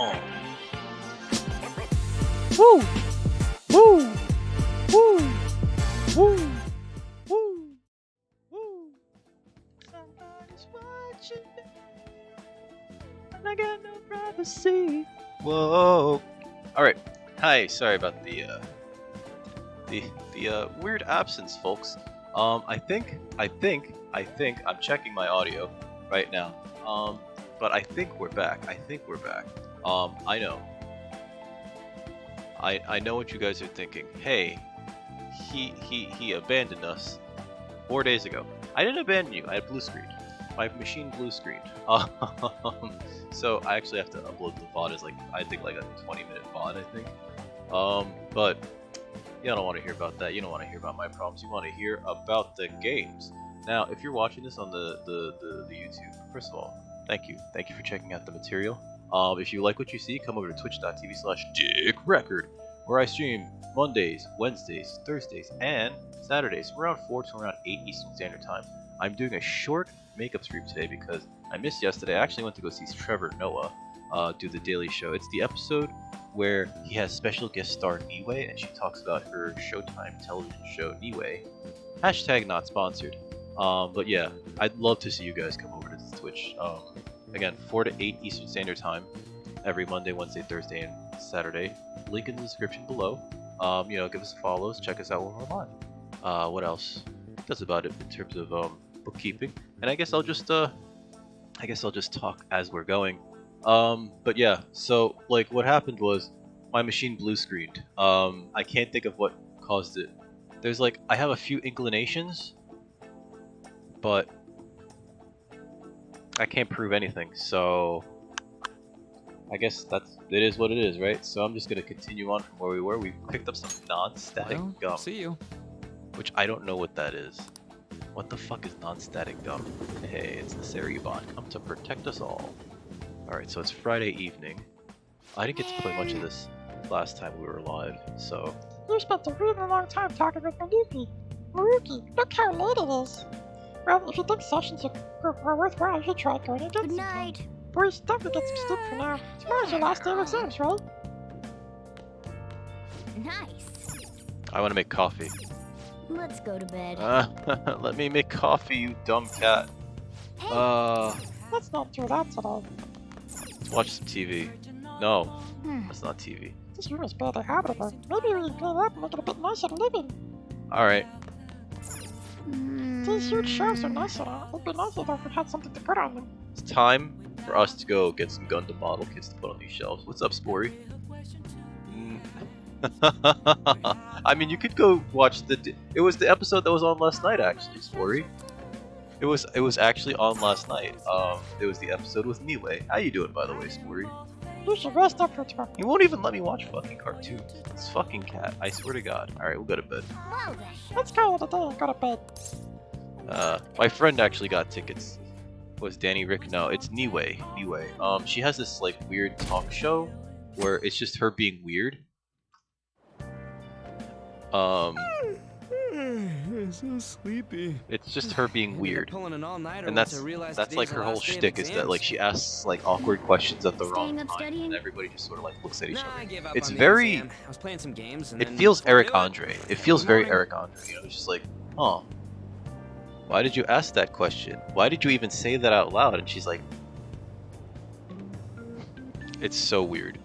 Oh. Woo! Woo! Woo! Woo! Woo! Woo! Somebody's watching me, and I got no privacy. Whoa! All right. Hi. Sorry about the weird absence, folks. I think I'm checking my audio right now. But I think we're back. I know. I know what you guys are thinking. Hey, he abandoned us 4 days ago. I didn't abandon you. I had blue screened. My machine blue screened. So I actually have to upload the VOD as I think like a 20-minute VOD. I think. But you don't want to hear about that. You don't want to hear about my problems. You want to hear about the games. Now, if you're watching this on the YouTube, first of all, thank you for checking out the material. If you like what you see, come over to twitch.tv/dickrecord, where I stream Mondays, Wednesdays, Thursdays, and Saturdays from around 4 to around 8 Eastern Standard Time. I'm doing a short makeup stream today because I missed yesterday. I actually went to go see Trevor Noah do the Daily Show. It's the episode where he has special guest star Niwe, and she talks about her Showtime television show Niwe. Hashtag not sponsored. But yeah, I'd love to see you guys come over to Twitch. Again, 4 to 8 Eastern Standard Time, every Monday, Wednesday, Thursday, and Saturday. Link in the description below. Give us follows, check us out when we're on. What else? That's about it in terms of bookkeeping. And I guess I'll just talk as we're going. But yeah, so what happened was my machine blue screened. I can't think of what caused it. There's I have a few inclinations, but I can't prove anything, so I guess it is what it is, right? So I'm just gonna continue on from where we were. We picked up some non-static gum. See you. Which I don't know what that is. What the fuck is non-static gum? Hey, it's the Sarubon, come to protect us all. Alright, so it's Friday evening. I didn't get to play much of this last time we were live, so... You spent a really long time talking with Maruki. Maruki, look how late it is. Well, if you think sessions are worthwhile, you should try going and get Good some night. time. Boys, don't forget some sleep for now. Tomorrow's your last day of exams, right? Nice. I want to make coffee. Let's go to bed. Let me make coffee, you dumb cat. Let's not do that today. Let's watch some TV. No, that's not TV. This room is barely habitable. Maybe we can clean it up and make it a bit nicer to live in. Alright. These huge shelves are nicer now. It'd be nicer though if we had something to put on them. It's time for us to go get some Gundam model kits to put on these shelves. What's up, Spory? I mean, you could go watch it was the episode that was on last night, actually, Spory. It was actually on last night. It was the episode with Niwe. How you doing, by the way, Spory? You should rest up for tomorrow. You won't even let me watch fucking cartoons. This fucking cat. I swear to God. Alright, we'll go to bed. Well, the Let's call it a day and go to bed. My friend actually got tickets. Was Danny Rick? No, it's Niwe. Niwe. She has this weird talk show where it's just her being weird. I'm so sleepy. It's just her being weird. Pulling an all-nighter And once I realized that's today's her the whole last day of shtick is that exams. she asks awkward questions at the wrong Staying up time, studying? and everybody just sort of looks at each Nah, other. I gave up It's on the very. exam. I was playing some games and It then feels before I Eric knew it, Andre. It feels good very morning. Eric Andre. It's just huh? Why did you ask that question? Why did you even say that out loud? And she's like, it's so weird.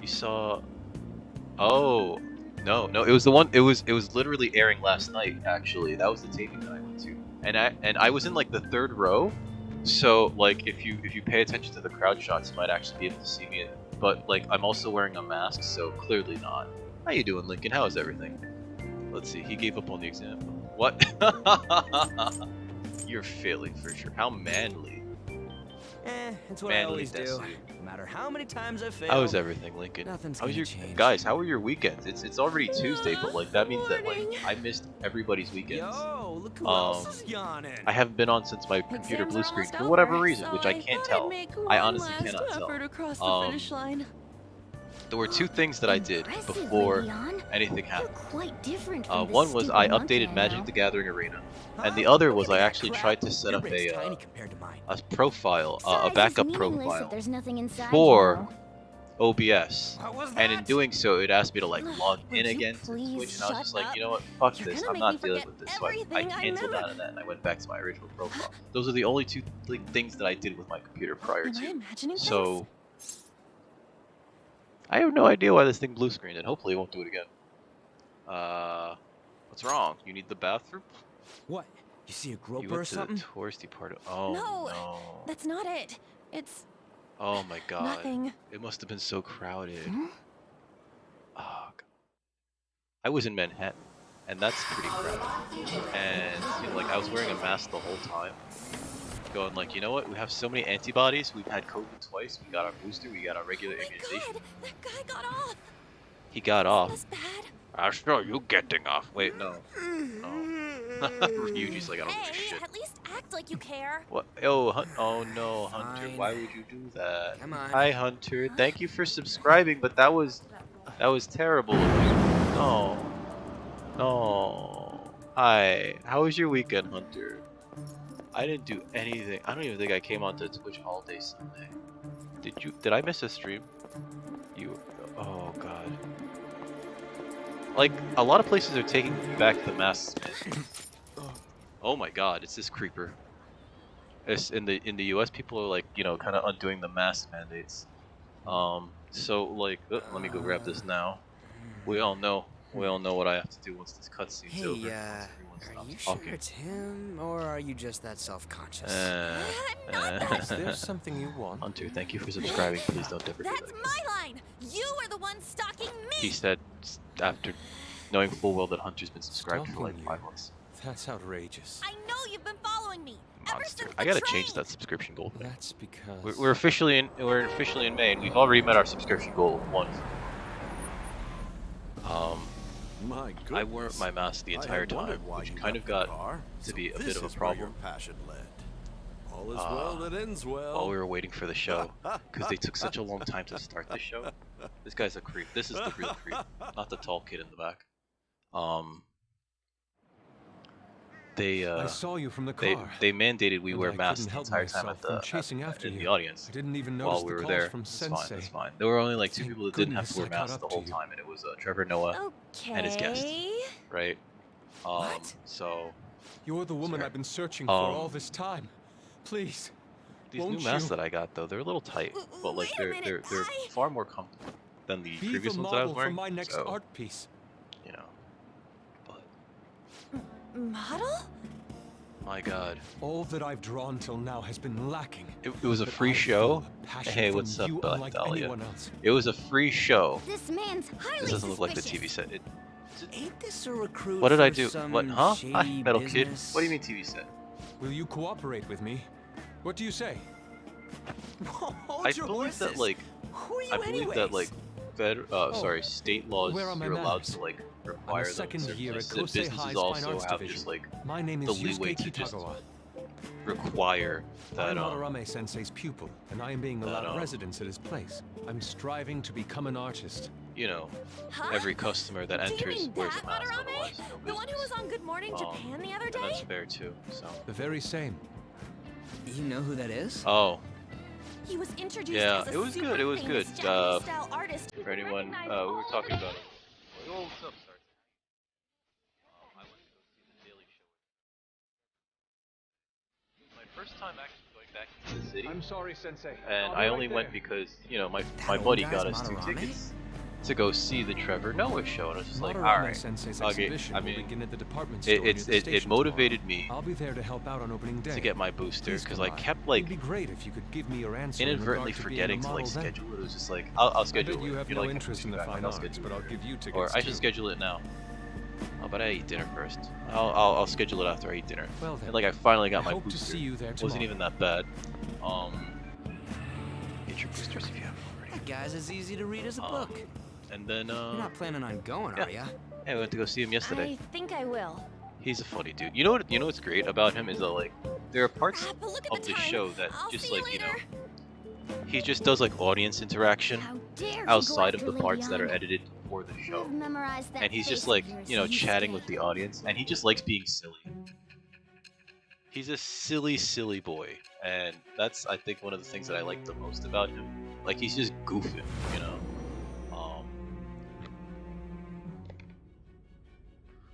You saw? Oh, no, it was the one. It was literally airing last night. Actually, that was the taping that I went to, and I was in the third row. So if you pay attention to the crowd shots, you might actually be able to see me. But I'm also wearing a mask, so clearly not. How you doing, Lincoln? How is everything? Let's see. He gave up on the exam. What? You're failing for sure. How manly. It's what I Manly always do. Desu. No matter how many times I fail. How is everything, Lincoln? Nothing's How's gonna your change. guys? How were your weekends? It's already Tuesday, but that means that I missed everybody's weekends. Yo, look who else is yawning. I haven't been on since my computer Exam's blue screen almost for over, whatever reason, so which I can't thought tell. I'd make I one honestly last cannot tell. effort across the finish line. there were two things that I did Impressive, before Leon. anything You're happened. quite different from this One was I stupid monkey updated I Magic know. the Gathering Arena, Huh? and the other Don't was give me I that actually crap. tried to set Your up ring's tiny compared to mine. a profile, a Besides, backup it's meaningless if profile there's nothing inside, for you know. OBS. What was And in that? doing so, it asked me to like Ugh, log would in you again to please Twitch, and I was shut just like, up? you know what, fuck You're this, gonna I'm make not me dealing forget with this. So I everything I canceled remember. out of that, and I went back to my original profile. Those are the only two things that I did with my computer prior Am I to. imagining So I have no idea why this thing blue screened, and hopefully it won't do it again. What's wrong? You need the bathroom? What? You see a You groper or went to the something? touristy part of. Oh No, no. that's not it. It's Oh my god. nothing. It must have been so crowded. Hmm? Oh, God. I was in Manhattan, and that's pretty crowded. And you know, like I was wearing a mask the whole time, going like, you know what? We have so many antibodies. We've had COVID twice. We got our booster. We got our regular Oh my immunization. God, that guy got off. He got Isn't off. this bad? I saw you getting off. Wait, no. Ryuji's like, I don't give a Hey, shit. at least act like you care. What? Oh, oh no, Hunter. Fine. Why would you do that? Come on. Hi, Hunter. Thank you for subscribing, but that was terrible of you. No. No. Hi. How was your weekend, Hunter? I didn't do anything. I don't even think I came onto Twitch all day Sunday. Did you? Did I miss a stream? You. Oh God. Like a lot of places are taking back the masks. Oh my God! It's this creeper. It's in the U.S. people are like, you know, kind of undoing the mask mandates. So like, let me go grab this now. We all know what I have to do once this cutscene's Hey, over. Once are everyone you stops sure talking. it's him, or are you just that self-conscious? I'm not that. Is there something you want? Hunter, thank you for subscribing. Please don't ever do that. That's my line. You are the one stalking me. He said after knowing full well that Hunter's been subscribed for like Stalking 5 you? months. That's outrageous. I know you've been following me ever Monster. since I the gotta train. change that subscription goal thing. That's because We're officially in May, and we've already met our subscription goal of 1. My goodness. I wore my mask the entire time, which kind of got to be a bit of a problem Passion led. All is well that ends well. while we were waiting for the show, because they took such a long time to start the show. This guy's a creep. This is the real creep, not the tall kid in the back. I saw you from the They car. mandated we and wear I masks couldn't the help entire time myself at from chasing after in you. the audience. I didn't even notice While we the were calls there, from it's fine. Sensei. It's fine. There were only like 2 Thank people that didn't have to wear goodness I masks caught the up whole to you. time, and it was Trevor Noah Okay. and his guest, right? What? So You're the woman Sorry. I've been searching for all this time. Please. these Won't new masks you? that I got though, they're a little tight, but like Wait a minute, they're far more comfortable than the Be previous the ones that I was model wearing. for my next so, art piece. you know, but Model? my God, All that I've drawn till now has been lacking. it was a but free I show. feel a passion Hey, from what's up, you Black unlike Dahlia? anyone else. It was a free show. This man's highly This doesn't look like the suspicious. TV set. Ain't this a recruit What did I for do? some What? Huh? Hi, shady Metal business? Kid. What do you mean TV set? Will you cooperate with me? What do you say? Hold I your believe that horses. like Who are you I believe that like anyways? state laws where are my you're allowed manners? to like I'm require a them in second certain year at places, and Kosei businesses High's also Fine Arts have Division. just like My name the is leeway Yusuke to just Kitagawa. require that I'm Madarame Sensei's pupil, and I am being allowed that, residence at his place. I'm striving to become an artist. you know, Huh? every customer that Do you enters mean wears that, a mask, Madarame? otherwise no The one who was business. on Good Morning Japan the other And that's day? fair too. So. The very same. You know who that is? Oh, He was introduced Yeah, as a it was super good, it was famous good. Japanese-style artist. for anyone, we were talking about it. Oh, what's up, Sarge? I went to go see the Daily Show. My first time actually going back to the city. I'm sorry, Sensei. And I only went because, you know, my old buddy guy's got us 2 Madarame? tickets to go see the Trevor Noah show, and I was just like, Madarame alright. Sensei's Okay, exhibition I will mean, begin at the department store near It the station motivated tomorrow. me I'll be there to help out on opening day. to get my booster, Please because come I by. kept like It'd be great if you could give me your answer inadvertently in regard to being forgetting a to like model then. schedule it. It was just like, I'll I schedule bet it. you have You no know, like, interest in the back, fine I'll arts, schedule but it. I'll give you tickets Or I too. should schedule it now. Oh, but I eat dinner first. I'll schedule it after I eat dinner. Well then, And like I finally got I my hope to booster. see you there It wasn't tomorrow. even that bad. Get your boosters if you haven't already. That guy's as easy to read as a book. And then You're not planning on going, yeah. are ya? hey, I went to go see him yesterday. I think I will. He's a funny dude. You know what's great about him is that like there are parts Ah, but look at of the the time. show that I'll just see you like, you know, later. he just does like audience interaction How dare you outside go of after the Lady parts that are Anna? edited for the show. I've memorized that And he's just face like, of yours, you know, so chatting stay with the home. audience, and he just likes being silly. He's a silly, silly boy, and that's, I think, one of the things that I like the most about him. Like, he's just goofing, you know.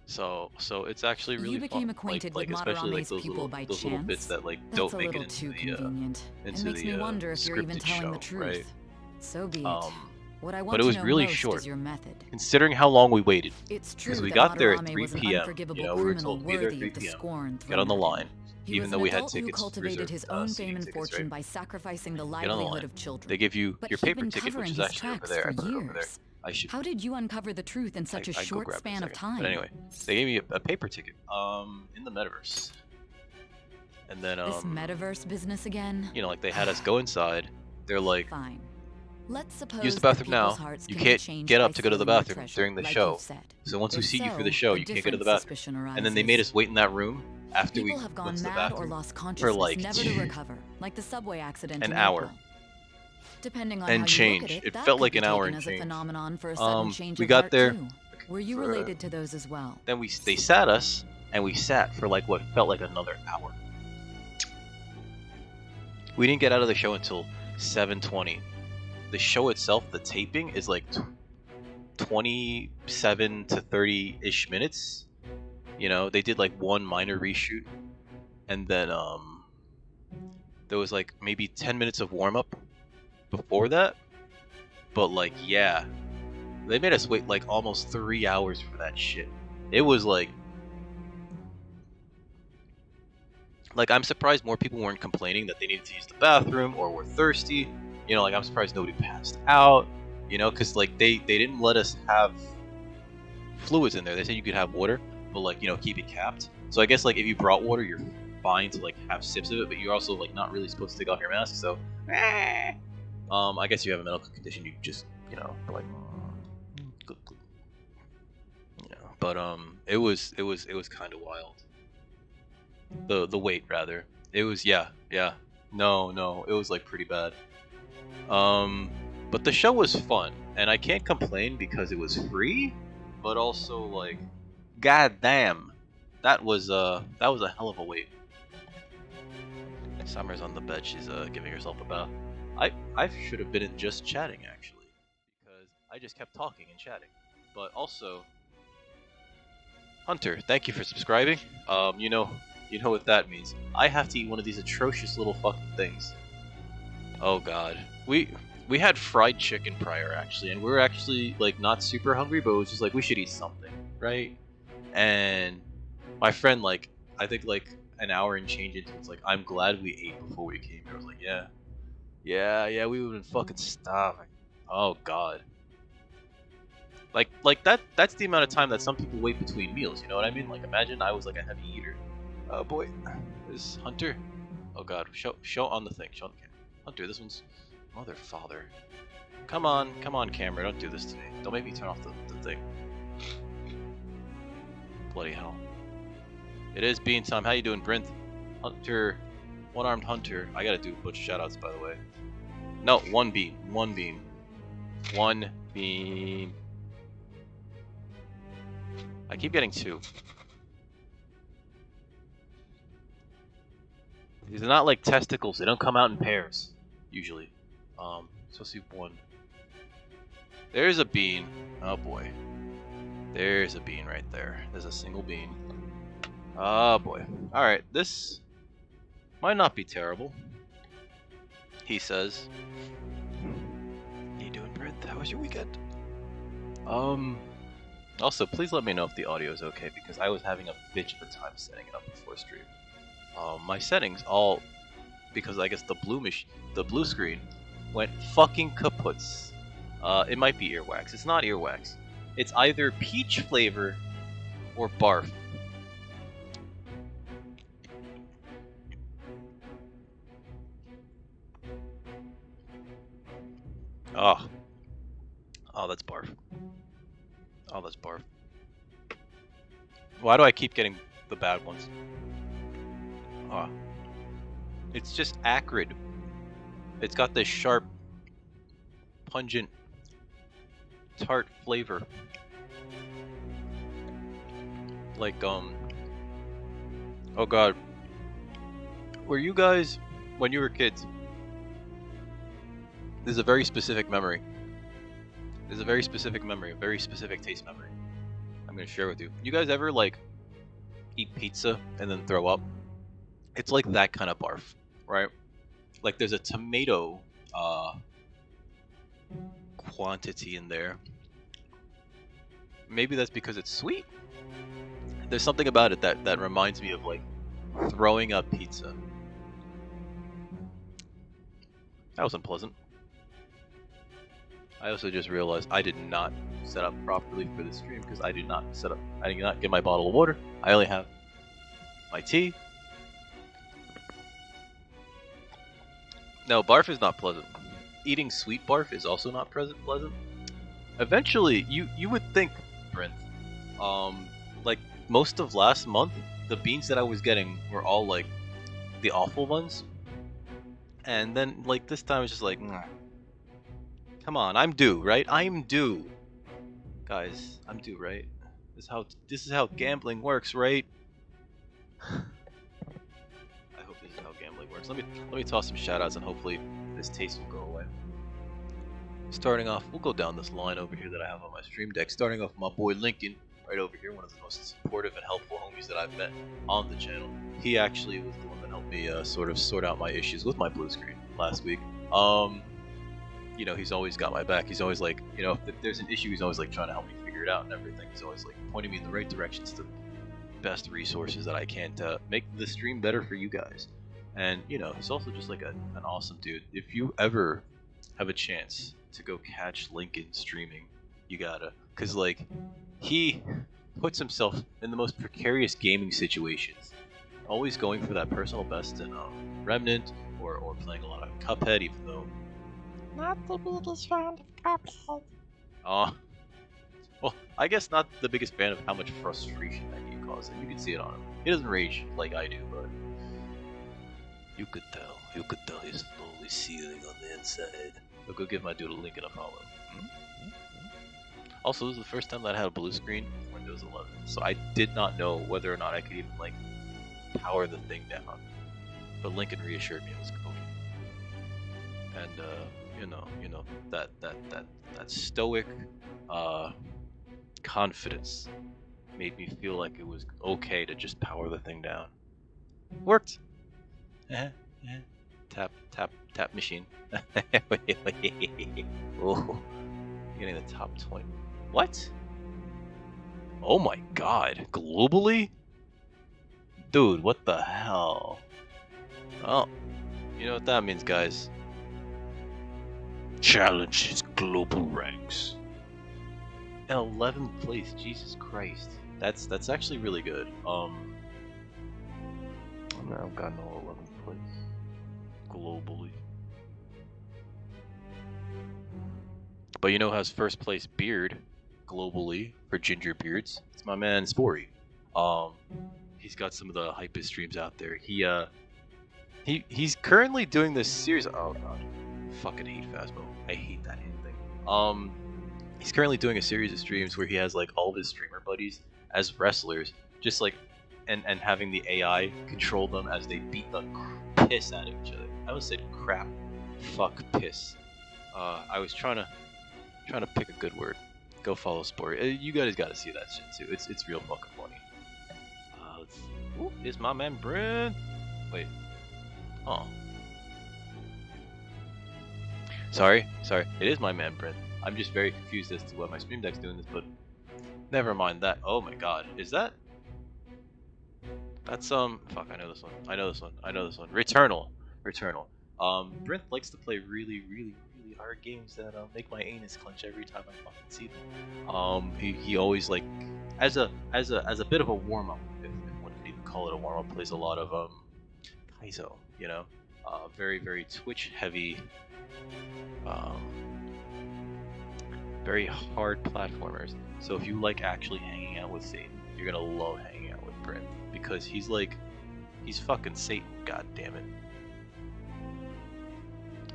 So it's actually really You became fun. acquainted like with especially like Madarame's pupil by those little bits chance? that like That's don't a make little it too into the convenient. into It makes the me wonder if you're even scripted telling show, the truth. right? So be it. What I want But it to was know really most short. is your method. Considering how long we waited, It's true because we that got there at Madarame 3 was an p.m. unforgivable You know, we were criminal told to be there at worthy 3 of the p.m. scorn Get thrown on the at him. line, He even was though an we had adult who tickets, cultivated reserved his own seating fame and tickets, fortune right? by sacrificing the Get on the livelihood line. of children. They give you But your he'd paper been ticket, which covering is his actually over tracks there. for I put it over there. years. I should. How did you uncover the truth in such a I'd go short grab it in a span of second. time? But anyway, they gave me a paper ticket. In the metaverse. And then This metaverse business again? you know, like they had us go inside. They're like, Fine. Let's suppose use the that bathroom now. people's hearts You can be can't changed get by up to go to the stealing their bathroom treasure, during the like show. you've said. So once we If see you for so, the show, a you can't go to the different bathroom. suspicion And then they made arises. us wait in that room after People we have gone went to the mad or bathroom lost for consciousness, like never to recover, like the subway accident an in hour. April. Depending on And how change. you look at it, It that felt could like be an hour taken and as change. a phenomenon for a sudden change We of got heart there. too. Were you for- related to those as well? Then they sat us, and we sat for like what felt like another hour. We didn't get out of the show until 7:20. The show itself, the taping, is like 27 to 30-ish minutes. You know, they did like one minor reshoot, and then there was like maybe 10 minutes of warm up before that. But like, yeah, they made us wait like almost 3 hours for that shit. It was like I'm surprised more people weren't complaining that they needed to use the bathroom or were thirsty. You know, like I'm surprised nobody passed out. You know, because like they didn't let us have fluids in there. They said you could have water, but like, you know, keep it capped. So I guess like if you brought water, you're fine to like have sips of it, but you're also like not really supposed to take off your mask. So I guess you have a medical condition. You just, you know, like you know. But it was kind of wild. The wait rather. It was no, it was like pretty bad. But the show was fun, and I can't complain because it was free, but also like, goddamn, that was a hell of a wait. Summer's on the bed. She's giving herself a bath. I should have been in just chatting actually, because I just kept talking and chatting. But also, Hunter, thank you for subscribing. You know what that means. I have to eat one of these atrocious little fucking things. Oh god. We had fried chicken prior actually, and we were actually like not super hungry, but it was just like we should eat something, right? And my friend, like, I think like an hour and change into it's like, I'm glad we ate before we came here. I was like, yeah, we would have been fucking starving. Oh god. Like that's the amount of time that some people wait between meals, you know what I mean? Like imagine I was like a heavy eater. Oh boy, this Hunter. Oh god, show on the thing, show on the camera. Hunter, this one's mother father. Come on, camera, don't do this to me. Don't make me turn off the thing. Bloody hell. It is bean time. How you doing, Brent? Hunter, one-armed Hunter. I gotta do a bunch of shoutouts, by the way. No, one bean. I keep getting two. These are not like testicles. They don't come out in pairs, usually. So see one. There's a bean. Oh boy. There's a bean right there. There's a single bean. Oh boy. Alright, this might not be terrible. He says. How you doing, Brent? How was your weekend? Also, please let me know if the audio is okay, because I was having a bitch of a time setting it up before stream. My settings all, because I guess the blue screen went fucking kaputs. It might be earwax. It's not earwax. It's either peach flavor or barf. Oh, that's barf. Oh, that's barf. Why do I keep getting the bad ones? It's just acrid. It's got this sharp, pungent, tart flavor. Like, oh god. Were you guys, when you were kids, there's a very specific memory. There's a very specific memory, a very specific taste memory I'm gonna share with you. You guys ever, like, eat pizza and then throw up? It's like that kind of barf, right? Like, there's a tomato, quantity in there. Maybe that's because it's sweet. There's something about it that reminds me of, like, throwing up pizza. That was unpleasant. I also just realized I did not set up properly for this stream because I did not get my bottle of water. I only have my tea. No, barf is not pleasant. Eating sweet barf is also not pleasant. Eventually, you would think, Brent, like most of last month, the beans that I was getting were all like the awful ones. And then like this time it's just like, nah. Come on, I'm due, right? I'm due. Guys, I'm due, right? This is how gambling works, right? I hope this is how gambling works. Let me toss some shoutouts and hopefully this taste will go away. Starting off, we'll go down this line over here that I have on my stream deck. Starting off with my boy Lincoln, right over here, one of the most supportive and helpful homies that I've met on the channel. He actually was the one that helped me sort of sort out my issues with my blue screen last week. You know, he's always got my back. He's always like, you know, if there's an issue, he's always like trying to help me figure it out and everything. He's always like pointing me in the right directions to the best resources that I can to make the stream better for you guys. And, you know, he's also just like an awesome dude. If you ever have a chance to go catch Lincoln streaming, you gotta. Because, like, he puts himself in the most precarious gaming situations. Always going for that personal best in Remnant or playing a lot of Cuphead, even though... Not the biggest fan of Cuphead. Well, I guess not the biggest fan of how much frustration that game causes. You can see it on him. He doesn't rage like I do, but you could tell he's slowly seething on the inside. So go give my dude a link and a follow. Also, this is the first time that I had a blue screen in Windows 11, so I did not know whether or not I could even like power the thing down. But Lincoln reassured me it was cool. And you know that stoic confidence made me feel like it was okay to just power the thing down. Worked. Tap machine. Oh, getting the top 20. What? Oh my god, globally? Dude, what the hell? Oh, you know what that means, guys. Challenge his global ranks. 11th place, Jesus Christ. That's actually really good. I've got no 11th place globally. But you know who has first place beard globally for ginger beards? It's my man Spory. He's got some of the hypest streams out there. He's currently doing this series. Oh god, fucking hate Phasmo. I hate that thing. He's currently doing a series of streams where he has like all of his streamer buddies as wrestlers, just like and having the AI control them as they beat the piss out of each other. I almost said crap, fuck, piss. I was trying to pick a good word. Go follow Spory. You guys got to see that shit too. It's real fucking funny. Let's see. Ooh, it's my man Brent. Wait. Oh. Sorry. It is my man Brent. I'm just very confused as to why my stream deck's doing this, but never mind that. Oh my god, is that? That's fuck. I know this one. Returnal. Brent likes to play really hard games that make my anus clench every time I fucking see them. He always like as a bit of a warm up, if one could even call it a warm up, plays a lot of Kaizo, you know, very Twitch heavy, very hard platformers. So if you like actually hanging out with Satan, you're gonna love hanging out with Brent because he's fucking Satan. God damn it.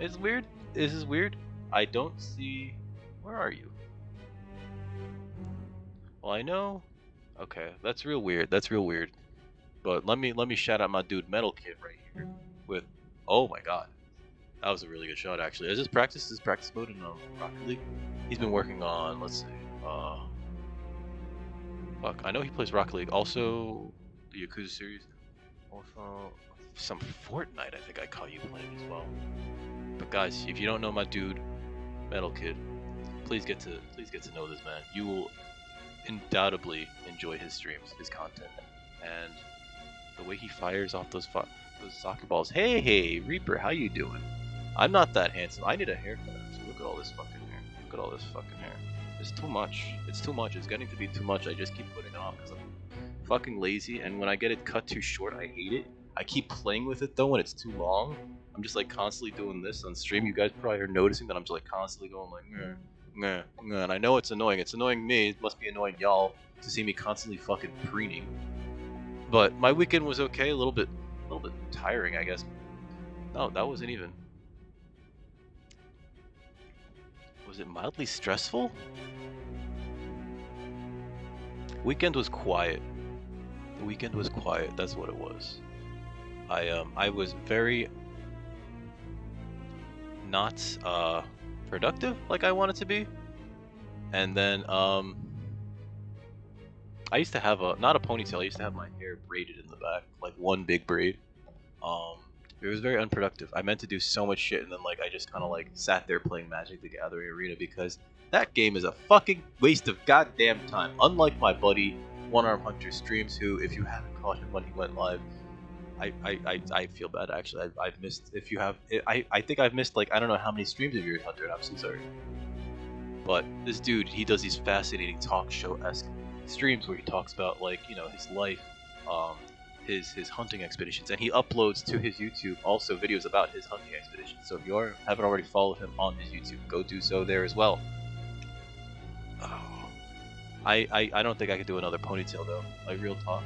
It's weird. This is weird. I don't see. Where are you? Well, I know. Okay, that's real weird. That's real weird. But let me shout out my dude Metal Kid right here. With, oh my god, that was a really good shot actually. Is this practice mode in Rocket League? He's been working on. Let's see. Fuck. I know he plays Rocket League. Also, the Yakuza series. Also, some Fortnite. I think I caught you playing as well. But guys, if you don't know my dude, Metal Kid, please get to know this man. You will undoubtedly enjoy his streams, his content, and the way he fires off those soccer balls. Hey, Reaper, how you doing? I'm not that handsome. I need a haircut. So look at all this fucking hair. Look at all this fucking hair. It's too much. It's too much. It's getting to be too much. I just keep putting it on because I'm fucking lazy, and when I get it cut too short, I hate it. I keep playing with it though when it's too long. I'm just like constantly doing this on stream. You guys probably are noticing that I'm just like constantly going like meh, and I know it's annoying. It's annoying me. It must be annoying y'all to see me constantly fucking preening. But my weekend was okay. A little bit tiring, I guess. No, that wasn't even. Was it mildly stressful? Weekend was quiet. The weekend was quiet. That's what it was. I was very not productive like I wanted to be, and then I used to have not a ponytail. I used to have my hair braided in the back, like one big braid. It was very unproductive. I meant to do so much shit, and then like I just kind of like sat there playing Magic the Gathering Arena because that game is a fucking waste of goddamn time. Unlike my buddy One Arm Hunter streams, who if you haven't caught him when he went live. I feel bad actually. I've missed. If you have, I think I've missed like I don't know how many streams of yours, Hunter, and I'm so sorry. But this dude, he does these fascinating talk show-esque streams where he talks about like his life, his hunting expeditions, and he uploads to his YouTube also videos about his hunting expeditions. So if you haven't already followed him on his YouTube, go do so there as well. Oh, I don't think I could do another ponytail though. Like real talk.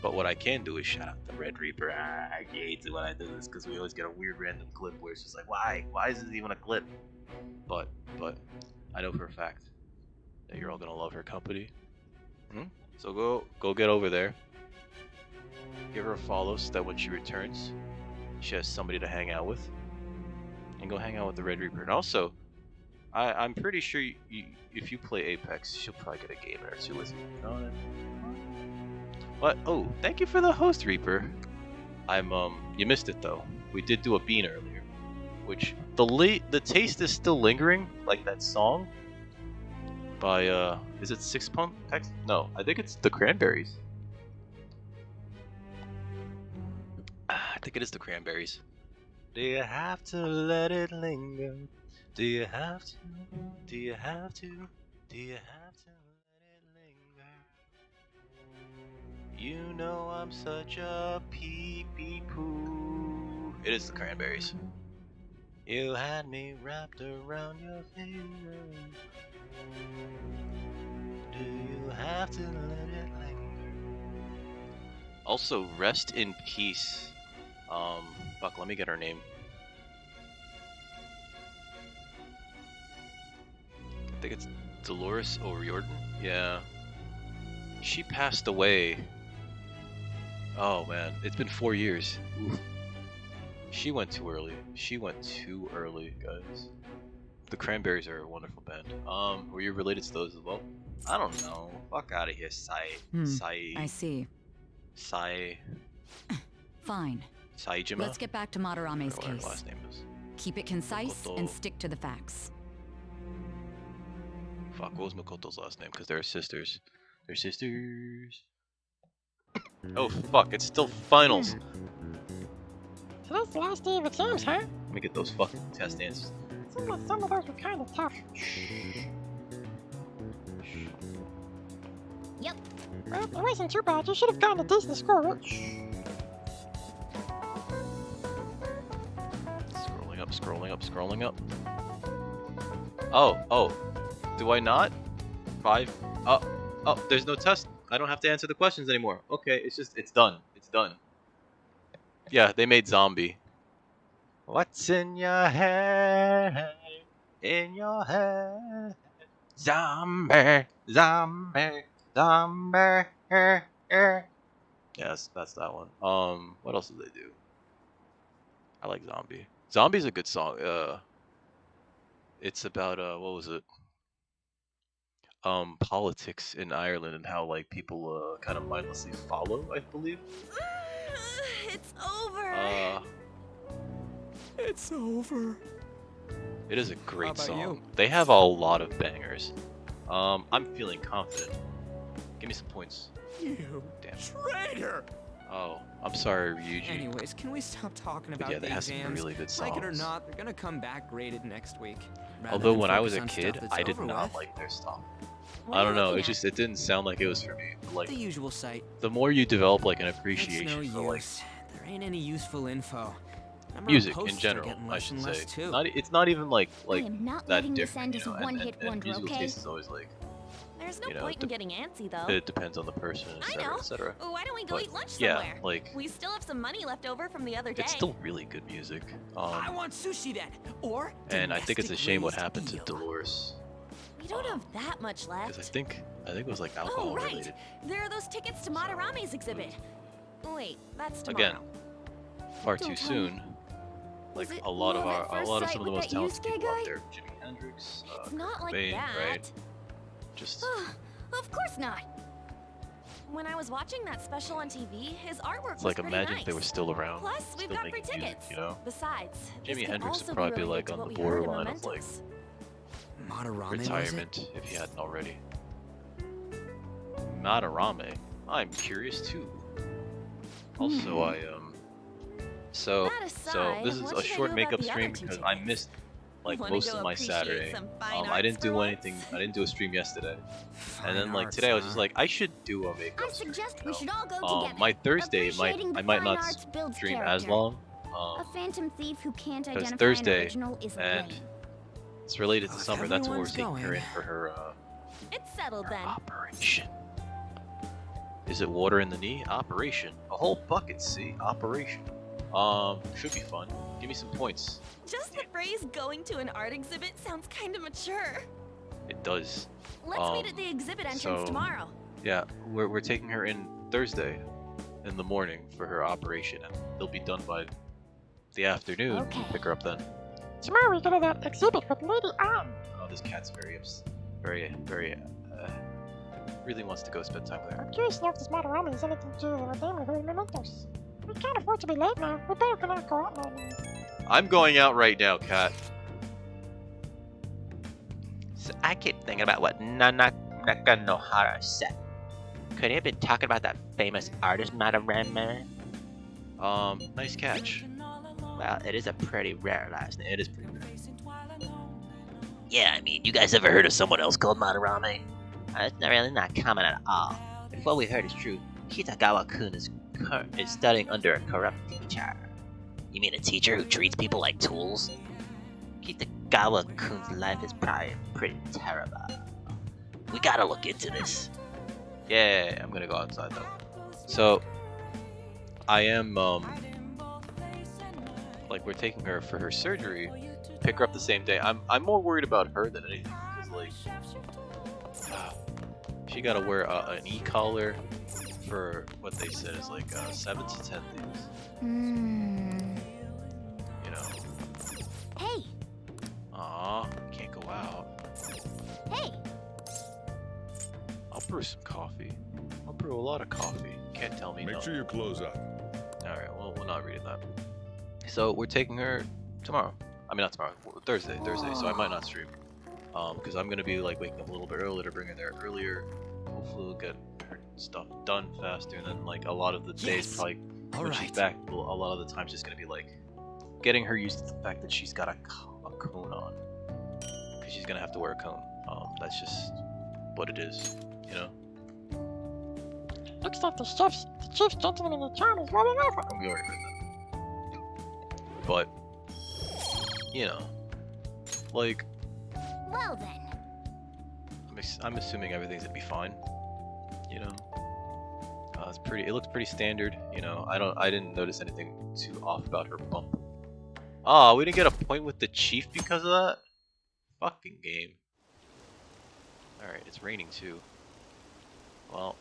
But what I can do is shout out the Red Reaper. I hate it when I do this because we always get a weird random clip where it's just like, why is this even a clip? But I know for a fact that you're all gonna love her company. So go get over there. Give her a follow so that when she returns, she has somebody to hang out with. And go hang out with the Red Reaper. And also, I'm pretty sure if you play Apex, she'll probably get a game or two with you. You know what I mean? What? Oh, thank you for the host, Reaper. You missed it though. We did do a bean earlier, which the taste is still lingering, like that song by is it Six Pump? No, I think it's the Cranberries. I think it is the Cranberries. Do you have to let it linger? Do you have to? Do you have to? Do you have to let it linger? You know I'm such a pee-pee poo. It is the Cranberries. You had me wrapped around your finger. Do you have to let it linger? Also, rest in peace. Fuck, let me get her name. I think it's Dolores O'Riordan. Yeah. She passed away. Oh man, it's been 4 years. Oof. She went too early. Guys. The Cranberries are a wonderful band. Were you related to those as well? I don't know. Fuck out of here, I see. Fine. Saijima? Let's get back to Madarame's Whatever her case. last name is. Keep it concise Makoto. and stick to the facts. Fuck, what was Makoto's last name? Because they're sisters. They're sisters. Oh fuck, it's still finals. Today's the last day of exams, huh? Let me get those fucking test answers. Seemed like some of those were kind of tough. Yep. Well, it wasn't too bad. You should have gotten a decent score, right? Scrolling up. Oh. Do I not? 5. Oh, there's no test. I don't have to answer the questions anymore. Okay, it's done. Yeah, they made Zombie. What's in your head? In your head? Zombie, zombie, zombie. Yes, that's that one. What else did they do? I like Zombie. Zombie's a good song. It's about what was it? Politics in Ireland and how like people kind of mindlessly follow, I believe. It's over. It's over. It is a great about song. you? They have a lot of bangers. I'm feeling confident. Give me some points. You Damn. traitor! Oh, I'm sorry, Ryuji. Anyways, can we stop talking But about yeah, they the have some exams? really good Like it or songs. not, they're gonna come back graded next week. Rather Although than when I was focus a on stuff kid, that's I did over not with. like their stuff. What I are don't you know. looking It didn't sound like it was for me. But, like The usual sight. the more you develop like an It's appreciation no for like use. There ain't any useful info. Number of music in posts are general, getting I less should and say. less, too. It's not even like I am not that letting this different, end you as know. a one-hit And wonder, musical okay? taste is always like There's no you know, point in getting antsy, though. it depends on the person, I etc., know. etc. Why don't we go But, eat lunch yeah, somewhere? like We still have some money left over from the other day. it's still really good music. I want sushi then, or And I think it's a shame what domestic happened to eel. Dolores. We don't have that much Because left. I think it was like alcohol Oh, right. related. There are those tickets to Madarame's exhibit. Wait, that's tomorrow. Again, far Don't too tell me. soon. Like Was it a lot of love at first some of sight the with most that talented Yusuke people out guy? there. Jimi Hendrix, It's not like Cobain, that. right? Just Of course not. When I was watching that special on TV, his artwork it's was like pretty imagine nice. if they were still around. Plus, we've still got free making music, tickets. you know? Besides, this Jimi could Hendrix also would probably be related like to on what the we heard in borderline of like Mementos. Madarame, was it? retirement if he hadn't already. Madarame. I'm curious too. Also, I so That so aside, this is what a should I short do makeup about the stream other two because I tickets? missed like Wanna most go of my appreciate Saturday. some fine I arts didn't do for anything. once? I didn't do a stream yesterday, Fine and then like arts, today I was just huh? like I should do a I makeup stream. suggest you we know? should all go together. My Thursday Appreciating the I might fine not arts builds stream character. as long. A phantom thief who can't because identify Thursday an original is and lame. it's related to If summer. That's what we're everyone's taking her in going. for her It's settled then. operation. Is it water in the knee? Operation. A whole bucket, see? Operation. Should be fun. Give me some points. Just the phrase going to an art exhibit sounds kind of mature. It does. Let's meet at the exhibit entrance so- tomorrow. Yeah, we're taking her in Thursday in the morning for her operation, and they'll be done by the afternoon. Okay. Pick her up then. Tomorrow we go to that exhibit with Lady Anne. Oh, this cat's very really wants to go spend time with her. I'm curious to know if this Madarame has anything to do with our neighborhood mementos. We can't afford to be late now. We better not go out now. I'm going out right now, cat. So I keep thinking about what Nana Nakanohara said. Could he have been talking about that famous artist Madarame? Nice catch. Well, it is a pretty rare last name. It is pretty rare. Yeah, I mean, you guys ever heard of someone else called Madarame? It's really not common at all. If what we heard is true, Kitagawa-kun is studying under a corrupt teacher. You mean a teacher who treats people like tools? Kitagawa-kun's life is probably pretty terrible. We gotta look into this. Yeah, I'm gonna go outside though. So, I am, like, we're taking her for her surgery. Pick her up the same day. I'm more worried about her than anything because, like, she gotta wear an e-collar for what they said is like 7 to 10 days. You know. Hey, Aw, can't go out. hey. I'll brew some coffee. I'll brew a lot of coffee. Can't tell me no. Make sure you close up. Alright, well, we're not reading that. So, we're taking her tomorrow. I mean, not tomorrow. Thursday, so I might not stream. Because I'm going to be, like, waking up a little bit earlier to bring her there earlier. Hopefully we'll get her stuff done faster, and then, like, a lot of the days Yes. probably, when she's Alright. back, a lot of the time's just going to be, like, getting her used to the fact that she's got a cone on. Because she's going to have to wear a cone. That's just what it is, you know? Looks like the chief gentleman in the town is rolling over. We already heard that. But, you know, like, Well then. I'm assuming everything's gonna be fine. You know, it's pretty. It looks pretty standard. You know, I didn't notice anything too off about her bump. Oh, we didn't get a point with the chief because of that? Fucking game. Alright, it's raining too. Well,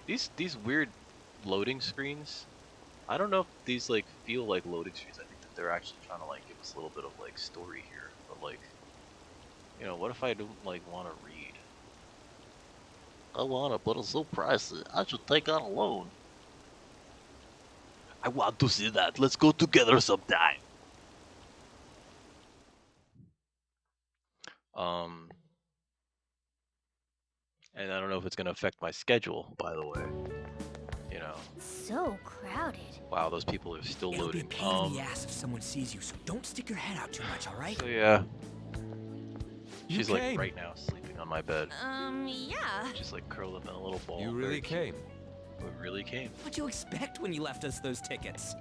these weird loading screens, I don't know if these like feel like loading screens. I think that they're actually trying to like give us a little bit of like story here. But like, you know, what if I don't like want to read? I want to, but it's so pricey. I should take out a loan. I want to see that. Let's go together sometime. And I don't know if it's gonna affect my schedule, by the way. You know. So crowded. Wow, those people are still It'll be a loading. pain in the ass if someone sees you, so don't stick your head out too much, alright? So yeah. You She's like came. right now sleeping on my bed. Yeah. Just like curled up in a little ball. You very really cute. came. We really came. What'd you expect when you left us those tickets?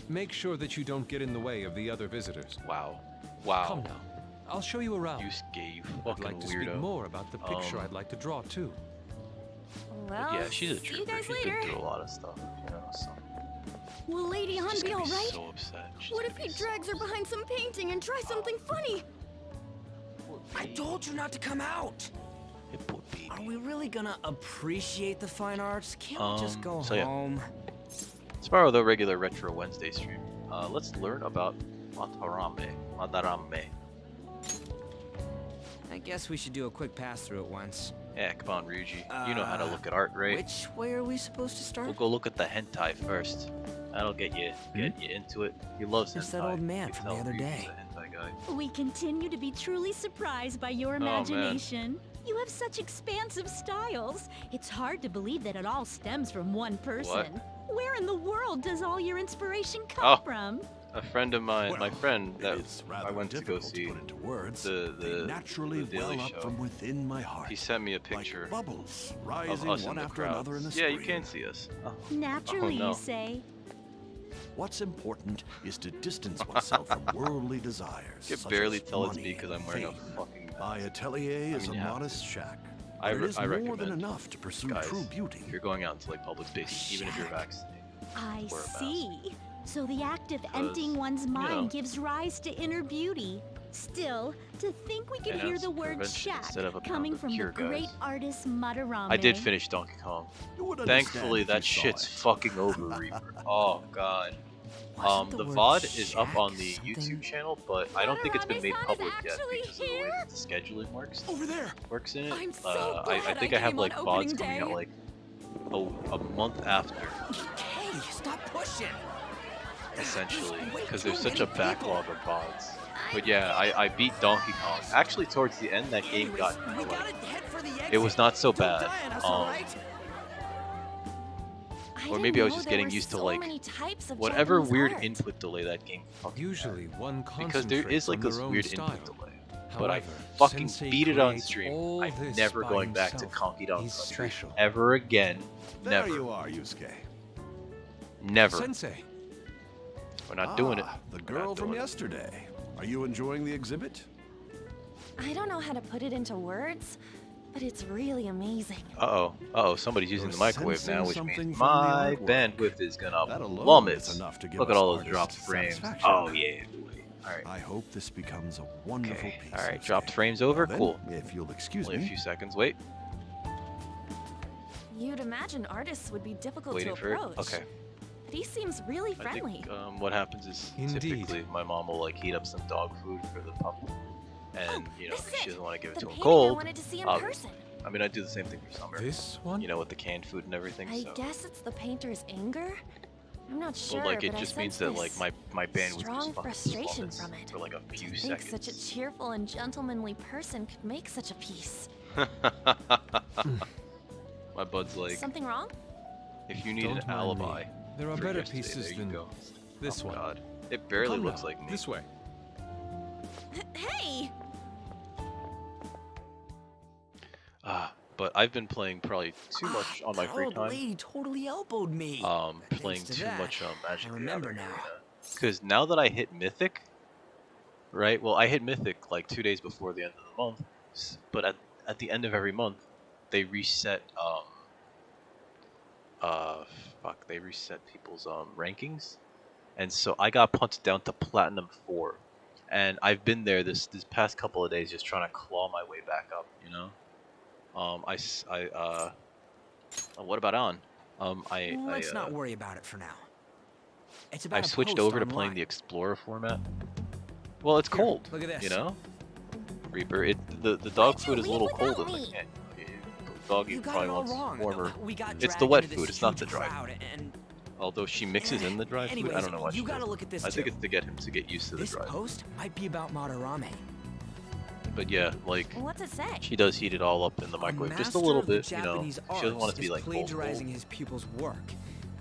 Make sure that you don't get in the way of the other visitors. Wow. Wow. Come now. I'll show you around. You gave I'd fucking like to speak weirdo. more about the picture I'd like to draw too. Well, Yeah, she's a see you trooper. guys She's later. been through a lot of stuff, you know, so Will Lady Han she's be gonna be alright? so upset. She's What gonna if he be so drags her upset. behind some painting and tries something funny? I told you not to come out! Hey, poor baby. Are we really gonna appreciate the fine arts? Can't we just go so yeah. home? Tomorrow, the regular Retro Wednesday stream. Let's learn about Madarame. I guess we should do a quick pass through it once. Yeah, come on, Ryuji. You know how to look at art, right? Which way are we supposed to start? We'll go look at the hentai first. That'll get you into it. He loves hentai. It's that old man You from can the tell other Ryuji's day. a hentai guy. We continue to be truly surprised by your man. imagination. You have such expansive styles. It's hard to believe that it all stems from one person. Where in the world does all your inspiration come from? A friend of mine, my Well, friend that it's rather I went to go difficult see, put into words. the They naturally Daily well Show. up from within my heart. He sent me a picture like bubbles of rising us in one the after crowd. another in the Yeah, stream. you can see us. Naturally, no. you say. What's important is to distance oneself from worldly desires. You can such barely as tell it's me money because I'm and wearing a fame. fucking My atelier is mean, a you have modest shack. I But it is I more than recommend, enough to pursue guys, true beauty. if you're going out into like public spaces, even if you're vaccinated. I Wear a mask. see. So the act of Because, emptying one's you know. mind gives rise to inner beauty. Still, to think we could And hear that's the word prevention shack instead of a coming pound of from cure, the great guys. artist Madarame. I did finish Donkey Kong. You would understand Thankfully, if you that saw shit's it. fucking over, Reaper. Oh god. Wasn't The word VOD is up shack on the something- YouTube channel, but I don't think it's been made Madarame-san is public yet actually because of the way here? that the scheduling works. Over there! Works in it. I'm so I glad think I I have came like on VODs opening coming out day. like a month after, Hey, stop pushing! essentially, Way because too there's such a many people. backlog of VODs. But yeah, I beat Donkey Kong. Actually, towards the end, that game Anyways, got we like, gotta head for the exit. it was not so Don't bad. die on us, alright? Or maybe I was just getting used to like whatever weird input delay that game fucking had. Usually one Because there is concentrates like on this their own weird style. input delay. But I However, fucking Sensei beat it on creates stream. all I'm this never by going back to himself. Conky Down He's Country special. ever again. There Never. you are, Yusuke. Never. Sensei, We're not doing it. The We're not girl from doing it. yesterday. Are you enjoying the exhibit? I don't know how to put it into words, but it's really amazing. Uh-oh, somebody's using the You're microwave now, sensing which something means from the my artwork. bandwidth is gonna That alone plummet. is enough to give Look at us all those artists dropped frames. satisfaction. Oh yeah, boy. Alright. I hope this becomes a wonderful Okay. piece. Alright, Yusuke. dropped frames over? Then, Cool. If you'll excuse Only a me. few seconds. Wait. You'd imagine artists would be difficult Waiting to for it. approach. Okay. But he seems really I friendly. think what happens is Indeed. typically my mom will like heat up some dog food for the pup. And, you know, this if she is doesn't want to give it the to him painting I cold, wanted to see in I'll- person. I mean, I do the same thing for summer. this one? You know, with the canned food and everything. I so. guess it's the painter's anger. I'm not sure, Well, like it but just I means sense that like this my bandwidth strong just fucking frustration plummets from it. for like a To few think seconds. such a cheerful and gentlemanly person could make such a piece. My bud's like, Something wrong? if you need Don't an mind alibi, me. There are for better yesterday, pieces there you than go. this Oh one. God, it barely Come looks now, like me. This way. Hey! But I've been playing probably too much on my free Old time. lady totally elbowed me. Playing Thanks to too that, much Magic I the remember Gathering now. Because now that I hit Mythic, right? Well, I hit Mythic like 2 days before the end of the month, but at the end of every month, they reset they reset people's rankings, and so I got punted down to Platinum 4, and I've been there this past couple of days just trying to claw my way back up. You know, what about on? Let's not worry about it for now. It's about I've a switched post over to playing online. the Explorer format. Well, it's Here, cold. look at this. You know, Reaper. The dog Why'd food you is a little leave cold without in the me? can. Doggy You got probably it all wants wrong. warmer. We got It's the dragged wet into food. this It's not huge the dry crowd, food. and Although she mixes in the dry food, I anyways, don't know why she you gotta does. look at this I think too. it's to get him to get used to the This dry food. post might be about Madarame. But yeah, like What's it say? she does heat it all up in the microwave just a little bit, you know. She doesn't want it to be like cold, plagiarizing cold. his pupil's work.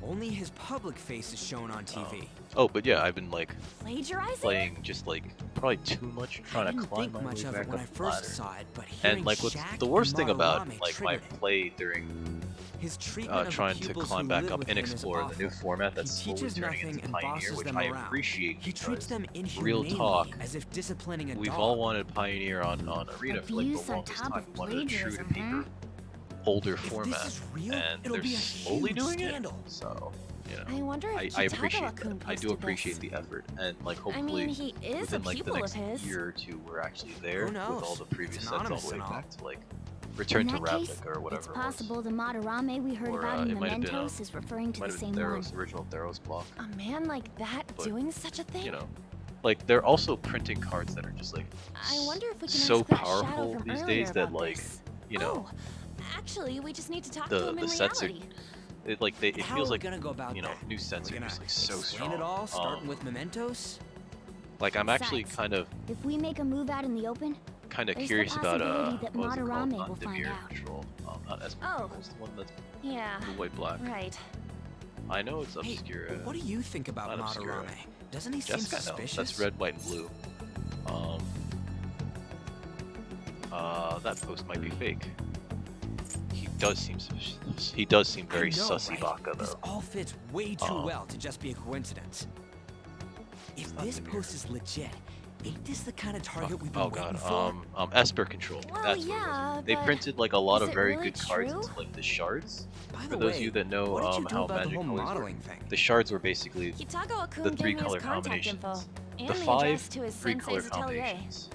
Only his public face is shown on TV. Oh, but yeah, I've been like Plagiarizing? playing just like probably too much, I trying to didn't climb think my much way of back it when up I the first ladder. saw it, but hearing And like what's Shaq the worst and thing about Madarame like my triggered it. play during His treatment of trying the to pupils climb who back live up with in him is Explorer, the new awful. format that's He slowly teaches turning nothing into and Pioneer, bosses which them I around. appreciate He treats because them real inhumanely, talk, as if disciplining a we've dog. all wanted Pioneer on Arena for like Abuse the on longest top time. of We wanted a true to plagiarism, paper, older If format, this is real, and it'll they're be a slowly huge doing scandal. it. So, you know. I wonder if I Chitagawa-kun appreciate that. I do posted appreciate this. the effort, and like I hopefully mean, he is a within like the pupil next of his. year or two, we're actually there Who with all knows? the previous It's sets all anonymous the way and all. back to like Return In to that case, Ravnica or whatever it's it was. possible the Madarame we heard Or, about in it might have been, Mementos is referring to Might the have been same one. Theros, original Theros block. A man like that But, doing such a thing? You know, like they're also printing cards that are just like I wonder if we can so ask that Shadow powerful from these earlier days that about like this. you know Oh, actually, we just need to talk to the him in sets are reality. it like they it How feels are we like gonna go about you know that? new sets We're are gonna just like so explain strong. it all, starting with Mementos. Like I'm actually Besides, if we make a move out in the open, kind of there's the curious about possibility that what was it called? Madarame Not will find Demir out. Control. Not Esper Oh. Control. It's the one that's yeah, blue, white, black. right. I know it's Hey, obscure. what do you think about not obscure. Madarame? Doesn't he seem Jessica, no, suspicious? that's red, white, and blue. That post might be fake. He does seem suspicious. He does seem very I know, sussy right? baka This though. all fits way too well to just be a coincidence. If not this Demir. post is legit, ain't this the kind of target we've been Oh waiting god, for? Esper Control. Well, That's what it yeah, was. They but printed like a lot is of it very really good cards true? into like the shards. By For the those way, of you that know what did you do how about the magic whole colors work, modeling thing? the shards were basically Kitagawa-kun the gave three me his color contact info, combinations. and The the five address to his three color sensei's atelier. combinations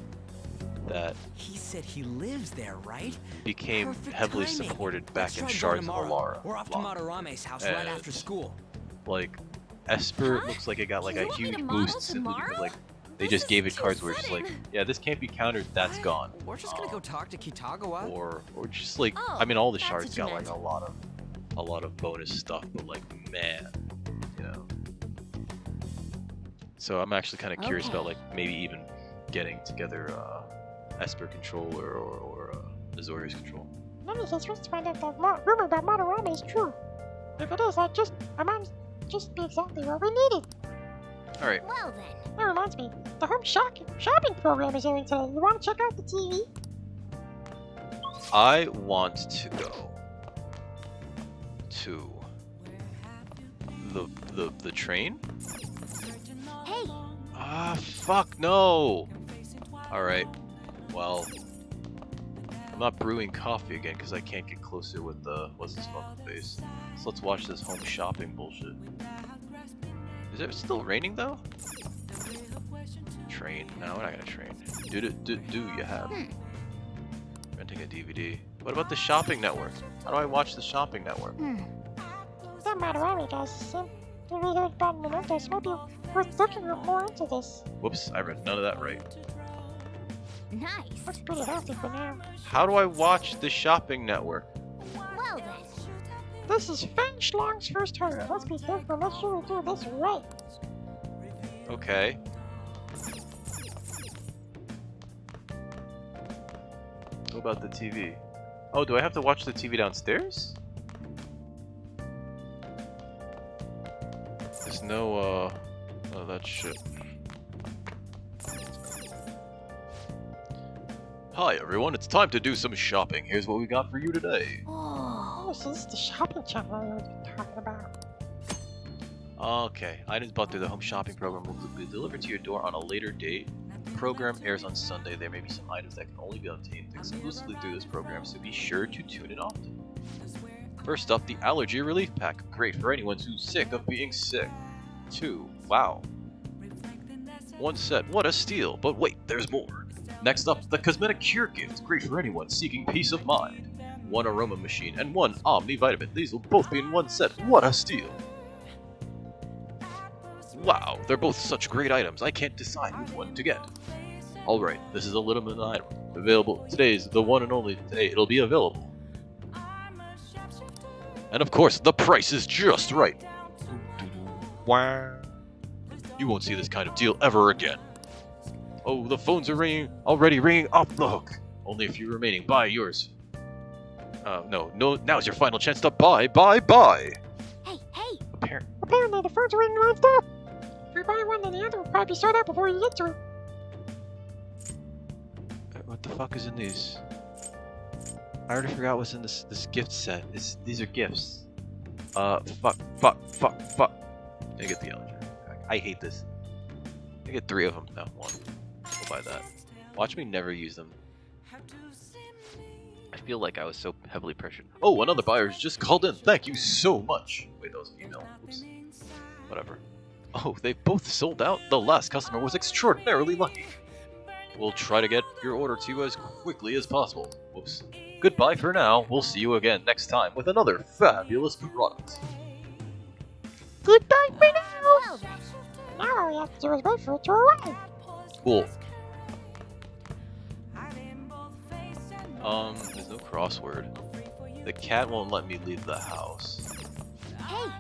that He said he lives there, right? became Perfect heavily timing. supported Let's back in try Shards going of tomorrow. Alara. We're off to block. Madarame's house right And, after school. Like Esper Huh? looks like it got like You a want me to huge model boost simply because tomorrow? like they This just is gave it too cards where it's just like, sudden. yeah, this can't be countered, that's What? gone. We're just gonna go talk to Kitagawa. Or just like Oh, I mean all the that's shards what you got like meant. a lot of bonus stuff, but like man, you know. So I'm actually kind of curious about Okay. like maybe even getting together Esper Control or Azorius Control. None of this was to find out that rumor about Madarame is true. If it is, I might just be exactly what we needed. All right. Well then, That reminds me, the home shopping program is airing today. You want to check out the TV? I want to go to the train. hey, Ah, fuck no. All right. Well, I'm not brewing coffee again because I can't get closer with the what's this fucking face. So let's watch this home shopping bullshit. Is it still raining though? Train? No, we're not gonna train. Do you have? Renting a DVD. What about the shopping network? How do I watch the shopping network? That Madarame guys seem to be heard about Mementos. Might be worth looking more into this. Whoops, I read none of that right. nice. Looks pretty healthy for now. How do I watch the shopping network? Well then, This is Feng Schlong's first hurdle. Let's be careful. Make sure we do this right. Okay. What about the TV? Oh, do I have to watch the TV downstairs? There's no, oh, that shit. Hi everyone, it's time to do some shopping. Here's what we got for you today. Oh, so this is the shopping channel I was talking about. Okay, items bought through the home shopping program will be delivered to your door on a later date. The program airs on Sunday. There may be some items that can only be obtained exclusively through this program, so be sure to tune in often. First up, the Allergy Relief Pack. Great for anyone who's sick of being sick. 2. Wow. One set, what a steal. But wait, there's more. Next up, the Cosmetic Cure Gift, great for anyone seeking peace of mind. One aroma machine and one Omni Vitamin. These will both be in one set. What a steal. Wow, they're both such great items, I can't decide which one to get. Alright, this is a limited item. Available. Today's the one and only day it'll be available. And of course, the price is just right. Wow. You won't see this kind of deal ever again. Oh, the phones are already ringing off the hook. Only a few remaining. Buy yours. No, now's your final chance to buy. Hey, hey! Apparently the phones are ringing non-stop. If we buy one, then the other will probably be sold out before you get to it. What the fuck is in these? I already forgot what's in this gift set. These are gifts. Fuck. I get the allergy. I hate this. I get 3 of them. No, 1. I'll buy that. Watch me never use them. I feel like I was so heavily pressured. Oh, another buyer's just called in. Thank you so much. Wait, that was a female. Oops. Whatever. Oh, they both sold out? The last customer was extraordinarily lucky. We'll try to get your order to you as quickly as possible. Whoops. Goodbye for now. We'll see you again next time with another fabulous product. Goodbye for now. Well then. Now all we have to do is wait for it to arrive. Cool. There's no crossword. The cat won't let me leave the house. Hey!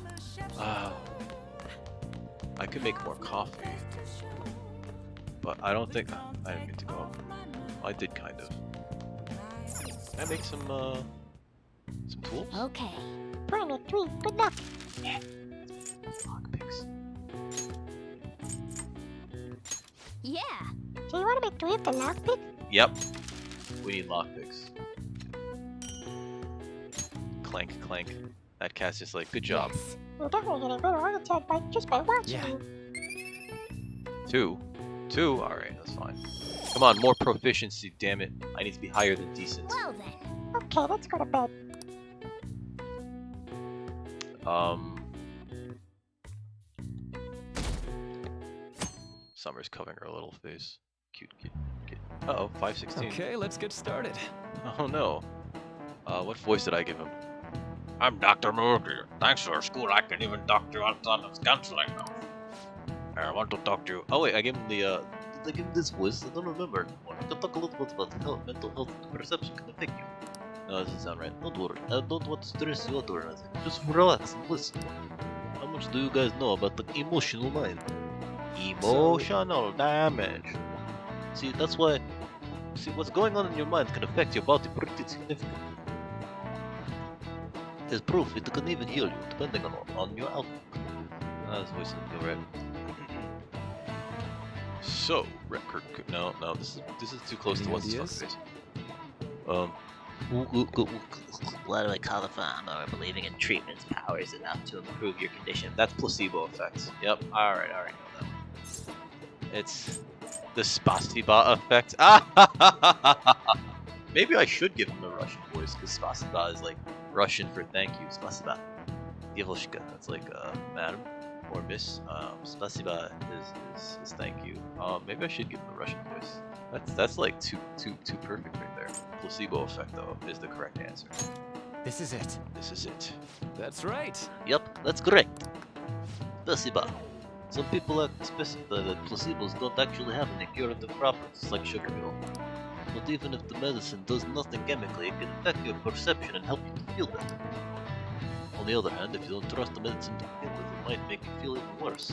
I could make more coffee. But I don't think... I didn't mean to go. I did kind of. Can I make some tools? Okay. Planet 3, good luck. Lockpicks. Yeah! So you want to make 3 of the lockpick? Yep. We need lockpicks. Clank, clank. That cat's just like, good job. Yes. You're definitely getting better all the time just by watching Yeah. you. 2? Alright, that's fine. Come on, more proficiency, damn it. I need to be higher than decent. Well then. Okay, let's go to bed. Summer's covering her little face. Cute. Uh-oh, 516. Okay, let's get started. Oh no. What voice did I give him? I'm Dr. Murphy. Thanks for school, I can even talk to you outside of counseling now. I want to talk to you. Oh wait, I gave him the, did I give him this voice? I don't remember. I can talk a little bit about health, mental health, and perception can affect you. No, that doesn't sound right. Don't worry. I don't want to stress you out or anything. Just relax and listen. How much do you guys know about the emotional mind? Emotional damage. See, that's why... See, what's going on in your mind can affect your body pretty significantly. As proof, it can even heal you, depending on your outlook. This voice isn't good, right? So, record... No, this is too close to what's his fucking face. Why do I call the phone or believing in treatment's powers enough to improve your condition? That's placebo effect. Yep, alright, know that one. It's the spasiba effect. Maybe I should give him a Russian voice, because spasiba is like Russian for thank you. Spasiba. Devoshka. That's like madam or miss. Spasiba is thank you. Maybe I should give him a Russian voice. That's like too perfect right there. Placebo effect though is the correct answer. This is it. This is it. That's right. Yep, that's correct. Spasiba. Some people like to specify that placebos don't actually have any curative properties like sugar pill. But even if the medicine does nothing chemically, it can affect your perception and help you to feel better. On the other hand, if you don't trust the medicine to begin with, it might make you feel even worse.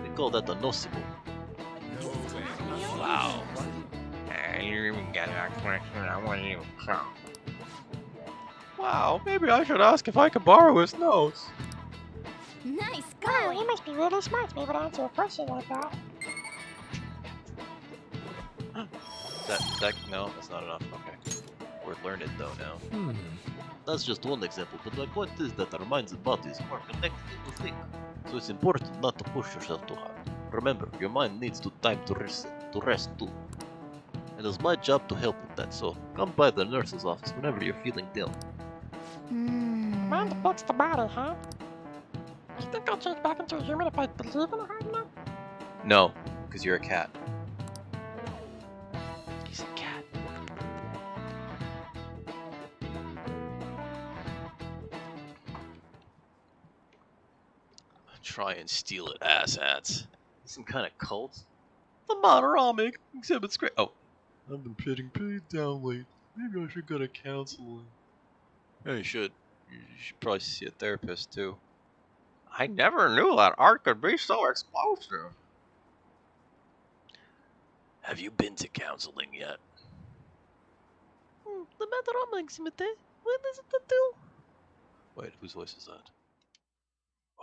We call that a nocebo. Wow. Wow, maybe I should ask if I can borrow his notes. Nice Wow, going! you must be really smart to be able to answer a question like that. No, that's not enough. Okay. We're learned though now. That's just one example, but my point is that our minds and bodies are connected than you think. So it's important not to push yourself too hard. Remember, your mind needs time to rest too. And it's my job to help with that, so come by the nurse's office whenever you're feeling down. Mind affects the body, huh? Do you think I'll change back into a human if I believe in a hard enough? No, because you're a cat. He's a cat. Try and steal it, asshats. Some kind of cult? The Madarame exhibits great. Oh, I've been getting paid down late. Maybe I should go to counseling. Yeah, you should. You should probably see a therapist too. I never knew that art could be so explosive. Have you been to counseling yet? The Madarame exhibit. What does it do? Wait, whose voice is that?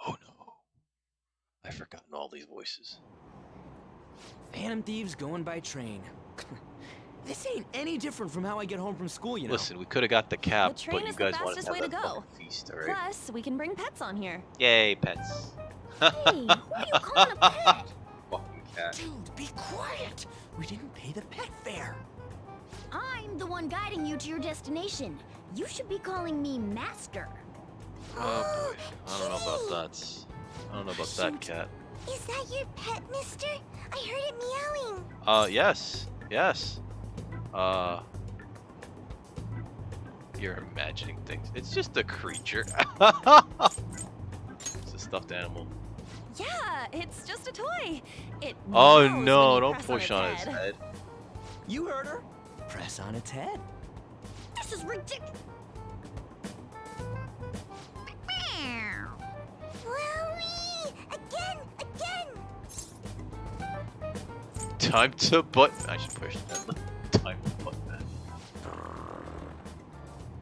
Oh no. I've forgotten all these voices. Phantom thieves going by train. This ain't any different from how I get home from school, you know. Listen, we could have got the cab, The train but you is the guys wanted fastest to way have to that go. fucking feast, alright? Plus, we can bring pets on here. Yay, pets. Hey, who are you calling a pet? Fucking cat. Dude, be quiet. We didn't pay the pet fare. I'm the one guiding you to your destination. You should be calling me Master. Oh boy, I don't know about that. I don't know about that cat. Is that your pet, mister? I heard it meowing. Yes. Yes. You're imagining things. It's just a creature. It's a stuffed animal. Yeah, it's just a toy. It Oh meows no, when you don't press push on its head. head. You heard her. Press on its head. This is ridiculous. Again. Time to button. I should push that. Time to button that.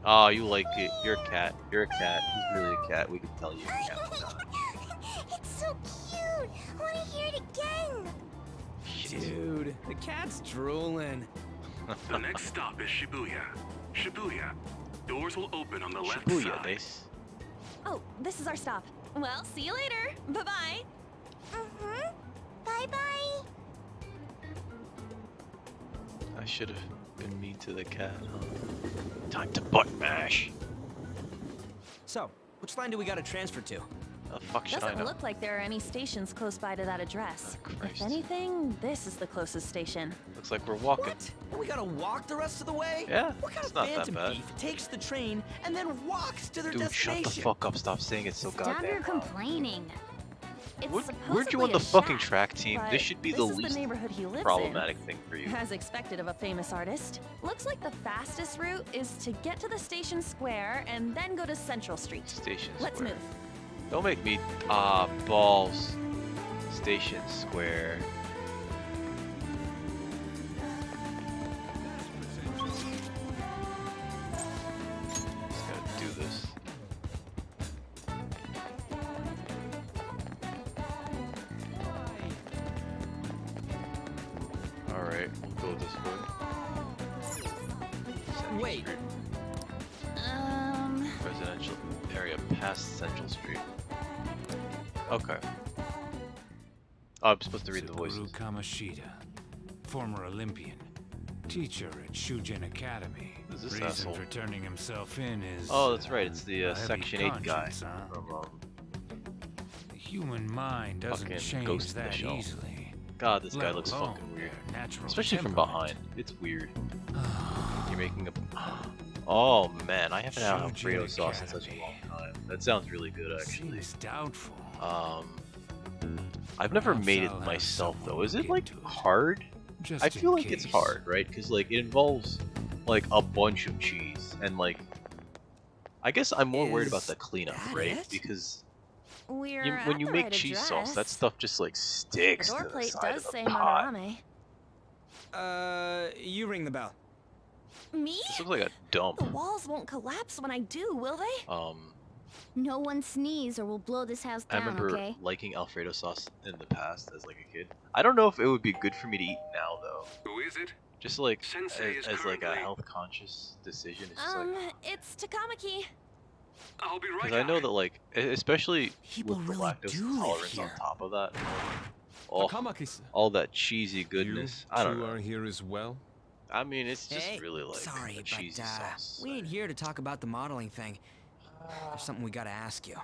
Oh, you like it. You're a cat. You're a cat. He's really a cat. We can tell you're a cat. It's so cute. I want to hear it again. Dude, the cat's drooling. The next stop is Shibuya. Shibuya. Doors will open on the left Shibuya, side. this. Oh, this is our stop. Well, see you later. Bye-bye. Bye-bye. I should have been mean to the cat, huh? Time to button mash. So, which line do we gotta transfer to? The fuck should I Doesn't know? look like there are any stations close by to that address. Oh, If Christ. anything, this is the closest station. Looks like we're walking. What? We gotta walk the rest of the way? Yeah, What kind it's of not that phantom bad. thief takes the train and then walks to their Dude, shut destination? the fuck up. Stop saying it so Stop your goddamn loud. complaining. It's Weren't you on supposedly the a fucking shack, track team? but This should be this the is least the neighborhood he lives problematic thing for you. in. As expected of a famous artist. Looks like the fastest route is to get to the station square and then go to Central Street. Station Let's Square. move. Don't make me balls. Station Square. Just gotta do this. Alright, we'll go this way. Central Wait. Street. Residential area past Central Street. Okay. Oh, I'm supposed to read the voices. Satoru Kamoshida, former Olympian, teacher at Shujin Academy. Who's this Reason asshole? for turning himself in is. Oh, that's right. It's the a heavy Section 8 guy conscience, huh? from The human mind doesn't fucking change Ghost in the that Shell. easily. God, this guy let looks alone fucking weird. their natural Especially from temperament. behind. It's weird. You're making a. Oh man, I haven't had Shujin Alfredo sauce in such a Academy. long time. That sounds really good, actually. Seems doubtful. I've never Perhaps made it I'll have myself someone though. Is look it like into it. hard? Just I in feel like it's case. hard, right? Because like it involves like a bunch of cheese and like. I guess I'm more worried about Is the cleanup, that right? it? Because We're when at you the make right cheese address. sauce, that stuff just like The sticks door to the plate side does of say the pot. Madarame. You ring the bell. Me? This looks like a dump. The walls won't collapse when I do, will they? No one sneeze or we'll blow this house I down, remember okay? liking Alfredo sauce in the past as like a kid. I don't know if it would be good for me to eat now though. Who is it? Just like Sensei is as like a currently- health conscious decision. It's just like It's Takamaki. I'll be right because I know out. that like especially People with the really lactose do live intolerance on here. top of that. Oh, Takamaki-san, all that cheesy goodness. I don't you know. are here as well. I mean, it's just Hey, really like sorry, a cheesy but sauce. we ain't here to talk about the modeling thing. There's something we gotta ask you.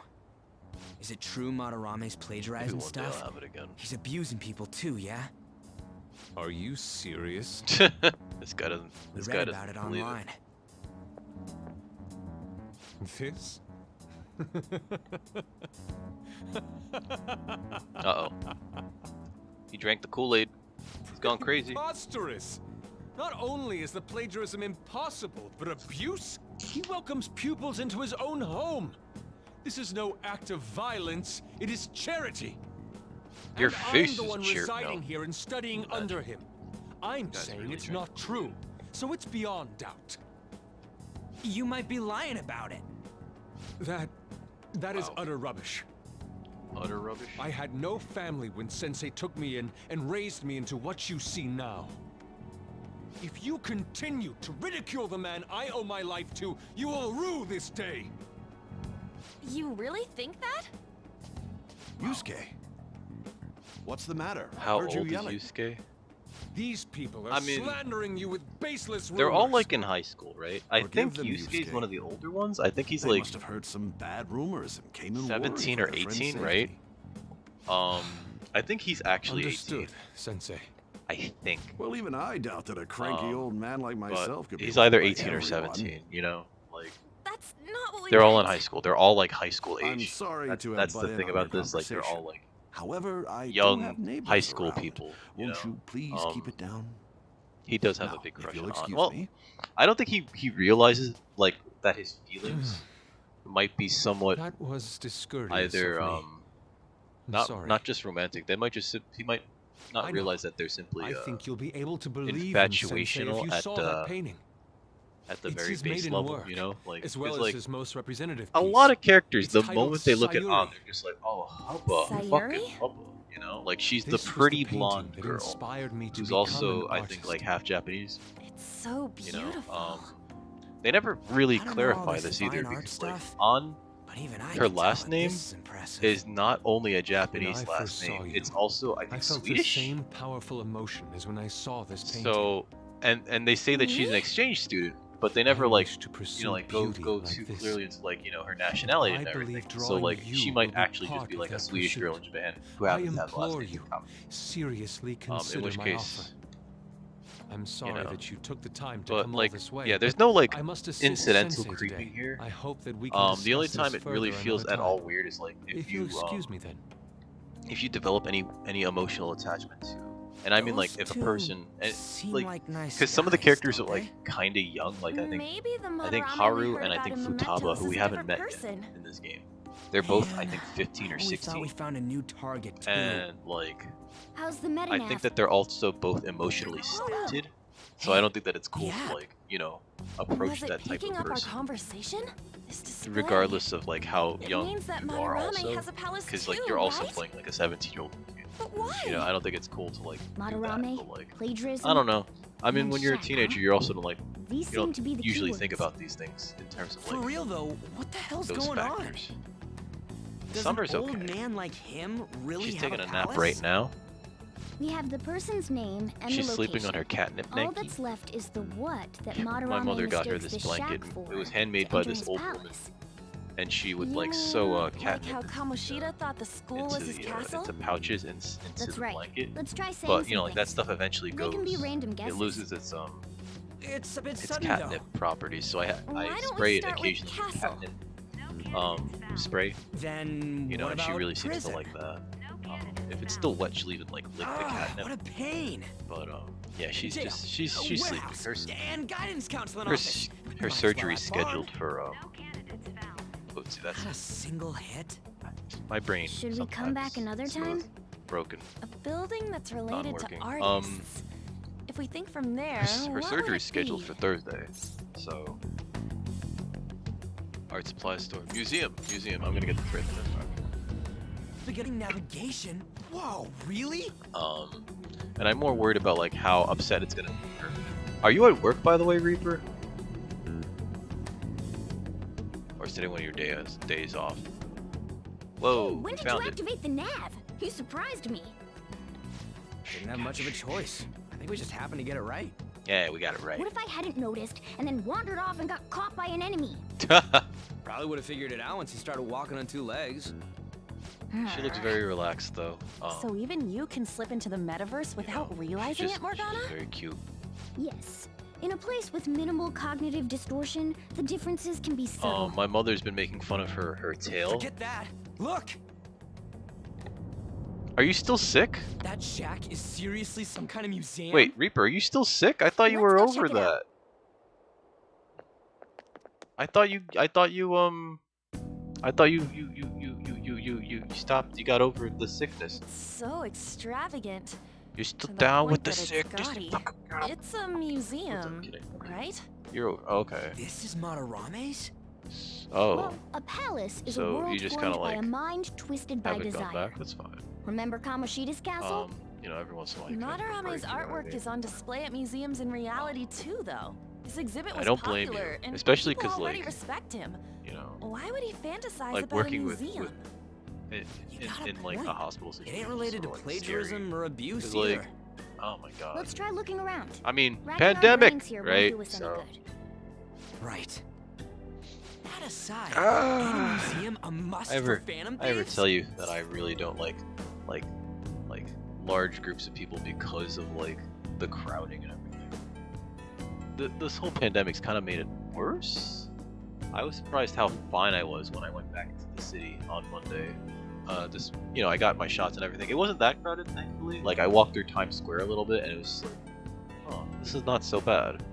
Is it true Madarame's Maybe plagiarizing one day I'll stuff? have it again. He's abusing people too, yeah? Are you serious? This guy doesn't. We This guy read about doesn't it believe online. This? Uh oh. He drank the Kool-Aid. He's gone crazy. Preposterous! Not only is the plagiarism impossible, but abuse? He welcomes pupils into his own home. This is no act of violence, it is charity. Your And face I'm the is one charity. residing No. here and studying under him. I'm Guy's saying really it's drinking. not true, so it's beyond doubt. You might be lying about it. That is Wow. utter rubbish. Utter rubbish. I had no family when Sensei took me in and raised me into what you see now. If you continue to ridicule the man I owe my life to, you will rue this day. You really think that? Yusuke, what's the matter? How Heard old you yelling. is Yusuke? These people are I mean, slandering you with baseless They're all rumors. like in high school, right? I Forgive think them, Yusuke's Yusuke. one of the older ones. I think he's They like must have heard some bad rumors and came in 17 worried or for their friend's 18, right? safety. I think he's actually Understood, 18. Sensei. I think. Well, even I doubt that a cranky old man like But myself could be. he's loved either by 18 or everyone. 17, you know? Like, That's not what we they're all in meant. high school. They're all like high school age. I'm sorry to have That's the butted thing in on about your this. Like, they're all conversation. like However, I do young have neighbors high school around. people. Won't you please keep it down? He does have Now, a big if crush you'll on. excuse Well, me. I don't think he realizes like that his feelings might be somewhat That was discourteous either of me. I'm sorry. not just romantic. They might just he might not I know. realize that they're simply I think you'll be able to believe in infatuational Sensei if you at saw the- that painting. at the It's very his base maiden level, work, you know, like as well because, as like his most representative a piece. lot of characters, It's the titled moment they look at Sayuri. An, they're just like, oh, Hubba, fucking Sayuri? Hubba, you know, like she's This the was pretty painting blonde that girl inspired me to who's become also, an I think, artist. like half Japanese. It's so You beautiful. know, they never really I don't know all clarify this this fine either art because like stuff, An, But even I her can tell last that name this is impressive. is not only a When Japanese I last first saw name, you, it's also I I think felt the Swedish. same powerful emotion as when I saw this painting. So and they say that she's an Really? exchange student, but they never I like wish to pursue you know like go beauty go like too this. clearly into like you know her nationality I and everything. believe So drawing like you she will might be actually part just be of like a that Swedish girl in pursuit. Japan who I happens to have the last implore name you, common. seriously In consider which my case, offer. I'm sorry know. that you took the time to But come like all this way. yeah, there's no like I must assist incidental Sensei creeping today. here. I hope that we can The only discuss time this it really further feels another at all time. weird is like If you'll excuse me then. if you develop any emotional attachment to, and I mean like Those if a two person and seem like like nice because some of the guys, characters are don't like kind of young, like I think Maybe the I think Madarame we Haru heard and I about think in Futaba, Mementos who is we a haven't different met person. yet in this game, they're both I Man, think 15 or I always thought we 16, found a new target too. and like How's the meta I think that they're also both emotionally stunted, so I don't think that it's cool Yeah. to like you know approach Was it that type picking of up our person, conversation? This display. regardless of like how It young means that you are Madarame also, has a palace because too, like you're also right? playing like a 17-year-old. But why? You know, I don't think it's cool to like do that, Madarame, but, like plagiarism. I don't know. I mean, and when you're a shack, teenager, huh? you're also like These you seem don't to be the usually keywords. think about these things in terms of For like real though, what the hell's those going factors. on? Does Summer's an old okay. man like him really She's have taking a a nap palace? right now. We have the person's name and She's the sleeping location. on her catnip All Nanky. that's left is the what that Madarame My mother got her mistakes this the blanket. shack for It was handmade to by enter this his old woman, palace. and she would You like mean, sew like catnip how Kamoshida thought the school was his castle? into pouches and into That's the right. blanket. Let's try saying But you know, like some that stuff eventually They goes. can be random guesses. It loses its It's a bit its sudden catnip properties. So I Why don't we spray it start with occasionally with castle? catnip spray. though. Then You know, what and she about really seems prison? to like that. If it's still wet, she'll even like lick the Ah, catnip. what a pain. But yeah, she's Jail, just she's a sleeping. warehouse, and guidance counseling Her office. her Might as well surgery's have fun. scheduled for Oopsie, that's Not a single hit. my brain. Should we come back sometimes another smooth, time? Broken. A building that's related to working. artists. If we think from there, Her what would surgery's it scheduled be? for Thursday, so art supply store, museum. I'm gonna get the print. Beginning navigation? Whoa, really? And I'm more worried about like how upset it's gonna make her. Are you at work, by the way, Reaper? Or is today one of your days off? Whoa, When we did you found it. activate the nav? You surprised me. Didn't have much of a choice. I think we just happened to get it right. Yeah, we got it right. What if I hadn't noticed and then wandered off and got caught by an enemy? Probably would have figured it out once he started walking on two legs. She looks very relaxed though. So even you can slip into the metaverse without realizing she's it, Morgana? She's very cute. Yes. In a place with minimal cognitive distortion, the differences can be subtle. My mother's been making fun of her tail. Forget that. Look! Are you still sick? That shack is seriously some kind of museum? Wait, Reaper, are you still sick? I thought you were Let's go over check it out. that. I thought you stopped. You got over the sickness. So extravagant. You're still To the down point with the that it's sickness. gaudy. It's a museum, right? You're okay. This is Madarame's? Oh, Well, a palace is So a world you just formed kinda, by a like, mind twisted by haven't gone desire. back. That's fine. Remember Kamoshida's castle? You know, every once in a while. You can't Madarame's break, you know what I artwork mean? is on display at museums in reality too, though. This exhibit was I don't blame popular, you, and especially people 'cause, already like, respect him. You know, Why would he fantasize like about working a with museum? in like a hospital It situation. ain't related to sort of, like, plagiarism scary. or abuse 'Cause, either. like, oh my god. Let's try looking around. I mean, Racking our pandemic, brains here right? won't do us any So. good. Right. That aside, Ah. is a museum a must I ever, for Phantom I ever Thieves? tell you that I really don't like large groups of people because of like the crowding and everything. This whole pandemic's kind of made it worse. I was surprised how fine I was when I went back to the city on Monday. Just I got my shots and everything. It wasn't that crowded, thankfully. Like I walked through Times Square a little bit, and it was like, oh, this is not so bad.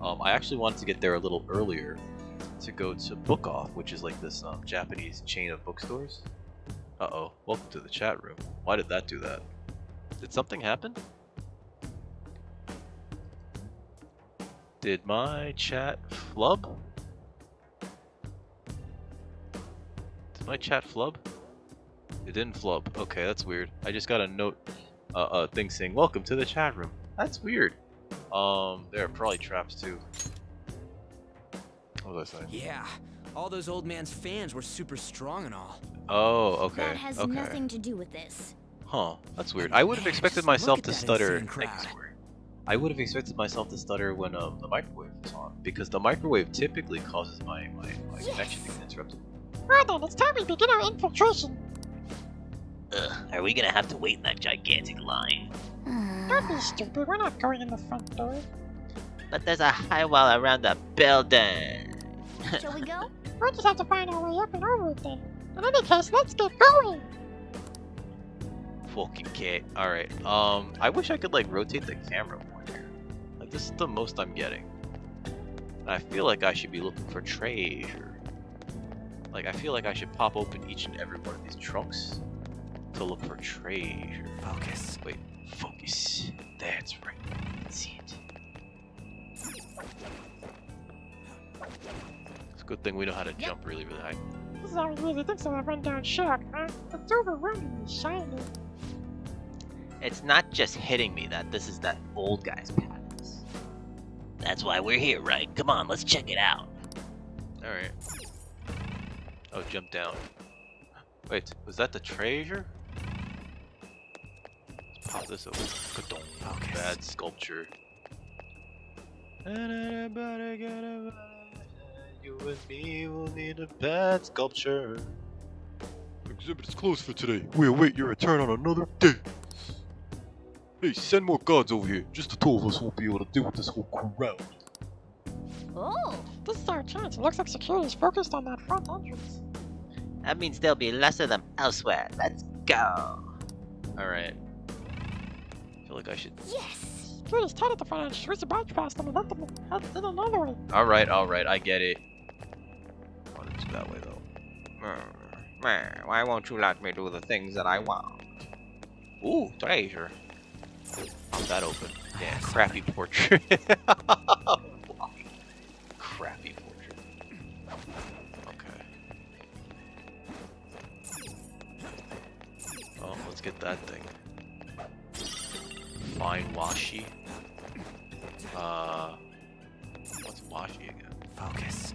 I actually wanted to get there a little earlier to go to Book Off, which is like this Japanese chain of bookstores. Uh-oh, welcome to the chat room. Why did that do that? Did something happen? Did my chat flub? Did my chat flub? It didn't flub. Okay, that's weird. I just got a note, thing saying, welcome to the chat room. That's weird. There are probably traps too. What was I saying? Yeah, all those old man's fans were super strong and all. Oh, okay. That has okay. nothing to do with this. Huh, that's weird. I would have Man, expected just myself look to at that stutter. insane Thank you, crowd. Square. I would have expected myself to stutter when the microwave was on, because the microwave typically causes my connection to get interrupted. Well then, it's time we begin our infiltration. Are we gonna have to wait in that gigantic line? Don't be stupid, we're not going in the front door. But there's a high wall around the building. Shall we go? We'll just have to find our way up and over it then. In any case, let's get going! Fucking cat. Alright, I wish I could like rotate the camera more here. Like this is the most I'm getting. And I feel like I should be looking for treasure. Like I feel like I should pop open each and every one of these trunks to look for treasure. Focus. Wait, focus. That's right. That's it. It's a good thing we know how to jump really, really high. This is how he really thinks of a rundown shack, huh? It's overwhelmingly shiny. It's not just hitting me that this is that old guy's palace. That's why we're here, right? Come on, let's check it out. Alright. Oh, jump down. Wait, was that the treasure? Let's pop this open. Ka-dong. Focus. Bad sculpture. And everybody get a you and me will need a bad sculpture. Exhibit is closed for today. We await your return on another day. Hey, send more guards over here. Just the two of us won't be able to deal with this whole crowd. Oh, This is our chance. It looks like security's focused on that front entrance. That means there'll be less of them elsewhere. Let's go. Alright. I feel like I should. Yes! Security's tight at the front entrance. We should march past them and let them head in another way. Alright, I get it. I want to do that way though. Why won't you let me do the things that I want? Ooh, treasure. Pop that open. Yeah, crappy portrait. Crappy portrait. Okay. Oh, let's get that thing. Fine washi. What's washi again? Focus.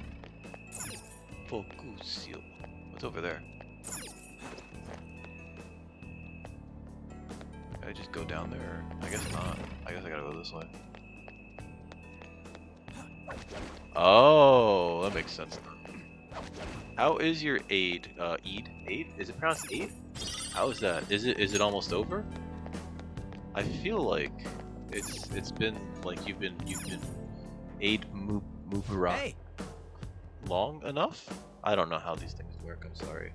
Focusio. What's over there? Can I just go down there? I guess not. I guess I gotta go this way. Oh, that makes sense now. How is your aid? Aid? Is it pronounced aid? How is that? Is it almost over? I feel like it's been like you've been aid Mubara long enough? I don't know how these things work, I'm sorry.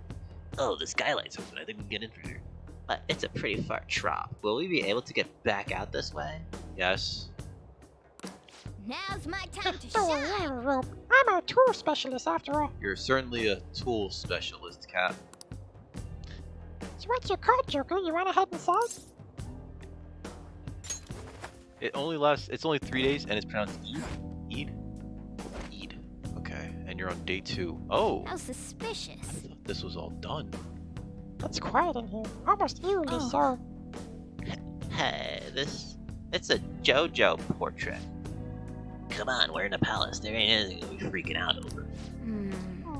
Oh, the skylight's open. I think we can get in through here. But it's a pretty far drop. Will we be able to get back out this way? Yes. Now's my time to Don't worry, I have a rope. I'm a tool specialist after all. You're certainly a tool specialist, Cat. So what's your card, Joker? You wanna head inside? It's only 3 days and it's pronounced Eid? Eid. Okay, and you're on day 2. Oh! How suspicious. I thought this was all done. It's quiet in here. Almost eerily so. Hey, it's a JoJo portrait. Come on, we're in a palace. There ain't anything to be freaking out over.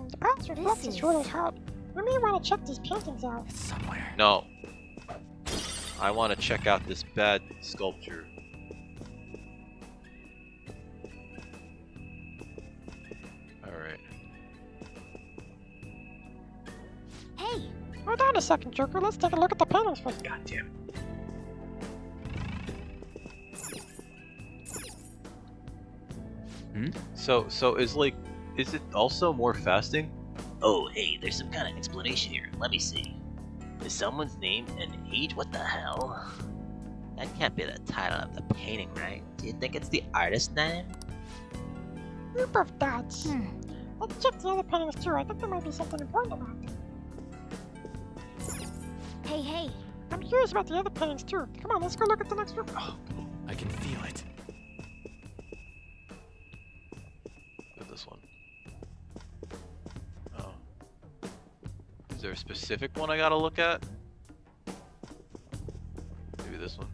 The palace reflects is really hot. We may want to check these paintings out. It's somewhere. No. I want to check out this bad sculpture. Alright. Hey! Hold on a second, Joker. Let's take a look at the paintings first. God damn it. So is it also more fasting? Oh, hey, there's some kind of explanation here. Let me see. Is someone's name and age? What the hell? That can't be the title of the painting, right? Do you think it's the artist's name? Group of dots. Let's check the other paintings too. I think there might be something important about them. Hey! I'm curious about the other paintings too. Come on, let's go look at the next room. Oh, I can feel it. Look at this one. Oh. Is there a specific one I gotta look at? Maybe this one.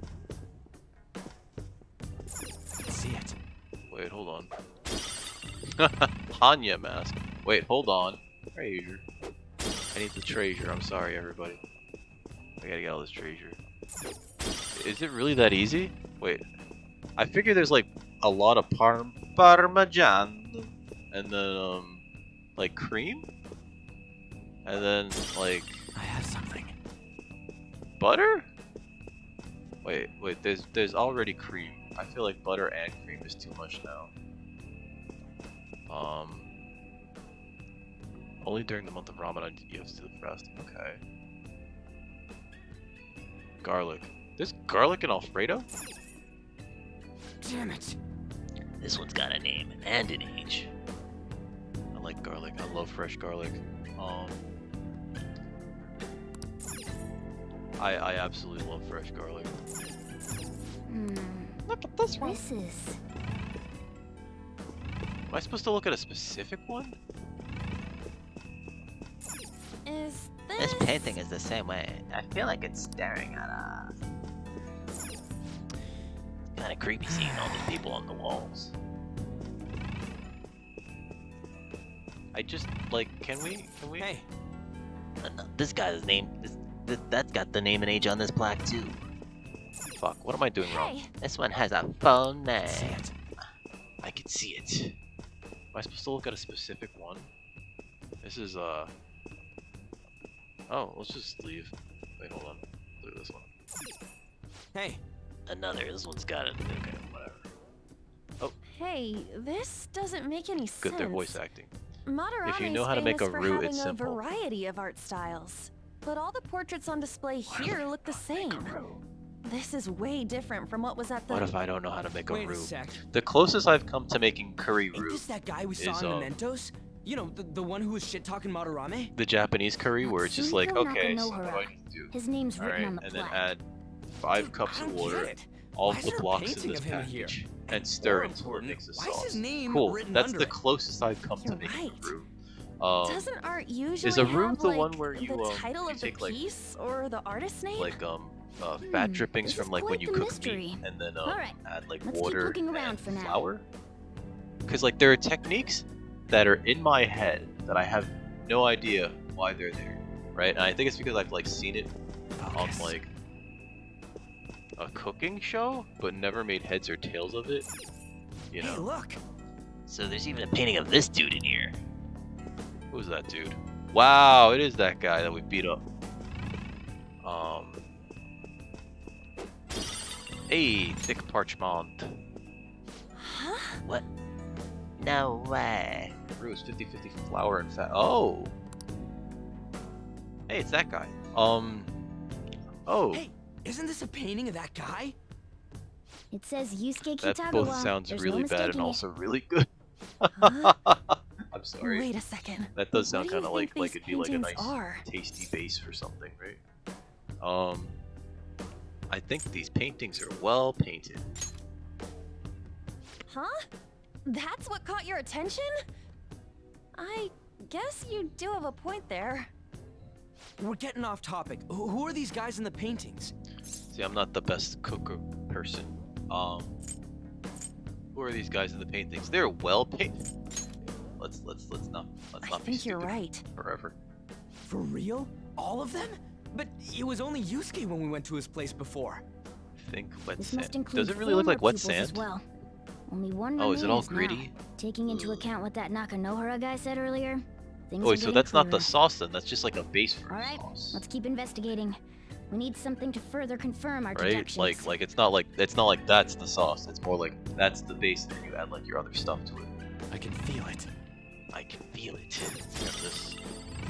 I can see it. Wait, hold on. Hanya mask. Wait, hold on. Treasure. I need the treasure. I'm sorry, everybody. I gotta get all this treasure. Is it really that easy? Wait. I figure there's like a lot of parmesan and then like cream and then like I have something. butter? Wait, there's already cream. I feel like butter and cream is too much now. Only during the month of Ramadan you have to do the fasting. Okay. Garlic. There's garlic in Alfredo? Damn it. This one's got a name and an age. I like garlic. I love fresh garlic. I absolutely love fresh garlic. Look at this one. This is... Am I supposed to look at a specific one? Is This painting is the same way. I feel like it's staring at us. Kind of creepy seeing all these people on the walls. I just like, can we? Hey, This guy's name, that's got the name and age on this plaque too. Fuck, what am I doing wrong? This one has a full name. See it. I can see it. Am I supposed to look at a specific one? This is oh, let's just leave. Wait, hold on. Look at this one. hey. Another, this one's got it. Okay, whatever. Oh, Hey, this doesn't make any sense. good, they're voice acting. Madarame If you know how to make a roux, having it's a simple. variety of art styles, but all the portraits on display here look the same. This is way different from what was at the. What if I don't know how to make a Wait a roux? sec. The closest I've come to making curry Ain't roux this that guy we saw is, in Mementos? You know, the one who was shit-talking Madarame? the Japanese curry, where it's just like, Natsuhiko okay, so Nakanohara. what do I need to do? His name's written Alright, on the and then plaque. add 5 Dude, cups I of don't water, get it. all Why of is the there a blocks in painting this of him here? package, and stir More it until it important, makes a why is sauce. his name Cool, written that's under the it? closest I've come to You're making right. a roux. Doesn't art usually is a roux have, the like, one where you, the title you of the take, like- piece or the artist's name? like fat drippings this from is like when quite you the cook mystery. meat and then Alright, add like let's keep water looking around and for now. flour? Because like there are techniques that are in my head that I have no idea why they're there, right? And I think it's because I've like seen it on like a cooking show, but never made heads or tails of it. You Hey, know? look. So there's even a painting of this dude in here. Who's that dude? Wow, it is that guy that we beat up. Hey, thick parchment. Huh? What? No way. Brews 50-50 flour and fat. Oh. Hey, it's that guy. Oh. Hey, isn't this a painting of that guy? It says Yusuke That Kitagawa. both sounds There's really no bad and mistaking it. also really good. Huh? I'm sorry. Wait a second. That does What sound do you kind of think like these it'd be like a nice, paintings are? tasty base for something, right? I think these paintings are well painted. Huh? That's what caught your attention? I guess you do have a point there. We're getting off topic. Who are these guys in the paintings? See, I'm not the best cooker person. Who are these guys in the paintings? They're well painted. Let's not I be think you're stupid right. forever. For real? All of them? But it was only Yusuke when we went to his place before. Think wet This must sand. include Does it really look like former wet pupils as sand? well. Only one Oh, is it all remains now. gritty? Taking into account what that Nakanohara guy said earlier, things Oh, are so getting that's not the clearer. sauce then. That's just like a base for All right, sauce. let's keep investigating. We need something to further confirm our Right? deductions. Like it's not like that's the sauce. It's more like that's the base, and then you add like your other stuff to it. I can feel it. I can feel it. Got this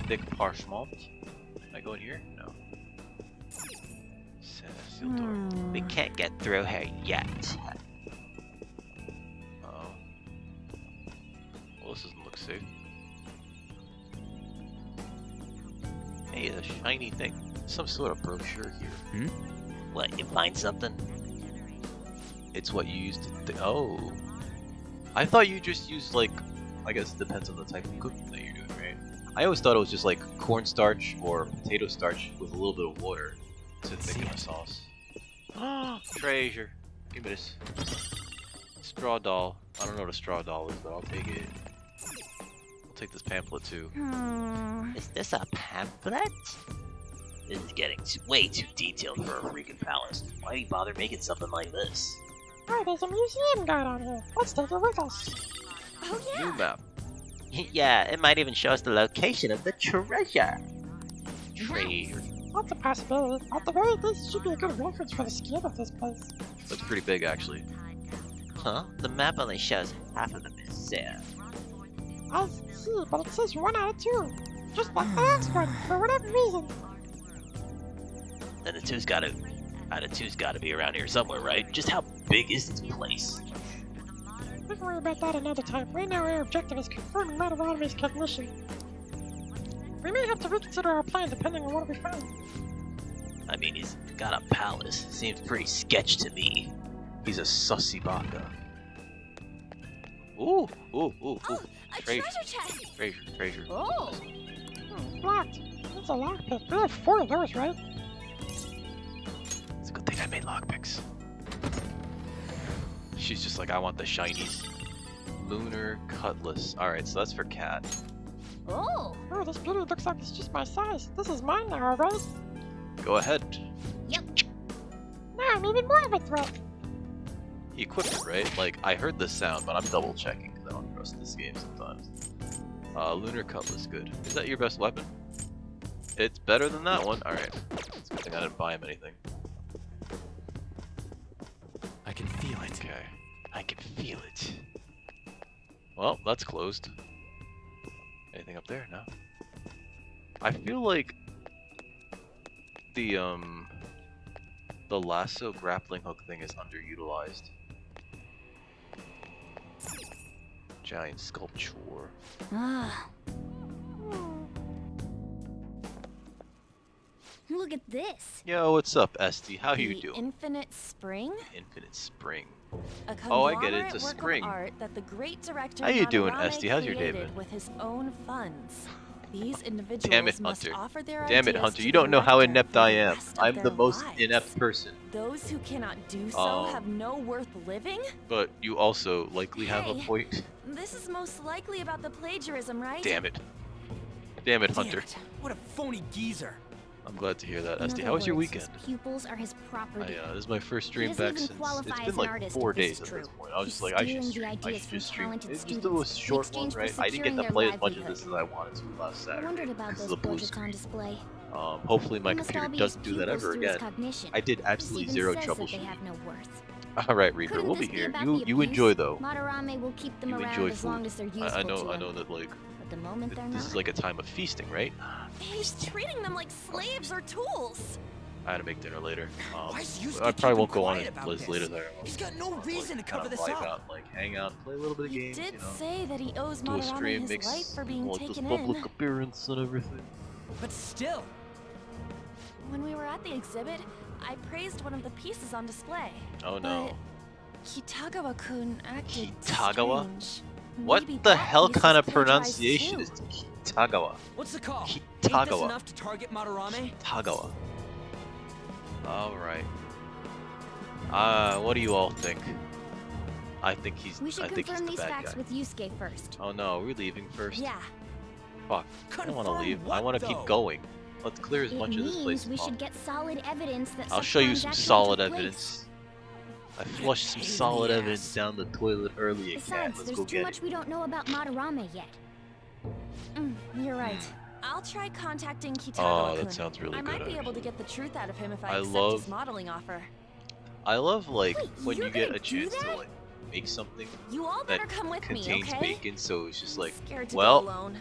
thick parchment. Can I go in here? No. Sealed door. We can't get through here yet. Oh. Well, this doesn't look safe. Hey, the shiny thing. Some sort of brochure here. What, you find something? It's what you use to. Oh. I thought you just used like. I guess it depends on the type of cooking that you're doing, right? I always thought it was just like cornstarch or potato starch with a little bit of water to thicken the sauce. Treasure. Give me this. Straw doll. I don't know what a straw doll is, but I'll take it. I'll take this pamphlet too. Is this a pamphlet? This is getting way too detailed for a freaking palace. Why do you bother making something like this? Oh, there's a museum guide on here. Let's take it with us. Oh yeah. New map. Yeah, it might even show us the location of the treasure. Treasure. That's a possibility. At the very least, it should be a good reference for the scale of this place. That's pretty big, actually. Huh? The map only shows half of the museum. I see, but it says 1 out of 2. Just like the last one, for whatever reason. Then the two's gotta be around here somewhere, right? Just how big is this place? We can worry about that another time. Right now, our objective is confirming Madarame's cognition. We may have to reconsider our plan depending on what we find. I mean, he's got a palace. Seems pretty sketch to me. He's a sussy baka. Ooh. Oh, a Treasure. treasure chest. Treasure. Oh. Locked. That's a lockpick. We have 4 of those, right? It's a good thing I made lockpicks. She's just like, I want the shinies. Lunar cutlass. Alright, so that's for Cat. Oh. Oh, this beauty looks like it's just my size. This is mine now, right? Go ahead. Yep. Now I'm even more of a threat. He equipped it, right? Like, I heard the sound, but I'm double checking because I don't trust this game sometimes. Lunar cutlass, good. Is that your best weapon? It's better than that one. Alright. It's a good thing I didn't buy him anything. I can feel it. Okay. I can feel it. Well, that's closed. Anything up there? No. I feel like the lasso grappling hook thing is underutilized. Giant sculpture. Ah. Look at this. Yo, what's up, Esty? How you The doing? Infinite Spring? Infinite Spring. A Oh, I get it. It's a conglomerate work spring. of art that the great director How you doing, Madarame Esty? How's your day created been? with his own funds. These individuals Damn it, must Hunter. offer their Damn it, ideas Hunter. to You the don't know how director inept for I the am. rest of I'm the their most lives. inept person. Those who cannot do so have no worth living? But you also likely have a Hey. point. This is most likely about the plagiarism, right? Damn it. Damn it, Damn Hunter. it. What a phony geezer. I'm glad to hear that, In Esty. other How was your words, weekend? His pupils are his property. This is my first stream doesn't back even since qualify it's as been an like artist 4 if this days is at true. this point. point. I was just like, I should just stream. It's just a short one, right? I didn't get to play as much of this as I wanted to last Saturday because of the blue screen. Hopefully my computer doesn't do that ever again. I did absolutely zero troubleshooting. Alright, Reaper, we'll be here. You enjoy though. Madarame will keep them You around enjoy as long food. as they're useful I to know him. that like But the moment they're this not, is like a time of feasting, right? He's treating them like slaves or tools. I had to make dinner later. Why is Yusuke I probably won't keeping go on quiet as about late this? as I He's got no reason to cover this vibe up. out, like hang out, play a little bit of He games, did you know. say that he owes Do a Madarame stream, his makes life for being like this taken public in. appearance and everything. But still, When we were at the exhibit, I praised one of the pieces on display. Oh no. But Kitagawa-kun acted Kitagawa? strange. What Maybe the that hell piece kind was of pronunciation plagiarized is too. Kitagawa? what's the call? Ain't Kitagawa. this enough to target Madarame? Kitagawa. Alright. What do you all think? I think he's we should the confirm these bad facts guy. with Yusuke first. Oh no, we're leaving first? Yeah, Fuck. I don't want to Confirm leave. I what, want to keep though? going. Let's clear as it much of this place means as we possible. should get solid evidence that I'll show you some transaction solid took place. evidence. I flushed some pain in solid the evidence ass. down the toilet earlier, cat. Besides, Let's there's go too get much it. we don't know about Madarame yet. You're right. I'll try contacting Oh, Kitagawa-kun. that sounds really I good. might be able to get the truth out of him if I I accept love- his modeling offer. I love like Wait, when you're you get gonna a chance do to that? like make something You all that better come with me, contains okay? bacon, so it's just like, Scared to well, go alone.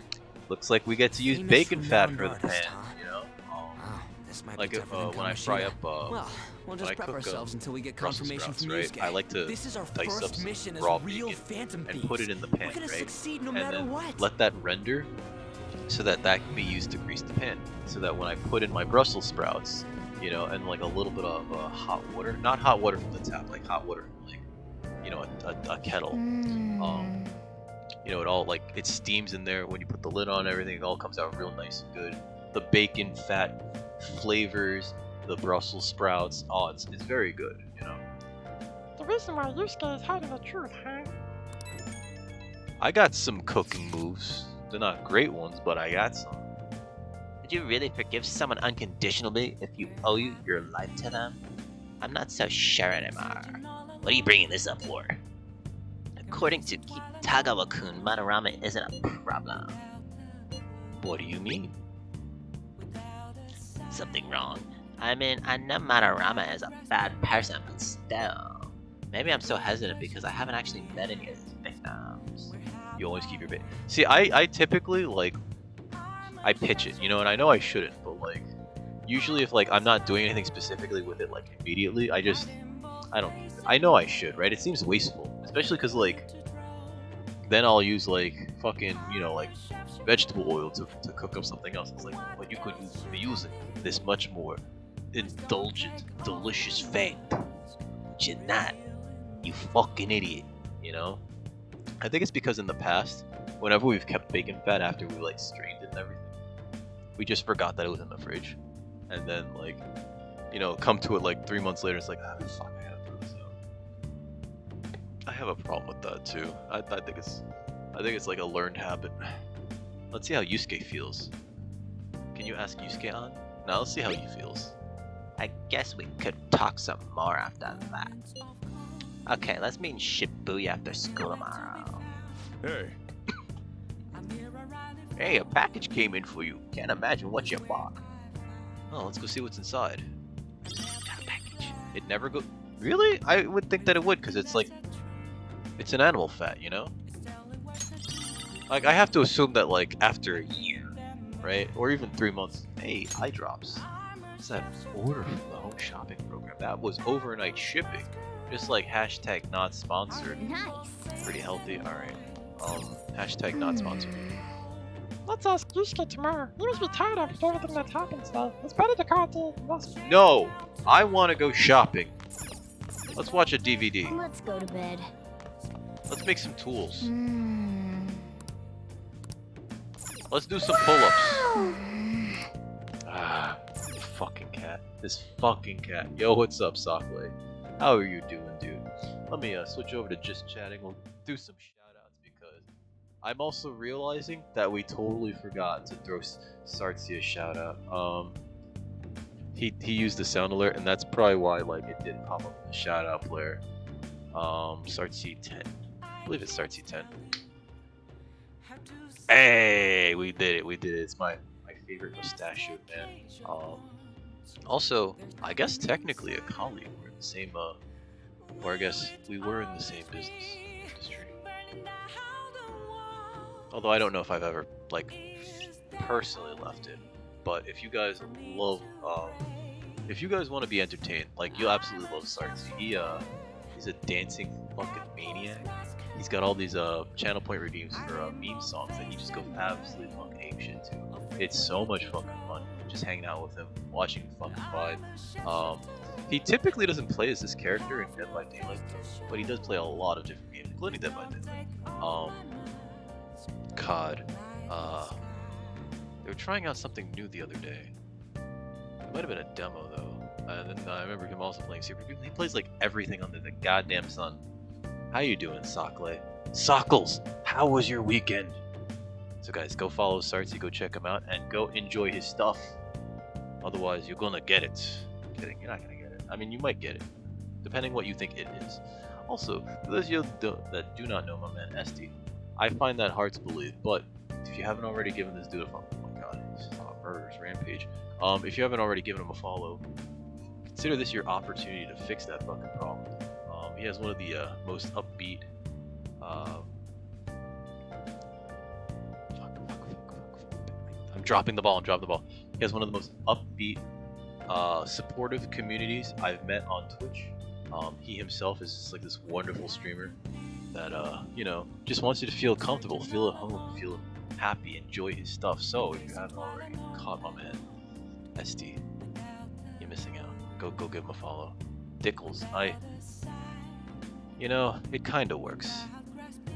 looks like we get to use Famous bacon fat for the renowned artist, pan, huh? you know? Oh, this might Like be if tougher than when I fry Kamoshida. up Well, we'll when just I prep cook, ourselves until we get Brussels confirmation sprouts, from right? Yusuke. I like to This is our dice up first some mission as raw real bacon phantom and thieves. put it in the pan, We're gonna right? succeed no And matter then what. let that render so that can be used to grease the pan. So that when I put in my Brussels sprouts, you know, and like a little bit of hot water, not hot water from the tap, like hot water from like, you know, a kettle. You know, it all like it steams in there. When you put the lid on, everything it all comes out real nice and good. The bacon fat flavors, the Brussels sprouts. Oh, it's very good. You know. The reason why Yusuke is hiding the truth, huh? I got some cooking moves. They're not great ones, but I got some. Would you really forgive someone unconditionally if you owe your life to them? I'm not so sure anymore. What are you bringing this up for? According to Kitagawa-kun, Madarame isn't a problem. What do you mean? Something wrong. I mean, I know Madarame is a bad person, but still. Maybe I'm so hesitant because I haven't actually met any of these victims. You always keep your bait. See, I typically like I pitch it, you know, and I know I shouldn't, but like usually if like I'm not doing anything specifically with it like immediately, I know I should, right? It seems wasteful, especially because like then I'll use like fucking, you know, like vegetable oil to cook up something else. It's like, but you could be using this much more indulgent, delicious thing. But you're not, you fucking idiot, you know? I think it's because in the past, whenever we've kept bacon fat after we like strained it and everything, we just forgot that it was in the fridge, and then like, you know, come to it like 3 months later, it's like, ah, fuck, I gotta throw this out. I have a problem with that too. I think it's like a learned habit. Let's see how Yusuke feels. Can you ask Yusuke on? Now let's see how he feels. I guess we could talk some more after that. Okay, let's meet in Shibuya after school tomorrow. Hey. Hey, a package came in for you. Can't imagine what you bought. Oh, let's go see what's inside. Got a package. It never go. Really? I would think that it would, because it's like, it's an animal fat, you know? Like, I have to assume that like after a year, right? Or even 3 months. Hey, eye drops. What's that? Order from the home shopping program. That was overnight shipping. Just like hashtag not sponsored. Nice. Pretty healthy. Alright. Hashtag not sponsored. Let's ask Yusuke tomorrow. He must be tired of everything that's happened today. It's better to call the investment. No! I want to go shopping. Let's watch a DVD. Let's go to bed. Let's make some tools. Let's do some pull-ups. Ah, fucking cat. This fucking cat. Yo, what's up, Sakle? How are you doing, dude? Let me switch over to just chatting. We'll do some shoutouts because I'm also realizing that we totally forgot to throw Sartsi a shoutout. He used the sound alert, and that's probably why like it didn't pop up in the shoutout player. Start C10. I believe it starts C10. Hey, we did it. We did it. It's my favorite mustachioed man. Also, I guess technically a colleague. We're in the same, or I guess we were in the same business industry. Although I don't know if I've ever, like, personally left it. But if you guys love, if you guys want to be entertained, like, you'll absolutely love Sartzy. He's a dancing fucking maniac. He's got all these channel point redeems for meme songs that he just goes absolutely fucking ape shit to. It's so much fucking fun just hanging out with him, watching him fucking fight. He typically doesn't play as this character in Dead by Daylight, but he does play a lot of different games, including Dead by Daylight. COD. They were trying out something new the other day. It might have been a demo though. And then I remember him also playing Super. He plays like everything under the goddamn sun. How you doing, Sokle? Sockles, how was your weekend? So guys, go follow Sartzy, go check him out, and go enjoy his stuff. Otherwise, you're gonna get it. Kidding, you're not gonna get it. I mean, you might get it, depending what you think it is. Also, for those of you that do not know my man Esty, I find that hard to believe, but if you haven't already given this dude a follow, oh my god, he's on a murderous rampage. If you haven't already given him a follow, consider this your opportunity to fix that fucking problem. He has one of the most upbeat, I'm dropping the ball. He has one of the most upbeat, supportive communities I've met on Twitch. He himself is just like this wonderful streamer that, you know, just wants you to feel comfortable, feel at home, feel happy, enjoy his stuff. So if you haven't already caught my man, ST, you're missing out. Go give him a follow. Dickles, you know, it kind of works.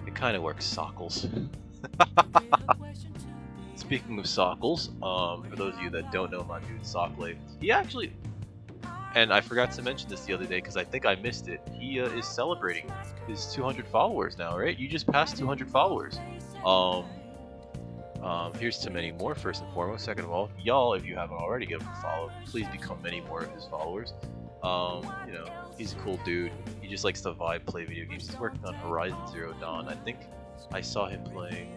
It kind of works, Sockles. Speaking of Sockles, for those of you that don't know my dude Sokle, he actually, and I forgot to mention this the other day because I think I missed it, he is celebrating his 200 followers now, right? You just passed 200 followers. Here's to many more, first and foremost. Second of all, y'all, if you haven't already given him a follow, please become many more of his followers. You know, he's a cool dude. He just likes to vibe, play video games. He's working on Horizon Zero Dawn. I think I saw him playing.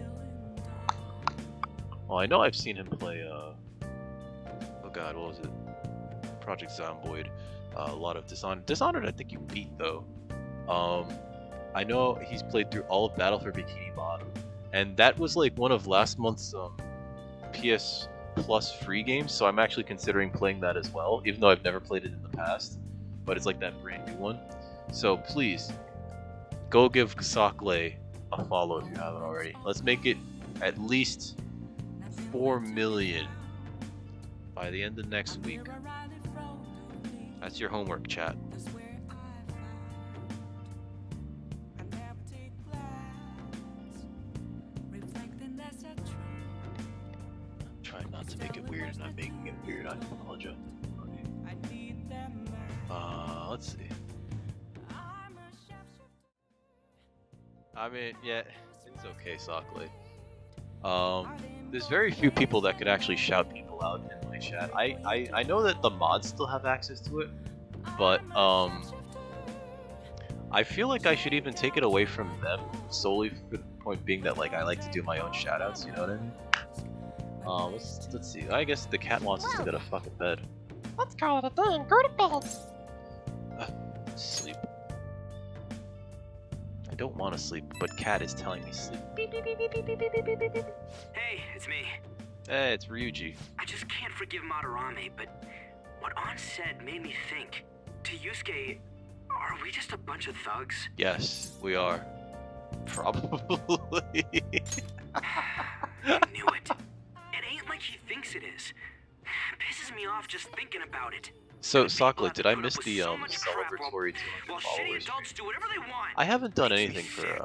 Well, I know I've seen him play. Oh god, what was it? Project Zomboid. A lot of Dishonored. Dishonored, I think you beat though. I know he's played through all of Battle for Bikini Bottom, and that was like one of last month's PS Plus free games. So I'm actually considering playing that as well, even though I've never played it in the past. But it's like that brand new one. So please, go give Sokle a follow if you haven't already. Let's make it at least 4 million by the end of next week. That's your homework, chat. Trying not to make it weird and not making it weird. I apologize. Okay. Let's see. I mean, yeah, it's okay, Sokle. There's very few people that could actually shout people out in my chat. I know that the mods still have access to it, but I feel like I should even take it away from them, solely for the point being that like I like to do my own shoutouts. You know what I mean? Let's see. I guess the cat wants us to go to fucking bed. Let's call it a day and go to bed. Sleep. I don't want to sleep, but cat is telling me sleep. Beep, beep, beep, beep, beep, beep, beep, beep, beep, beep. Hey, it's me. Hey, it's Ryuji. I just can't forgive Madarame, but what An said made me think. To Yusuke, are we just a bunch of thugs? Yes, we are. Probably. I knew it. It ain't like he thinks it is. Pisses me off just thinking about it. So, Sokle, did I miss the celebratory 200 followers? I haven't done anything for,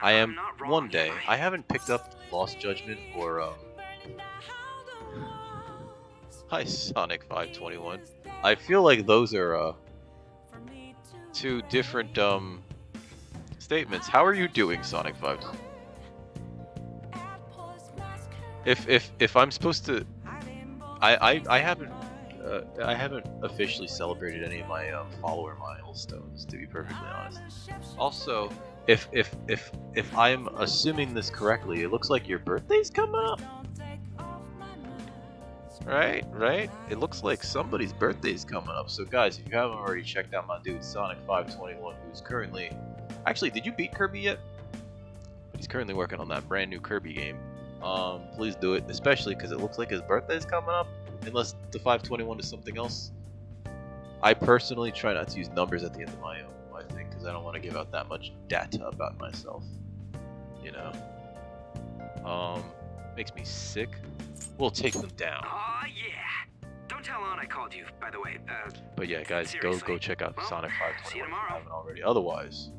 I am, one day, I haven't picked up Lost Judgment or, Hi, Sonic521. I feel like those are, two different, statements. How are you doing, Sonic5? If I'm supposed to... I haven't I haven't officially celebrated any of my follower milestones, to be perfectly honest. Also, if I'm assuming this correctly, it looks like your birthday's coming up. Right? It looks like somebody's birthday's coming up. So guys, if you haven't already checked out my dude Sonic521, who's currently... Actually, did you beat Kirby yet? He's currently working on that brand new Kirby game. Please do it, especially because it looks like his birthday's coming up. Unless the 521 is something else. I personally try not to use numbers at the end of my thing, because I don't want to give out that much data about myself. You know? Makes me sick. We'll take them down. Aw, yeah. Don't tell Ann I called you, by the way. But yeah, guys, go check out Sonic 521 see you if you tomorrow. haven't already. Otherwise,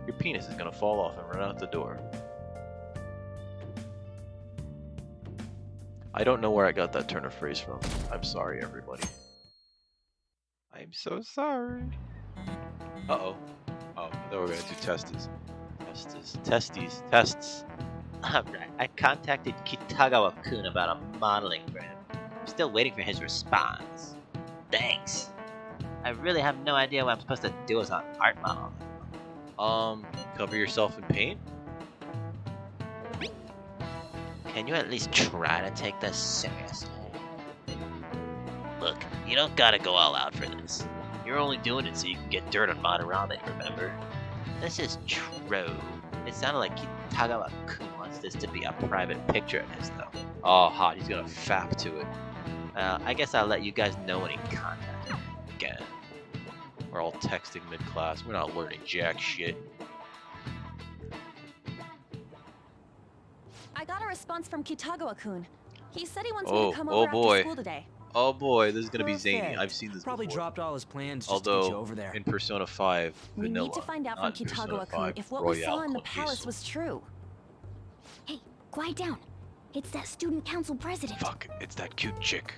your penis is gonna fall off and run out the door. I don't know where I got that turn of phrase from. I'm sorry, everybody. I'm so sorry. Uh-oh. Oh, I thought we were gonna do testes. Tests. Alright, I contacted Kitagawa-kun about a modeling for him. I'm still waiting for his response. Thanks. I really have no idea what I'm supposed to do as an art model. Cover yourself in paint? Can you at least try to take this seriously? Look, you don't gotta go all out for this. You're only doing it so you can get dirt on Madarame, remember? This is true. It sounded like Kitagawa-kun wants this to be a private picture of his, though. Oh, hot. He's gonna fap to it. I guess I'll let you guys know when he contacts me again. We're all texting mid-class. We're not learning jack shit. I got a response from Kitagawa-kun. He said he wants me to come over after school today. Oh boy, this is gonna be zany. I've seen this Probably before. dropped all his plans just to get you over there. In Persona 5 We Vanilla, need to find out from not in Persona Kitagawa-kun 5 if what we Royale saw in the Club palace Diesel. was true. Hey, quiet down. It's that student council president. Fuck, it's that cute chick.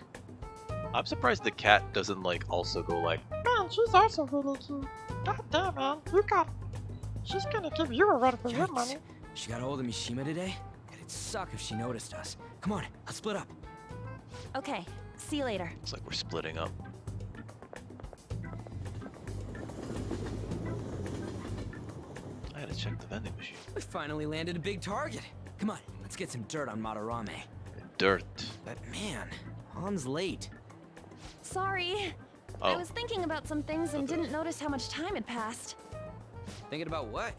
I'm surprised the cat doesn't like also go like, Man, she's also really cute. God damn, man. You got... She's gonna give you a run for your Yikes. money. She got hold of Mishima today? It'd suck if she noticed us. Come on, let's split up. Okay, see you later. it's like we're splitting up. I gotta check the vending machine. We finally landed a big target. Come on, let's get some dirt on Madarame. Dirt. But man, Han's late. Sorry. Oh. I was thinking about some things and didn't notice how much time had passed. Thinking about what?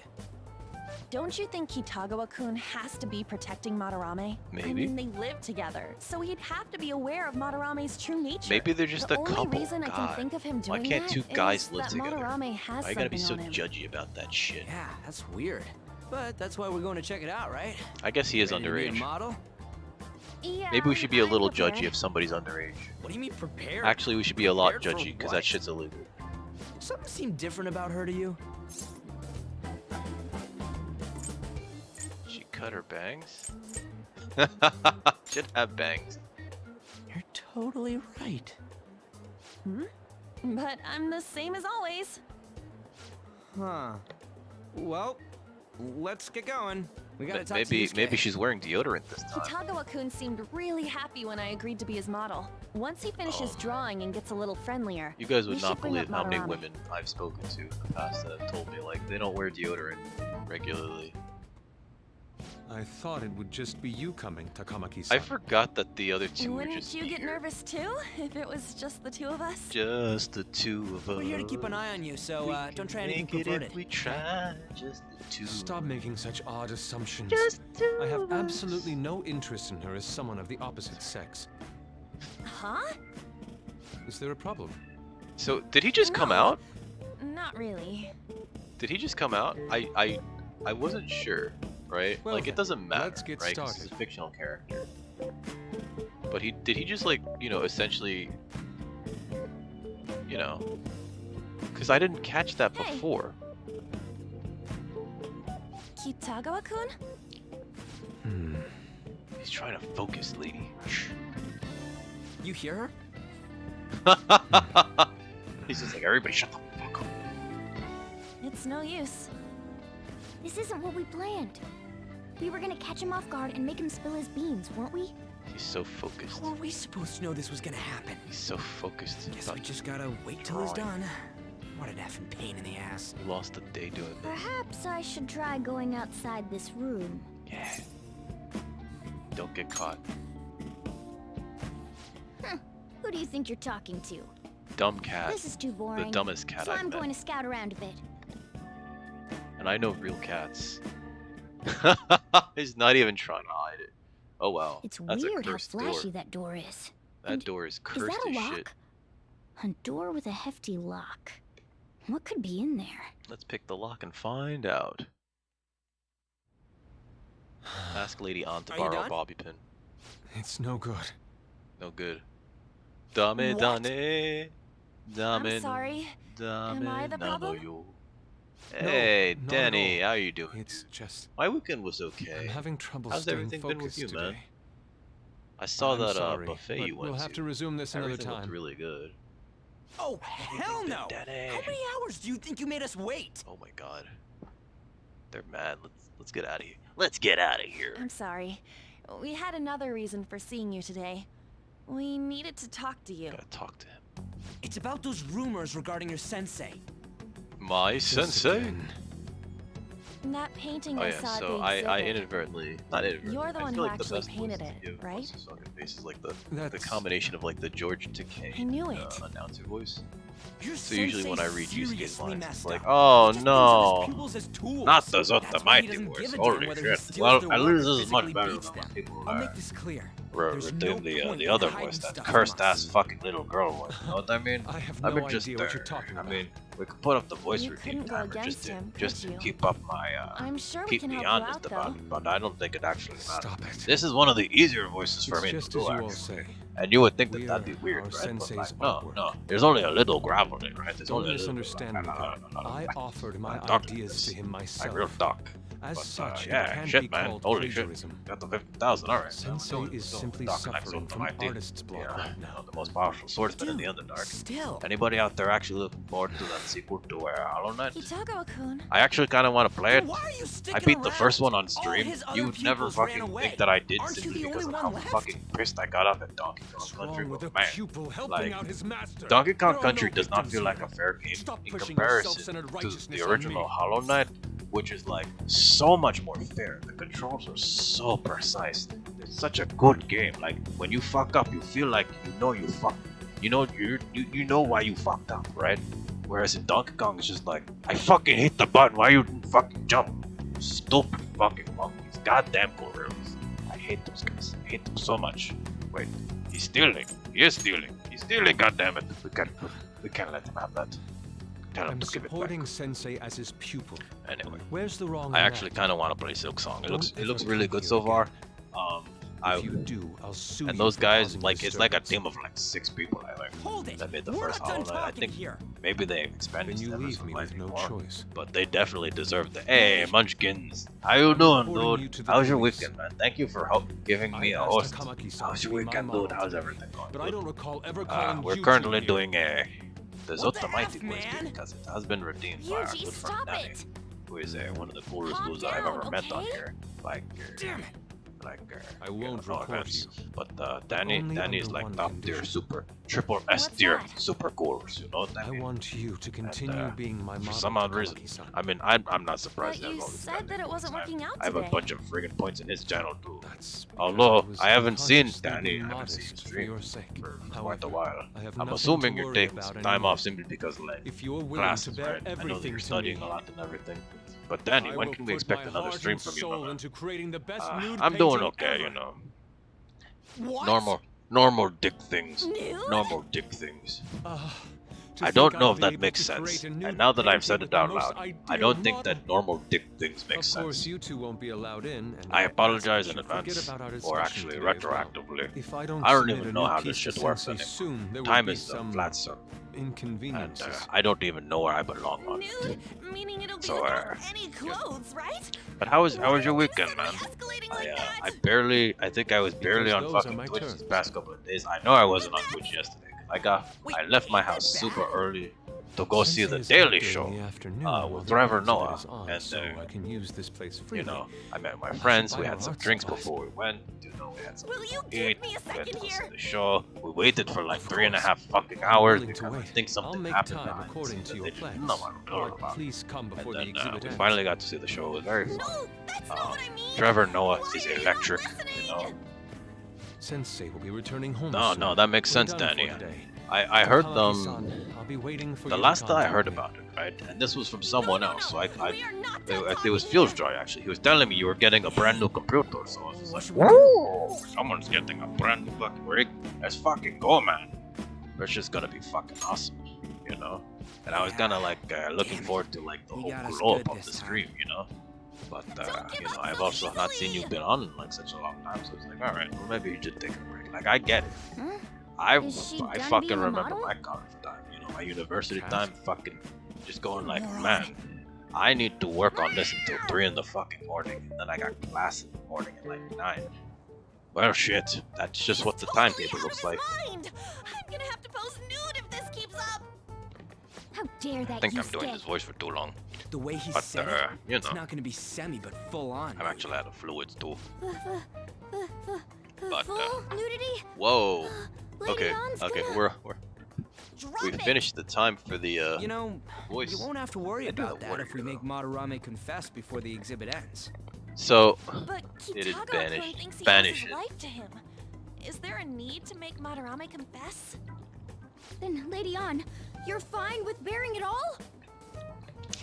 Don't you think Kitagawa-kun has to be protecting Madarame? Maybe. I mean, they live together, so he'd have to be aware of Madarame's true nature. Maybe they're just the a only couple. reason I can God. think of him Why doing can't that two guys is live that together? Madarame has Why you gotta be so something on him. judgy about that shit? Yeah, that's weird. But that's why we're going to check it out, right? I guess he is Ready to be a underage. model? Yeah, Maybe we should be a I'm little prepared. judgy if somebody's underage. What do you mean prepared? Actually, we should be a lot Prepared for judgy because what? that shit's illegal. Something seemed different about her to you? She cut her bangs? Should have bangs. You're totally right. But I'm the same as always. Huh. Well, let's get going. We gotta talk to Maybe Yusuke. she's wearing deodorant this time. Kitagawa-kun seemed really happy when I agreed to be his model. Once he finishes drawing and gets a little friendlier, You guys we would should not bring up believe how many Madarame. women I've spoken to in the past that have told me like they don't wear deodorant regularly. I thought it would just be you coming, Takamaki-san. I forgot that the other two were Wouldn't just you get here. nervous too if it was just the two of us? Just the two of us. We're here to keep an eye on you, so don't try anything Make it perverted. if we try. Just the two. Stop making such odd assumptions. Just two I have of us. absolutely no interest in her as someone of the opposite sex. Huh? Is there a problem? So did he just come No. out? Not really. Did he just come out? I wasn't sure, right? Well like it then, doesn't matter, let's get right? 'Cause he's started. a fictional character. But did he just like, you know, essentially, you know, because I didn't catch that Hey. before. Kitagawa-kun? He's trying to focus, lady. You hear her? He's just like, everybody shut the fuck up. It's no use. This isn't what we planned. We were gonna catch him off guard and make him spill his beans, weren't we? He's so focused. How are we supposed to know this was gonna happen? He's so focused. Guess we just gotta wait till he's done. What an effing pain in the ass. We lost a day doing this. Perhaps I should try going outside this room. Yeah. Don't get caught. Who do you think you're talking to? Dumb cat. This is too boring. The dumbest cat so I've I'm met. going to scout around a bit. And I know real cats. He's not even trying to hide it. Oh wow. It's That's weird a how cursed flashy door. that door is. That door is Is cursed that a as lock? shit. A door with a hefty lock. What could be in there? Let's pick the lock and find out. Ask Lady Aunt to Are you borrow a done? bobby pin. It's no good. No good. Dame, What? dame. Dame. I'm sorry. Am I the problem? Hey, not at Danny, all. how you doing? It's just My weekend was okay. I'm having trouble How's staying everything been with focused you, today. man? I saw I'm that sorry, buffet but you went we'll have to resume this another Everything looked time. really good. Oh, hell no! Daddy. How many hours do you think you made us wait? Oh my god. They're mad. Let's get out of here. Let's get out of here. I'm sorry. We had another reason for seeing you today. We needed to talk to you. Gotta talk to him. It's about those rumors regarding your sensei. My This sensei? again. That painting Oh I yeah, saw so at the I exhibit. inadvertently, not inadvertently, You're the I one feel who like the actually best painted voice to it, give right? voice to fucking face is like the That's- combination of like the George Takei I knew it. announcer voice. Your So usually when I sensei's read Yusuke's seriously lines, it's messed like, up. oh He just thinks of his no, pupils as tools. not the That's why he mighty doesn't voice. give a damn Holy whether he shit. steals Well, their at work least or this is much physically better beats than them. what people I'll are. make this clear. There's no Retain point the in other hiding voice, that stuff from cursed us. ass fucking little girl voice. You know what I mean? I have I've no been just idea what you're talking about. I mean, we could put up the voice You routine couldn't go timer against him, just could to you? keep up my I'm sure we keep can me help you honest out, about though. it, but I don't think it actually matters. Stop it. This is one of the easier voices for It's me just to as do, you all actually. say. And you would think that We that'd be are weird, our right? But sensei's like, artwork. no. There's only a little gravel in it, right? There's Don't only a little. misunderstand me, though. I offered my Dark ideas to him myself. Like real dark. As But, such, yeah, it can shit, be man. called Holy shit. plagiarism. Got the 50,000, alright. Sensei is simply suffering from artist's block right now. The most powerful swordsman in the Underdark. Still. Anybody out there actually looking forward to that sequel to Hollow Knight? Hitago-kun. I actually kind of want to play it. Why are you sticking I beat the around? first one on All stream. his other You would never pupils ran fucking away. think that I did Aren't you simply the because only of how one left? fucking pissed I got off at Donkey Kong What's Country. wrong with a Man, pupil helping like, out his master? Donkey Kong There are Country no does not victims feel like here. a fair game Stop in pushing your comparison self-centered to righteousness the on original me. Hollow Knight, which is like so much more fair. The controls are so precise. It's such a good game. Like when you fuck up, you feel like you know you fucked. You know why you fucked up, right? Whereas in Donkey Kong, it's just like I fucking hit the button. Why you didn't fucking jump? Stupid fucking monkeys. Goddamn gorillas. I hate those guys. I hate them so much. Wait, he's stealing. He is stealing. He's stealing. Goddammit. We can't let him have that. Tell him I'm to give it back. supporting Sensei as his pupil. Anyway, Where's the wrong I in actually that? kind of want to play Silk Song. It Don't looks ever really come good here so again. far. If you do, I'll sue And you those for guys, causing like, it's like a disturbance. team of like 6 people. I think Hold it. that made the We're first not done Hollow Knight. I talking think here. maybe they expanded Then you them or leave something me with no more. choice. But they definitely deserve the. Hey, Munchkins, how you doing, reporting you dude? to the How's your police. weekend, man? Thank you for giving me I a asked host. Takamaki-san How's to your be my weekend, model dude? How's today, everything going? But I dude? don't recall ever calling We're you currently two doing here. the What the Zota Mighty F, Boys man? because it has been redeemed by our Yuji, good friend stop Danny, it. who is one of the coolest Calm dudes I've ever down, met on okay? here. Like, Damn it. I won't no report offense, you. but Danny's only like under top one tier, condition. triple S What's tier, that? super coolers. You know what I I mean? want you to continue being my model. For some odd reason, Takamaki-san. I mean, I'm not surprised. But at you all these said guys that it do wasn't this. working out I have a today. bunch of friggin' points in his channel too. That's Although because I haven't seen unconsciously Danny, being I haven't seen his modest for stream your sake. for quite a However, while. I have I'm nothing assuming to you're worry taking about some time anymore. off simply because of like If you're willing classes, to bear right? I know that everything you're to studying me, a lot and everything. But Danny, I when will can we put expect my another heart stream and from you, soul man? into creating the best nude I'm doing painting okay, ever. you know. What? Normal dick things. Nude? Normal dick things. To I don't think know I'll if be that able makes to create sense. a nude And now that I've painting said with it the out most loud, I ideal don't think model. that normal dick things make Of sense. course, you two won't be allowed in. And I ask apologize that in you forget advance, about our or discussion actually today as well. retroactively. If I don't I don't submit even a know new how piece this to shit works Sensei anymore. soon, there will Time be is a some flat circle, and inconveniences. I don't even know where I belong on it. Nude? Meaning it'll be So, without any clothes, right? But how was Why your are you weekend, suddenly man? escalating like that? I think I was barely Because on those are fucking my Twitch terms. these past couple of days. I know I wasn't on Twitch yesterday. I left my house super early to go see the Daily Show with Trevor Noah, and I can use this place freely. you know, I met my friends. We had some drinks before we went. You know, we had some Will you to eat. give me a We had to second go see here? the show. We waited for like 3.5 fucking hours willing to because I wait. think I'll something make happened. time behind the according scenes to that your they didn't plans. know about. But please come before the And then exhibit we ends. finally got to see the show. It was very fun. No, that's not what I mean. Trevor Noah Why is are you not electric. listening? You know. Sensei will be returning home No, soon. no, that makes We're sense, done for Danny. today. I heard Kalaki-san, I'll be waiting for the you to last I heard contact me. about it, right? And this was from someone No, else. no, So we are not done it was talking Fieldjoy here. actually. He was telling me you were getting a brand new computer. So I was just like, whoa, someone's getting a brand new fucking rig. Let's fucking go, man. It's just gonna be fucking awesome, you know. And I was kind of like looking forward to like the He whole got us glow good up of this the time. stream, you know. But Don't you give know, up I've so also not seen you easily. been on in like such a long time. So it's like, all right, well maybe you should take a break. Like I get it. Huh? I Is she I done fucking being a remember model? my college time, you know, my university Cat? time, fucking just going like, Moron. man, I need to work on this until 3 in the fucking morning, and then I got class in the morning at like 9. Well, shit, that's just what the Totally timetable out looks of his like. mind. I'm gonna have to pose nude if this keeps up. How dare that I think I'm Yusuke. doing this voice for too long. The way he But, said you it's know. not gonna be semi, but full on. I'm actually out of fluids too. But, Full nudity? Whoa. Lady Okay, Ann's okay, gonna we're Drop we it. finished the time for the You know, voice. you won't have to worry I do about have that worry, if we make Madarame confess before the exhibit ends. So But it is Kitagawa-kun banished. thinks he Banish owes his it. life to him. Is there a need to make Madarame confess? Then, Lady Ann, you're fine with bearing it all?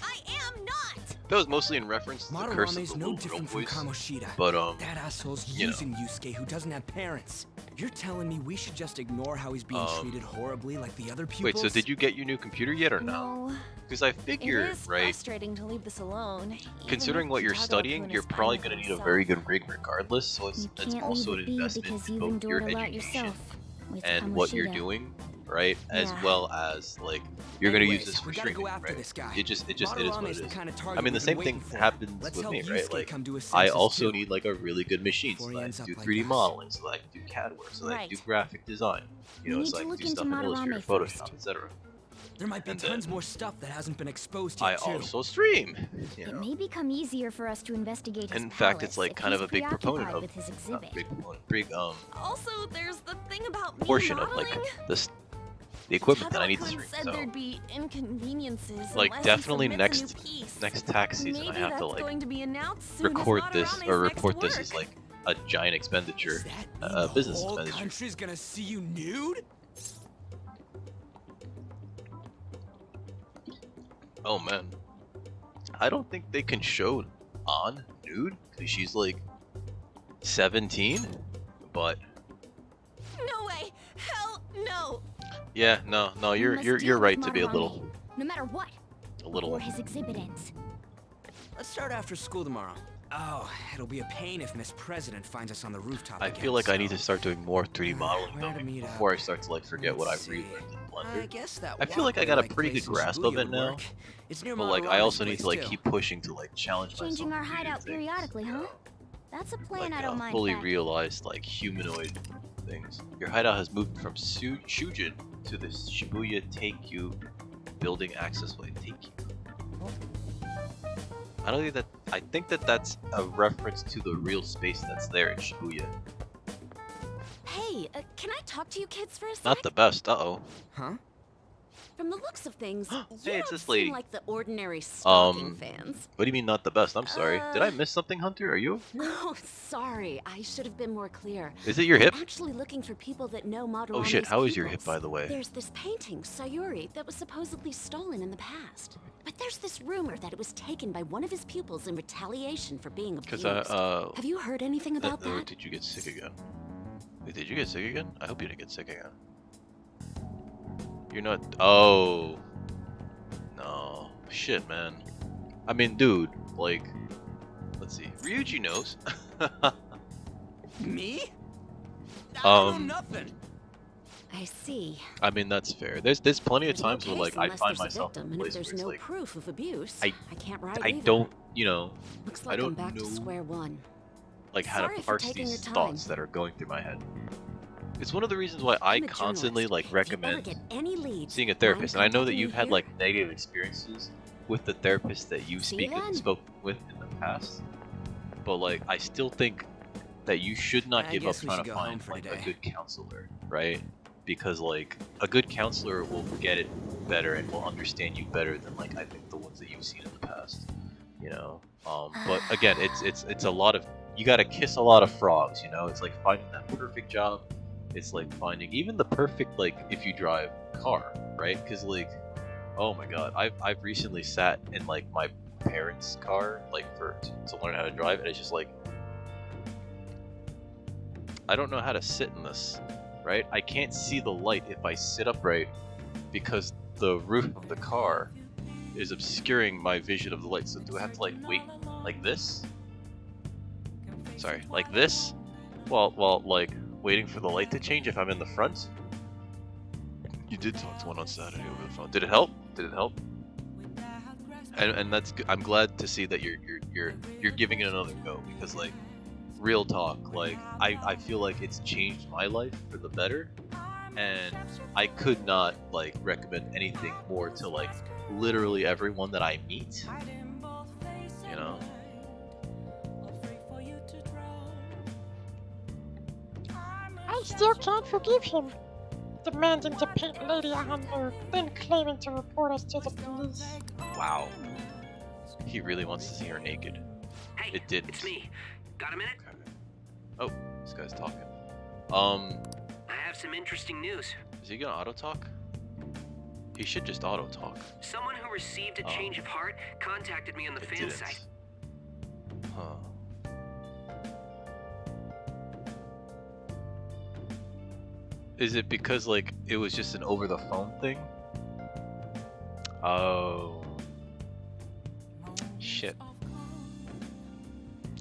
I am not. that was mostly in reference to the curse of Madarame's the no little girl different from voice. Kamoshida. But That asshole's you know. using Yusuke who doesn't have parents. You're telling me we should just ignore how he's being treated horribly like the other wait, pupils? so did you get your new computer yet or no? No. Because I It figure, is right, frustrating to leave this alone. even considering if what you're Kitagawa-kun studying, is you're fine probably with going to need a himself. very good rig regardless, so it's You it's can't also leave an it be investment because in you've both your endured a lot education yourself. With and what you're Kamoshida. doing, right? As Yeah. well as, like, you're going to use Anyways, this for we gotta streaming, go after right? this guy. It just is what Madarame's it the is. kind of target I mean, the we've same been thing waiting for. happens Let's with help me, right? Yusuke Like, come to his I senses, also too. need, like, a really good machine, so Before he that I ends can up do like 3D us. modeling, so that I can do CAD work, so that I can do Right. graphic design, you We know, need so to I can look do into stuff in Illustrator, Madarame Photoshop, first. etc. There might be And tons then more stuff that hasn't been exposed I yet, too. also stream, you It know. may become easier for us to investigate his In fact, it's palace like if kind of he's a big proponent preoccupied of with his not exhibit. big proponent, big Also, there's the thing about me portion of like modeling. the equipment that I need to Kitagawa-kun stream. said So there'd be inconveniences like unless definitely he submits a new piece. next tax season Maybe I have that's to like going to be announced soon as record this Madarame's or next report this work. as like a giant expenditure, Does that mean business the whole expenditure. country's gonna see you nude? Oh man, I don't think they can show on nude because she's like 17, but No way! Hell no! yeah, no, We you're must you're deal with right to be a Madarame, little no matter what, before his exhibit ends. Let's start after school tomorrow. Oh, it'll be a pain if Miss President finds us on the rooftop I again, feel like I need so- to start doing more 3D modeling Where though, to meet up? before I start to like forget what Let's I've see. relearned in I Blender. guess that I feel like I got a pretty good place in grasp Shibuya of it would now, work. It's near but like I Madarama's also need place, to like too. keep pushing to like challenge myself. Changing our to do new hideout things, periodically, you huh? know? That's a plan Like I don't mind. fully cracking. realized like humanoid things. Your hideout has moved from Shujin to the Shibuya Teikyu building access way. Teikyu. I don't think that. I think that that's a reference to the real space that's there in Shibuya. Hey, can I talk to you kids for a sec? Not the best. Uh-oh. Huh? From the looks of things, Hey, you it's don't this lady. seem like the ordinary stalking Um, fans. What do you mean not the best? I'm sorry. Did I Uh, miss something, Hunter? Are you? Oh, sorry. I should have been more clear. Is it your hip? I'm actually looking for people that know Madarame's Oh shit, how is your hip pupils. by the way? There's this painting, Sayuri, that was supposedly stolen in the past. But there's this rumor that it was taken by one of his pupils in retaliation for being abused. Because Have you heard anything about that? Did you get sick again? Wait, did you get sick again? I hope you didn't get sick again. You're not. Oh. No. Shit, man. I mean, dude, like, let's see. Ryuji knows. Me? I don't know Um, nothing. I see. I mean, that's fair. There's plenty of There's no times where like case I unless find there's a myself victim, in a and if place where there's it's no like proof of abuse, I can't write I either. don't, you know, Looks I like I'm don't back to know square one. like how to Sorry for parse taking these your time. thoughts that are going through my head. it's one of the reasons why I I'm a constantly journalist. like If you ever recommend get any leads, seeing a therapist, and I mind know that contacting you've me had here? like negative experiences with the therapist that you See you then. spoke with in the past, but like I still think that you should not I give up guess we trying should to go home find for like a today. good counselor, right? Because like a good counselor will get it better and will understand you better than like I think the ones that you've seen in the past, you know. But again, it's a lot of, you gotta kiss a lot of frogs, you know. It's like finding that perfect job. It's like finding even the perfect, like, if you drive car, right? Because like, oh my god, I've recently sat in like my parents' car like to learn how to drive, and it's just like, I don't know how to sit in this, right? I can't see the light if I sit upright because the roof of the car is obscuring my vision of the light. So do I have to like wait like this? Sorry, like this? While like waiting for the light to change if I'm in the front? You did talk to one on Saturday over the phone. Did it help? Did it help? And that's good. I'm glad to see that you're giving it another go, because like, real talk, like I feel like it's changed my life for the better, and I could not like recommend anything more to like literally everyone that I meet, you know. I still can't forgive him. Demanding to paint Lady Ahanu, then claiming to report us to the police. Wow. He really wants to see her naked. Hey, It didn't. it's me. Got a minute? Oh, this guy's talking. I have some interesting news. Is he gonna auto talk? He should just auto talk. Someone who received a change of heart contacted me on the fan Didn't. site. Huh. Is it because like it was just an over the phone thing? Oh. Shit.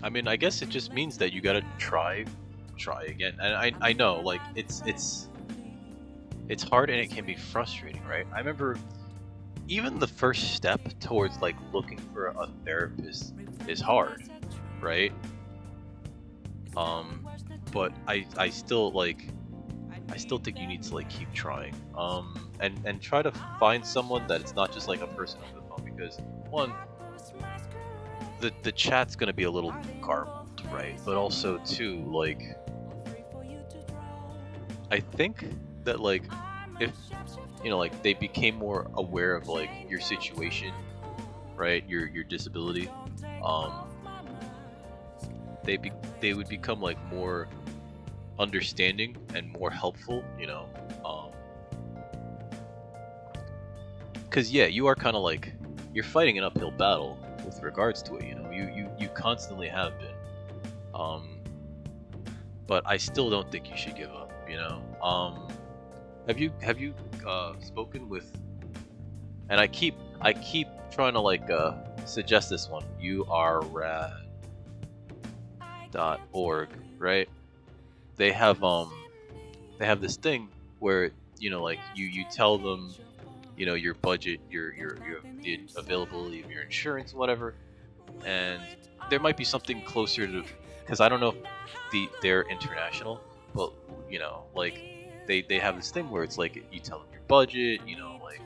I mean, I guess it just means that you gotta try again. And I know, like, it's hard and it can be frustrating, right? I remember even the first step towards like looking for a therapist is hard, right? But I still think you need to like keep trying, and try to find someone that it's not just like a person over the phone, because one, the chat's gonna be a little garbled, right? But also two, like, I think that like if you know, like, they became more aware of like your situation, right? Your disability, they would become like more understanding and more helpful, you know. Because yeah, you are kind of like, you're fighting an uphill battle with regards to it, you know. You constantly have been, but I still don't think you should give up, you know. Have you spoken with, and I keep trying to like suggest this one, urad.org, right? They have this thing where, you know, like you tell them, you know, your budget, your the availability of your insurance, whatever, and there might be something closer to, because I don't know if they're international, but you know, like they have this thing where it's like you tell them your budget, you know, like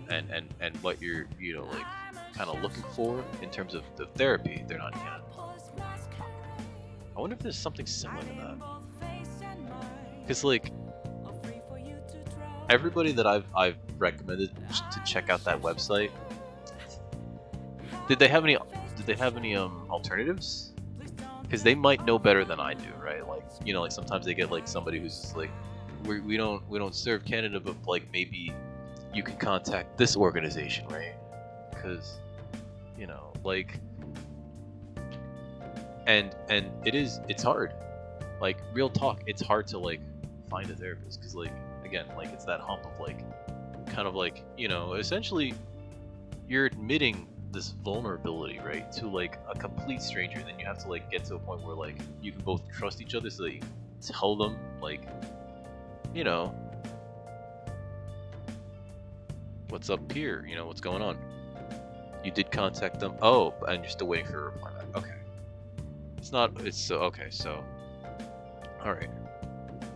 and what you're, you know, like kind of looking for in terms of the therapy. They're not, you know. I wonder if there's something similar to that. Because like everybody that I've recommended to check out that website, did they have any alternatives? Because they might know better than I do, right? Like, you know, like sometimes they get like somebody who's just like, we don't serve Canada, but like maybe you can contact this organization, right? Because, you know, like, and it's hard. Like, real talk, it's hard to like find a therapist, because like, again, like, it's that hump of like, kind of like, you know, essentially you're admitting this vulnerability, right, to like a complete stranger. Then you have to like get to a point where like you can both trust each other, so that you tell them, like, you know, what's up here, you know, what's going on. You did contact them, oh, and you're still waiting for a reply back. Okay, it's so okay, so all right.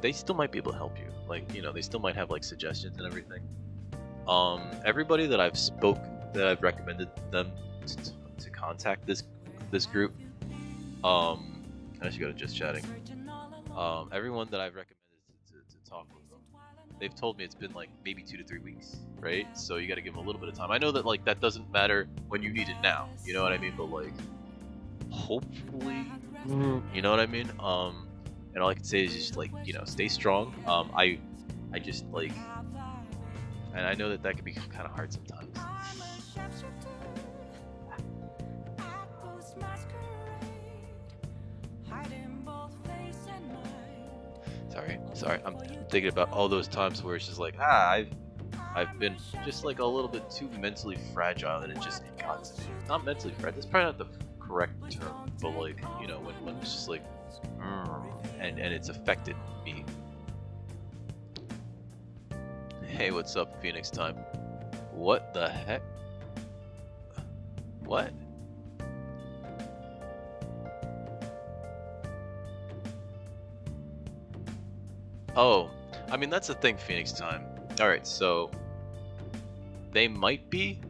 they still might be able to help you. Like, you know, they still might have like suggestions and everything. Everybody that I've recommended them to contact this group. I should go to just chatting. Everyone that I've recommended to talk with them, they've told me it's been like maybe 2 to 3 weeks, right? So you got to give them a little bit of time. I know that like that doesn't matter when you need it now, you know what I mean? But like, hopefully, you know what I mean? And all I can say is just like, you know, stay strong. I just like, and I know that can be kind of hard sometimes. Sorry, I'm thinking about all those times where it's just like, I've been just like a little bit too mentally fragile, and it just got to me. Not mentally fragile, that's probably not the correct term, but like, you know, when it's just like, and it's affected me. Hey, what's up, Phoenix Time? What the heck? What? Oh, I mean, that's the thing, Phoenix Time. Alright, so they might be,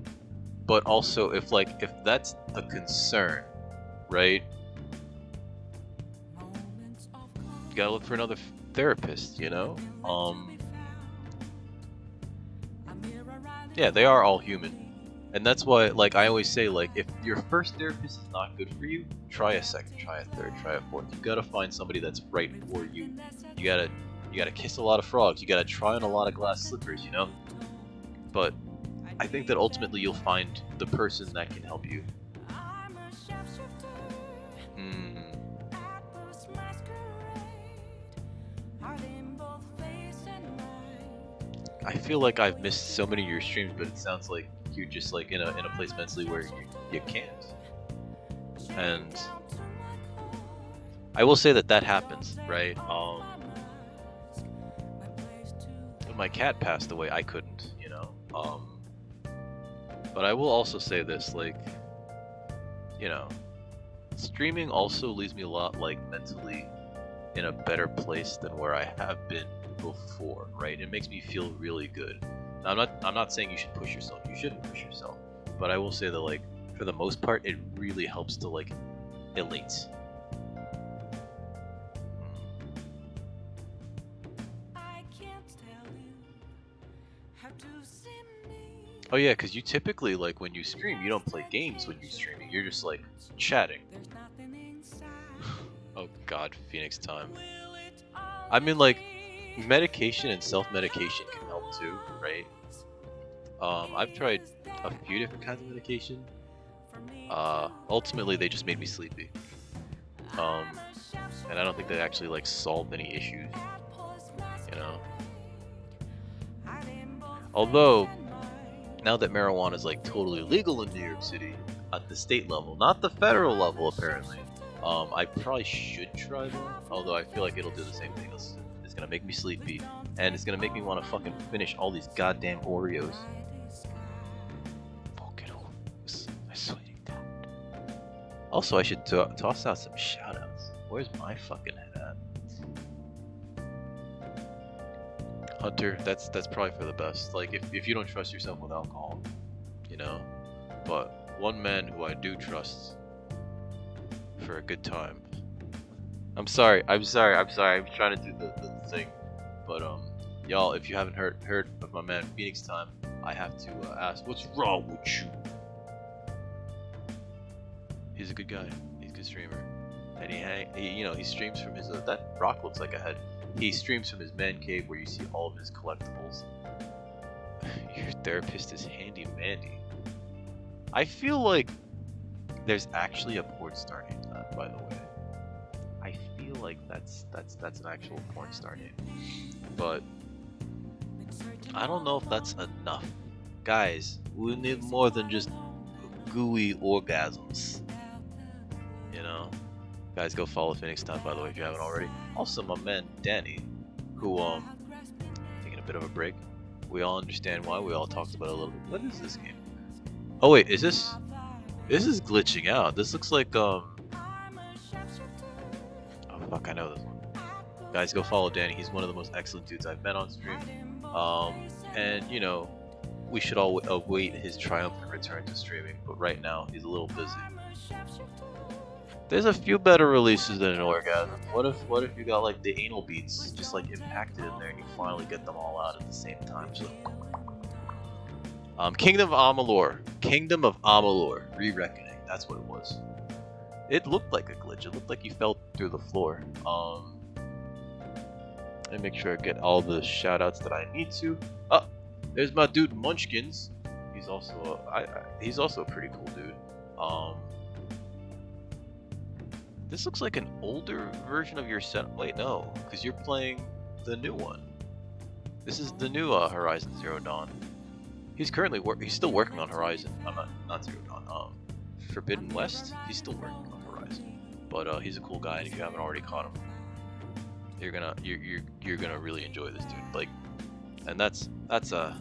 but also if that's a concern, right? You gotta look for another therapist, you know? Yeah, they are all human. And that's why, like, I always say, like, if your first therapist is not good for you, try a second, try a third, try a fourth. You gotta find somebody that's right for you. You gotta kiss a lot of frogs. You gotta try on a lot of glass slippers, you know? But I think that ultimately you'll find the person that can help you. I feel like I've missed so many of your streams, but it sounds like you're just like in a place mentally where you can't. And I will say that happens, right? When my cat passed away, I couldn't, you know. But I will also say this, like, you know, streaming also leaves me a lot like mentally in a better place than where I have been before, right? It makes me feel really good. Now, I'm not saying you should push yourself. You shouldn't push yourself. But I will say that, like, for the most part, it really helps to like elate. Oh yeah, because you typically, like, when you stream, you don't play games when you're streaming. You're just like chatting. Oh God, Phoenix Time. I mean, like, medication and self-medication can help too, right? I've tried a few different kinds of medication. Ultimately, they just made me sleepy. And I don't think they actually like solved any issues, you know. Although, now that marijuana is like totally legal in New York City at the state level, not the federal level apparently, I probably should try that. Although I feel like it'll do the same thing. It's gonna make me sleepy, and it's gonna make me want to fucking finish all these goddamn Oreos. Fucking Oreos, I swear to God. Also, I should toss out some shoutouts. Where's my fucking head at? Hunter, that's probably for the best. Like, if you don't trust yourself with alcohol, you know. But one man who I do trust for a good time. I'm sorry. I'm trying to do the thing. But y'all, if you haven't heard of my man Phoenix Time, I have to ask, what's wrong with you? He's a good guy. He's a good streamer, and he you know, he streams from his that rock looks like a head. He streams from his man cave where you see all of his collectibles. Your therapist is handy mandy. I feel like there's actually a porn star named that, by the way. I feel like that's an actual porn star name. But I don't know if that's enough. Guys, we need more than just gooey orgasms. You know? Guys, go follow Phoenix Time, by the way, if you haven't already. Also, my man Danny, who taking a bit of a break. We all understand why. We all talked about it a little bit. What is this game? Oh wait, is this? This is glitching out. This looks like Oh fuck, I know this one. Guys, go follow Danny. He's one of the most excellent dudes I've met on stream. And you know, we should all await his triumphant return to streaming. But right now, he's a little busy. There's a few better releases than an orgasm. What if you got like the anal beats just like impacted in there and you finally get them all out at the same time? So, Kingdom of Amalur, Re-Reckoning. That's what it was. It looked like a glitch. It looked like you fell through the floor. Let me make sure I get all the shoutouts that I need to. Oh, there's my dude Munchkins. He's also a pretty cool dude. This looks like an older version of your set. Wait, no, because you're playing the new one. This is the new Horizon Zero Dawn. He's currently he's still working on Horizon. Not Zero Dawn. Forbidden West. He's still working on Horizon, but he's a cool guy, and if you haven't already caught him, you're gonna really enjoy this dude. Like, and that's a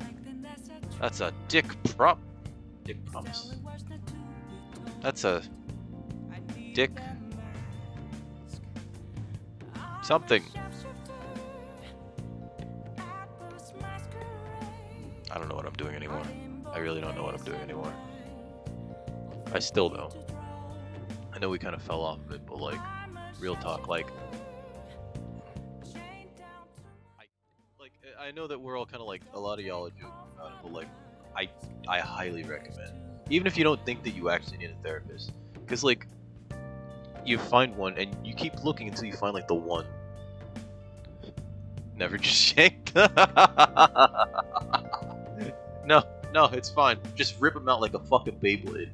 dick promise. That's a dick something. I don't know what I'm doing anymore. I really don't know what I'm doing anymore. I still don't. I know we kind of fell off of it, but like, real talk, like I know that we're all kind of like, a lot of y'all are joking about it, but like, I highly recommend, even if you don't think that you actually need a therapist, because like, you find one and you keep looking until you find like the one. Never just shanked. No, it's fine. Just rip them out like a fucking Beyblade.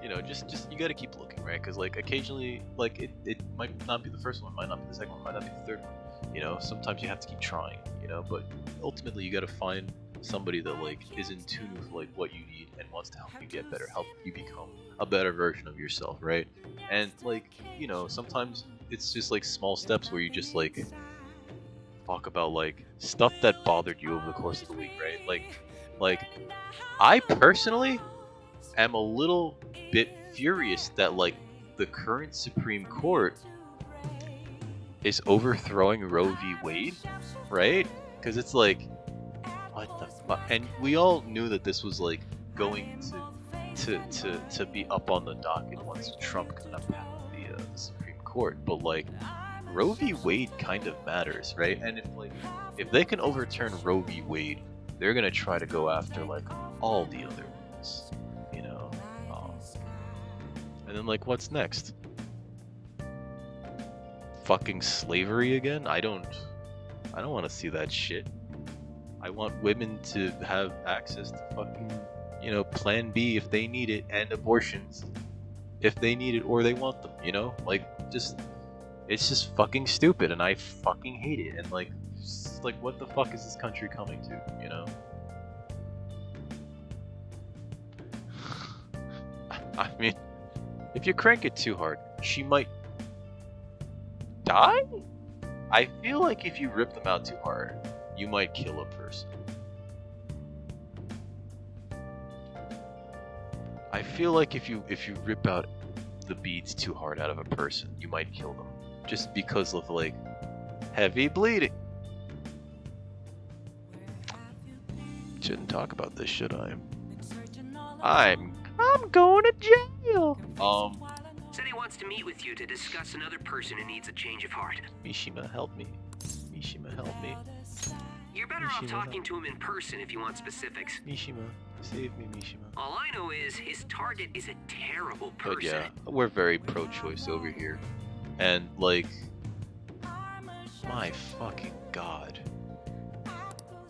You know, just you gotta keep looking, right? Because like occasionally, like it might not be the first one, might not be the second one, might not be the third one. You know, sometimes you have to keep trying. You know, but ultimately you gotta find somebody that like is in tune with like what you need and wants to help you get better, help you become a better version of yourself, right? And like, you know, sometimes it's just like small steps where you just like talk about like stuff that bothered you over the course of the week, right? Like I personally am a little bit furious that like the current Supreme Court is overthrowing Roe v. Wade, right? Because it's like, what the fuck? And we all knew that this was like going to be up on the docket once Trump got up the Supreme Court. But like, Roe v. Wade kind of matters, right? And if they can overturn Roe v. Wade, they're gonna try to go after like all the other ones, you know. And then like, what's next? Fucking slavery again? I don't want to see that shit. I want women to have access to fucking, you know, Plan B if they need it, and abortions if they need it or they want them, you know? Like, it's just fucking stupid, and I fucking hate it. And like, what the fuck is this country coming to, you know? I mean, if you crank it too hard, she might die? I feel like if you rip them out too hard, you might kill a person. I feel like if you rip out the beads too hard out of a person, you might kill them. Just because of like heavy bleeding. Shouldn't talk about this, should I? I'm going to jail. Said he wants to meet with you to discuss another person who needs a change of heart. Mishima, help me. Mishima, help me. You're better off talking to him in person if you want specifics. Mishima, save me, Mishima. All I know is his target is a terrible person. But yeah, we're very pro-choice over here. And like, my fucking god.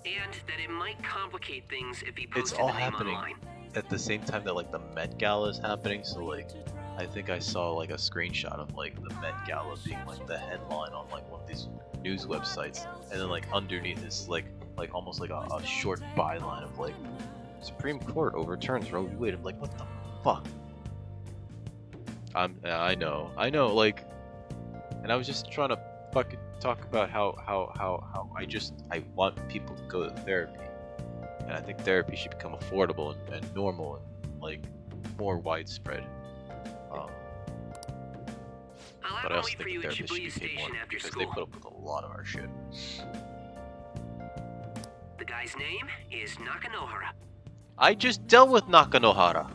And that it might complicate things if he posted It's all the name happening online. at the same time that like the Met Gala is happening, so like, I think I saw like a screenshot of like the Met Gala being like the headline on like one of these news websites, and then like underneath is like almost like a short byline of like, Supreme Court overturns Roe v. Wade. I'm like, what the fuck? I know, like, and I was just trying to fucking talk about how I want people to go to therapy, and I think therapy should become affordable and normal and like more widespread. I'll have But I him also wait for think you the at therapists should Shibuya be paid more Station after because they school. put up with a lot of our shit. The guy's name is Nakanohara. I just dealt with Nakanohara.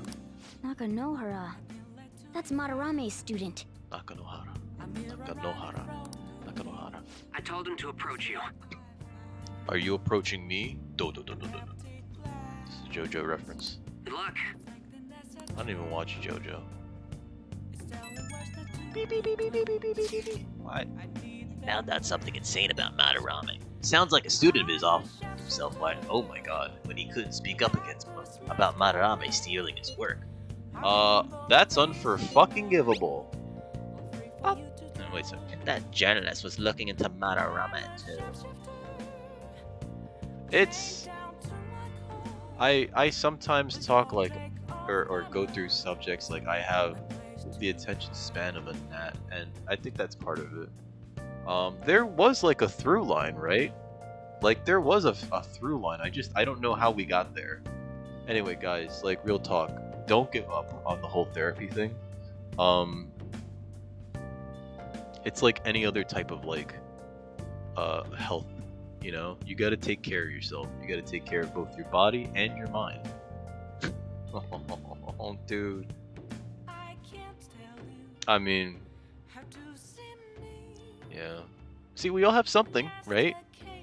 Nakanohara. That's Madarame's student. Nakanohara. I told him to approach you. Are you approaching me? Do. This is a JoJo reference. Good luck. I don't even watch JoJo. What? Found out something insane about Madarame. Sounds like a student of his off himself. Why? Oh my god, when he couldn't speak up against about Madarame stealing his work. That's unfor-fucking-givable. No, wait a second. That journalist was looking into Madarame too. It's... I sometimes talk like, or go through subjects like I have the attention span of a gnat, and I think that's part of it. There was like a through line, right? Like there was a through line, I don't know how we got there. Anyway guys, like real talk, don't give up on the whole therapy thing. It's like any other type of like health, you know? You gotta take care of yourself. You gotta take care of both your body and your mind. Oh, dude. I mean, yeah. See, we all have something, right?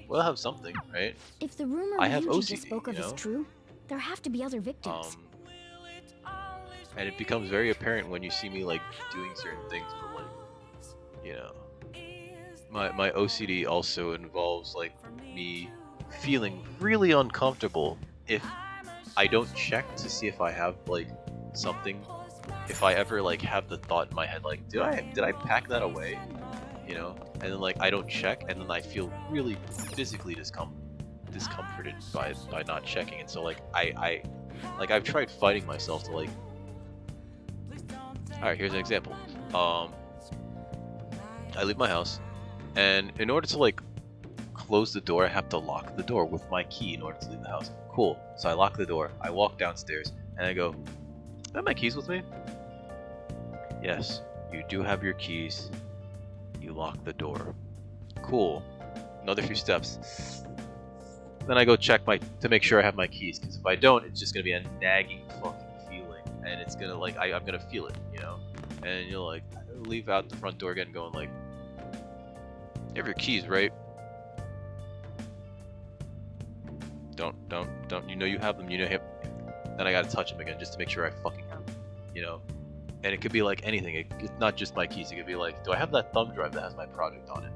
We all have something, right? If the rumor I have Yuji OCD, just spoke of you is know? true, there have to be other victims. And it becomes very apparent when you see me like doing certain things, but like, you know, my OCD also involves like me feeling really uncomfortable if I don't check to see if I have like something. If I ever like have the thought in my head like, did I pack that away? You know, and then like I don't check, and then I feel really physically discomforted by not checking. And so like I've tried fighting myself to like. All right, here's an example. I leave my house, and in order to like close the door, I have to lock the door with my key in order to leave the house. Cool. So I lock the door. I walk downstairs, and I go, "Do I have my keys with me?" Yes, you do have your keys. You lock the door. Cool. Another few steps. Then I go check to make sure I have my keys, because if I don't, it's just gonna be a nagging fucking feeling, and it's gonna like I'm gonna feel it, you know. And you'll like leave out the front door again, going like, "You have your keys, right?" Don't. You know you have them. You know him. Then I gotta touch them again just to make sure I fucking have them, you know. And it could be like anything. It's not just my keys. It could be like, do I have that thumb drive that has my project on it?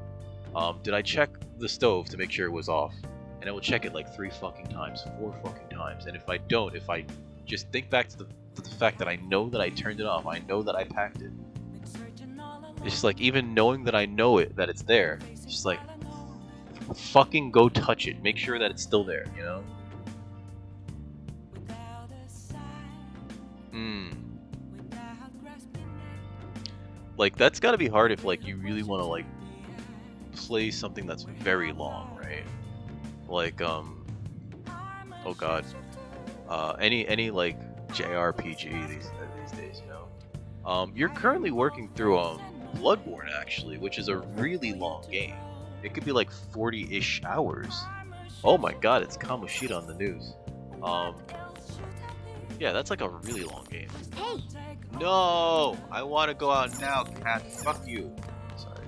Did I check the stove to make sure it was off? And I will check it like 3 fucking times, 4 fucking times. And if I don't, if I just think back to the fact that I know that I turned it off, I know that I packed it. It's just like, even knowing that I know it, that it's there, it's just like, fucking go touch it. Make sure that it's still there, you know? Like, that's gotta be hard if, like, you really want to, like, play something that's very long, right? Like, oh god. Any, like, JRPG these days, you know? You're currently working through, Bloodborne, actually, which is a really long game. It could be, like, 40-ish hours. Oh my god, it's Kamoshida on the news. Yeah, that's, like, a really long game. Hey! No! I want to go out now, cat. Fuck you. Sorry.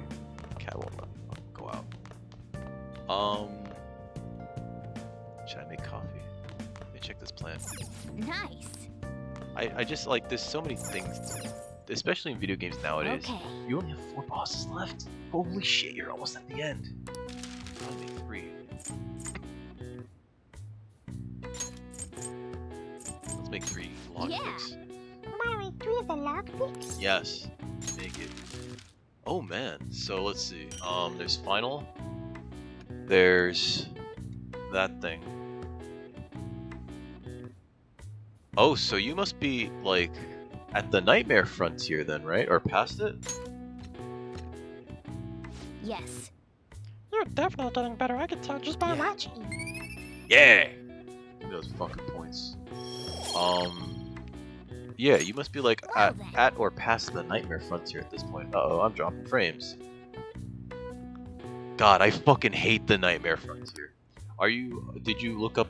Cat won't let me go out. Should I make coffee? Let me check this plant. Nice! I just, like, there's so many things, especially in video games nowadays. Okay. You only have 4 bosses left? Holy shit, you're almost at the end. Only 3. Let's make 3 lockpicks. Mario, 3 of the lockpicks? Yes, make it. Oh man, so let's see. There's final. There's that thing. Oh, so you must be like at the Nightmare Frontier then, right? Or past it? Yes. You're definitely getting better, I can tell just by watching you. Yeah! Give me those fucking points. Yeah, you must be like at or past the nightmare frontier at this point. Uh-oh, I'm dropping frames. God, I fucking hate the nightmare frontier. Did you look up,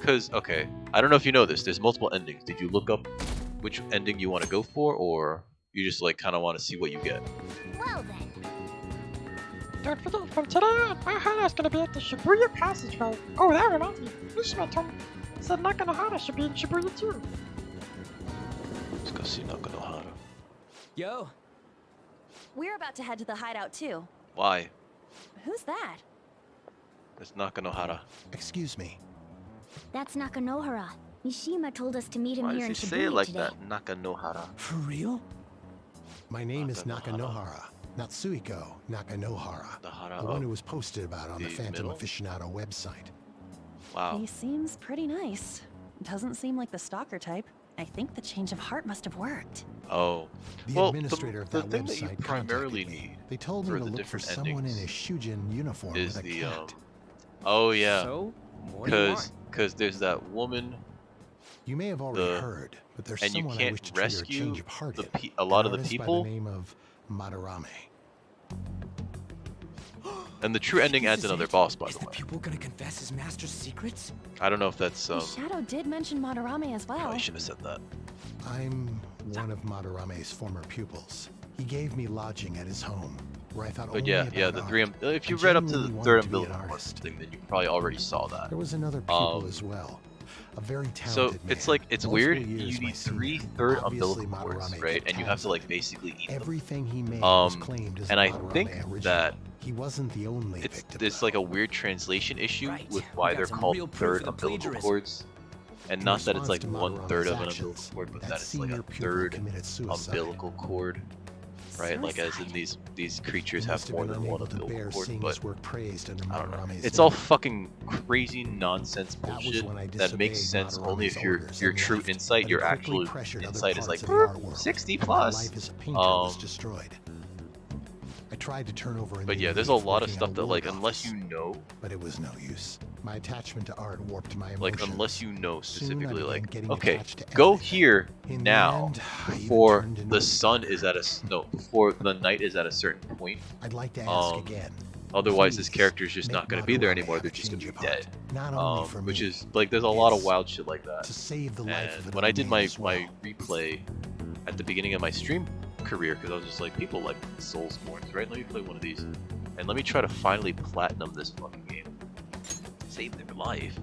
okay, I don't know if you know this, there's multiple endings. Did you look up which ending you want to go for, or you just like kind of want to see what you get? Well then. Don't forget, from today on, our hideout's gonna be at the Shibuya Passageway. Oh, that reminds me. Mishima told me, said Nakanohara should be in Shibuya too. Let's go see Nakanohara. Yo. We're about to head to the hideout too. Why? Who's that? It's Nakanohara. Excuse me. That's Nakanohara. Mishima told us to meet him Why here in does he Shibuya say it like today. that? Nakanohara. For real? My name is Nakanohara. Natsuhiko Nakanohara. The one who was posted about on the Phantom Aficionado website. Wow. He seems pretty nice. Doesn't seem like the stalker type. I think the change of heart must have worked. Oh. The well, administrator of the that thing website that you primarily need They told me to look for someone in a Shujin uniform is with a the cat. oh yeah. So, what do you want? Because there's that woman. You may have already heard, but there's and you someone I can't wish to trigger a rescue change of heart in, a lot an of the artist people. by the name of Madarame. And the true ending adds another boss, by the way. Is the pupil gonna confess his master's secrets? I don't know if that's Shadow did mention Madarame as well. I should have said that. I'm one of Madarame's former pupils. He gave me lodging at his home, where I thought But only yeah, about the art. three. If you I read up to the genuinely third wanted to be an umbilical cord artist. thing, then you probably already saw that. There was another pupil as well. A very talented So man. it's like it's Multiple weird. years You my need senior. 3/3 Obviously, umbilical cords, Madarame right? kept And you have tabs to on like it. basically eat them. Everything he made was claimed as and I Madarame think original. that he wasn't the only victim. it's like a weird translation issue Right. with We why got they're some called real proof third of the umbilical plagiarism. cords, and In not that it's like response to 1/3 of an Madarame's umbilical actions, cord, but that that it's like senior a pupil third committed suicide. umbilical cord, right? Like as in these creatures have more than one umbilical cord, but work praised under I don't know. Madarame's It's all name. fucking crazy nonsense That was bullshit when I that makes disobeyed sense only if Madarame's your orders your and true left, insight, but your he quickly actual pressured other insight is parts like of the art world, 60 and my plus. life as a painter was destroyed. I tried to turn over a But new yeah, there's a leaf lot of working stuff at a that like ward unless office, you know, but it was no use. My attachment to art warped my emotions. like unless you know Soon I specifically began like getting okay, attached to go everything. here In the now end, I even before turned into the a sun stalker. is at before the night is at a certain point. I'd like to ask Um, again. Otherwise, this Please, character's just make not going to be there Madarame anymore. have They're a just going to change be of dead. heart. Not only for Which me, is like there's a lot of it's wild shit like that. to save the life of And an when I did old my man as well. my replay at the beginning of my stream career, because I was just like, people like Soulsborns, right? Let me play one of these, and let me try to finally platinum this fucking game, save their life.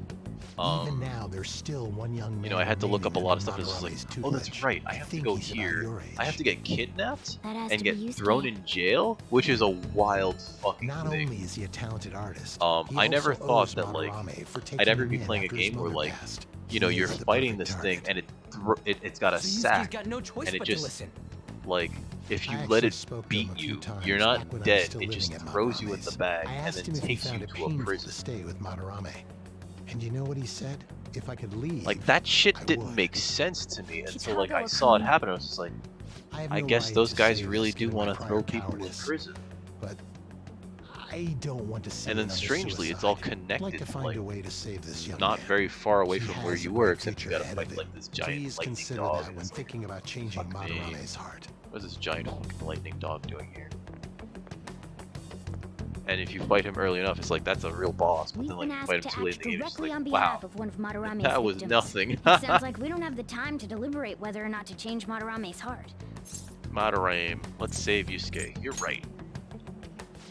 Even now, there's still one young man. You know, I had to look up a lot of stuff. And remaining it's just under like, oh, Madarame's that's right. I have to think go he's about here. your I have age. to get kidnapped That has and to get be Yusuke. thrown in jail, which is a wild fucking Not thing. only is he a talented artist, he I never also thought owes that like Madarame for taking I'd ever him be in playing a after his game where mother like, passed. you know, He you're is the fighting perfect this thing target. and it's got a So Yusuke's sack, got no choice and it but just to listen. like if you I let actually it spoke to beat him a few you, times you're back not when I was dead. still It just living at throws you in Madarame's. the bag I and asked then him if he takes you found it to a painful prison. to stay with Madarame. And you know what he said? If I could leave, Like that shit I didn't would. make sense to me until like Kitagawa I saw it Kun. happen. I was just like, have I no guess right those to guys say really this do given want my to prior throw people in cowardice, prison. but I don't want to see And then another strangely, it's all suicide. I'd connected like to to find like a way to save this young not man. very far away He from where has you a were, bright except you future gotta ahead fight of it. like this giant Please lightning consider dog. that and when it's like, thinking about changing fuck me. Madarame's heart. what is this giant fucking lightning dog doing here? And if you fight him early enough, it's like that's a real boss. But We've then like been you asked fight to him too late act in the game, it's directly like, on wow, behalf of one of Madarame's that was victims. nothing. It sounds like we don't have the time to deliberate whether or not to change Madarame's heart. Madarame, let's save Yusuke. You're right.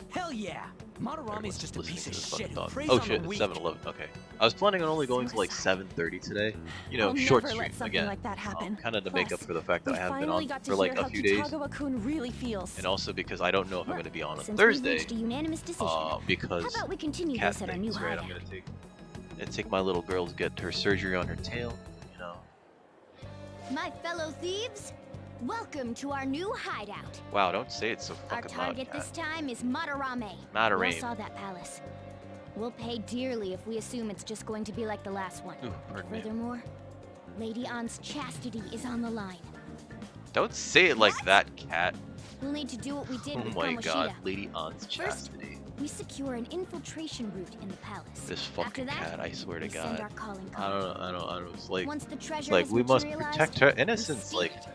Hell yeah! Madarame's Everyone's just a listening piece to of this shit fucking who dog. preys Oh on shit, the it's weak. 7-11. Okay. I was planning on only going to like 7:30 today. You know, I'll short never stream let something again. like that happen. Kind of to make up Plus, for the fact that we I haven't been finally on got to for like hear a how few days, Kitagawa-kun really feels. and also because I don't know if I'm going to be on Since Thursday. we've reached a unanimous decision, Because how about we continue cat this at our new things, right? I'm hideout? gonna take my little girl to get her surgery on her tail. You know. My fellow thieves, welcome to our new hideout. Wow, don't say it so Our fucking loud, target cat. this time is Madarame. Madarame. We all saw that palace. We'll pay dearly if we assume it's just going to be like the last one. Ooh, pardon me. Furthermore, Lady An's chastity is on the line. Don't say it like that, cat. We'll need to do what we did Oh with my Kamoshida. god, Lady An's chastity. we secure an infiltration route in the palace. This fucking cat, I swear to we send God. our calling I don't know. It's like, once the treasure like is we must materialized, protect her we innocence. steal Like, it.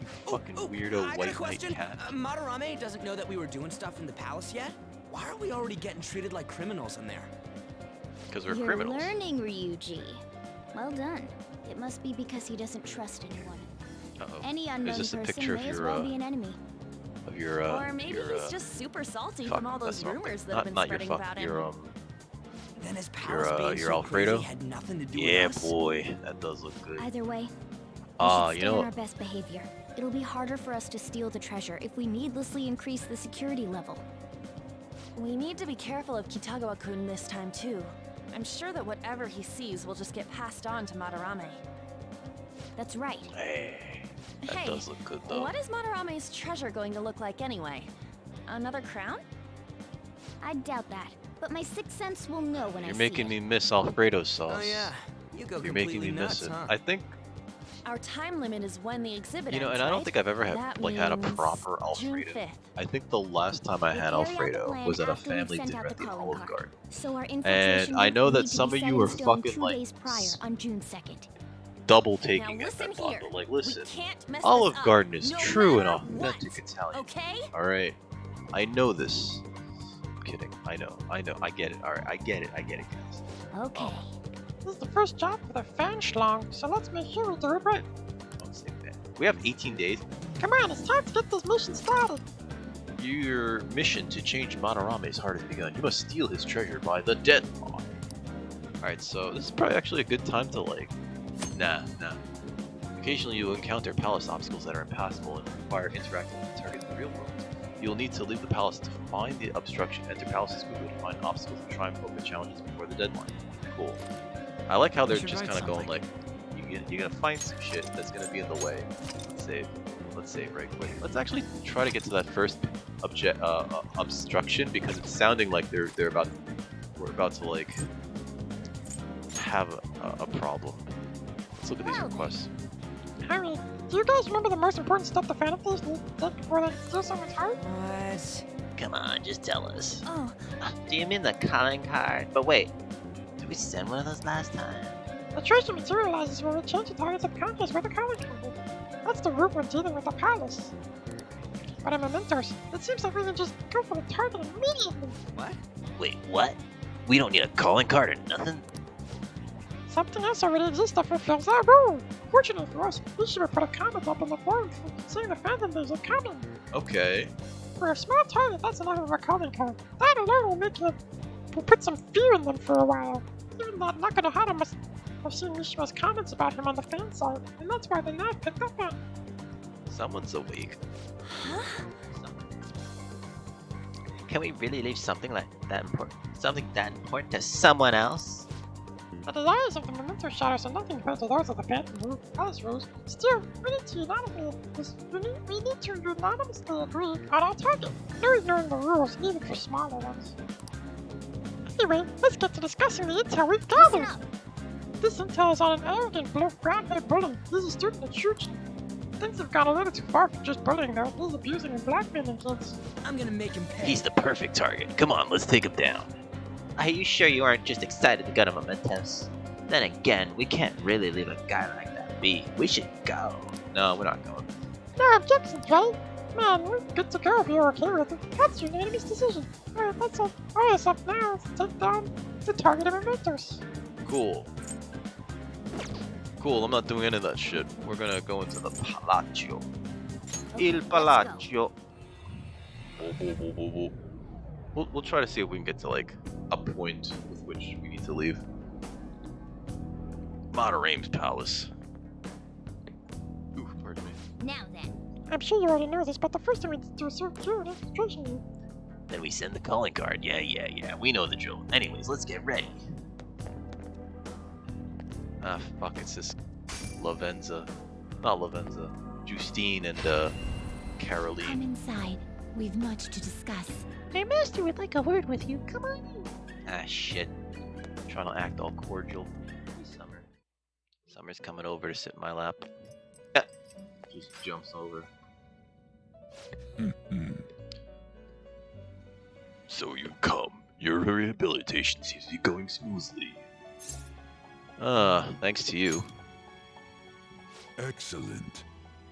you fucking weirdo I got a white knight question. cat. Madarame doesn't know that we were doing stuff in the palace yet? Why are we already getting treated like criminals in there? Because we're You're criminals. learning, Ryuji. Well done. It must be because he doesn't trust anyone. Uh-oh. Any unknown Is this a person picture may of as your, well be an enemy. of your, Or maybe he's just super salty from all those rumors that have been spreading about him. Your, Then his palace being your so Alfredo? crazy had nothing to do Yeah, with us. boy. That does look good. Either way, we Ah, should you stay know on our best behavior. It'll be harder for us to steal the treasure if we needlessly increase the security level. We need to be careful of Kitagawa-kun this time too. I'm sure that whatever he sees will just get passed on to Madarame. That's right. Hey, that Hey, does look good though. what is Madarame's treasure going to look like anyway? Another crown? I doubt that, but my sixth sense will know when I You're see making it. me miss Alfredo sauce. Oh yeah, you go You're completely making me nuts, miss it. huh? I think, Our time limit is when the exhibit you know, ends, and I don't right? think I've ever had That had a means proper June Alfredo. 5th. I think the last time I had We'll carry out the Alfredo plan was at a after we've family sent dinner out at the the calling Olive card. Garden. So our And infiltration I route know will that need to some be of set you in were stone fucking 2 like days prior on June 2nd. double taking Now it. listen I thought, here. but like, listen, We can't mess Olive this up, Garden is no true and matter authentic what, Italian. okay? All right, I know this. I'm kidding. I know. I get it. All right, I get it, guys. Okay. This is the first job for the fan schlong, so let's make sure we do it right. Don't say that. We have 18 days. Come on, it's time to get this mission started. Your mission to change Madarame's heart has begun. You must steal his treasure by the deadline. Alright, so this is probably actually a good time to like... Nah. Occasionally you will encounter palace obstacles that are impassable and require interacting with the target in the real world. You will need to leave the palace to find the obstruction, enter palace's Google to find obstacles and try and poke the challenges before the deadline. Cool. I like how they're just kind of going like, you're gonna find some shit that's gonna be in the way. Let's save right quick. Let's actually try to get to that first obstruction because it's sounding like we're about to like have a problem. Let's look at these requests. Harry, do you guys remember the most important step the Phantom Thieves need to take before they steal someone's heart? What? Come on, just tell us. Oh, Do you mean the calling card? But wait, did we send one of those last time? The treasure materializes when we change the target's subconscious with a calling card. That's the route when dealing with the palace. But in Mementos, it seems like we can just go for the target immediately. What? Wait, what? We don't need a calling card or nothing? Something else already exists that fulfills that rule. Fortunately for us, we should have put a comment up in the forum saying the Phantom Thieves are coming. Okay. For a small target, that's enough of a calling card. That alone will put some fear in them for a while. Even that Nakanohara must have seen Mishima's comments about him on the fan side, and that's why they now picked up on. Someone's awake. huh? Can we really leave something that important to someone else? The desires of the Memento Shadows are nothing compared to those of the Phantom Palace rules. Still, we need to unanimously agree on our target, no ignoring the rules even for smaller ones. Anyway, let's get to discussing the intel we've gathered. This intel is on an arrogant brown-haired bully. He's a student at Shuchi. Things have gone a little too far for just bullying though. He's abusing and blackmailing kids. I'm gonna make him pay. He's the perfect target. Come on, let's take him down. Are you sure you aren't just excited to go to Mementos? Then again, we can't really leave a guy like that be. We should go. No, we're not going. No objections, right? Man, we're good to go if you're okay with it. That's your unanimous decision. Alright, that's all. All that's up now is to take down the target of Mementos. Cool. Cool, I'm not doing any of that shit. We're gonna go into the Palazzo. Il Palazzo. We'll try to see if we can get to like a point with which we need to leave. Madarame's palace. Ooh, pardon me. Now then. I'm sure you already know this, but the first thing we need to do is secure an infiltration route. Then we send the calling card. Yeah. We know the drill. Anyways, let's get ready. Ah, fuck, it's this Lavenza. Not Lavenza. Justine and, Come Caroline. inside. We've much to discuss. My master would like a word with you. Come on in. Ah, shit. Trying to act all cordial. Summer. Summer's coming over to sit in my lap. Just jumps over. So you come. Your rehabilitation seems to be going smoothly. Thanks to you. Excellent.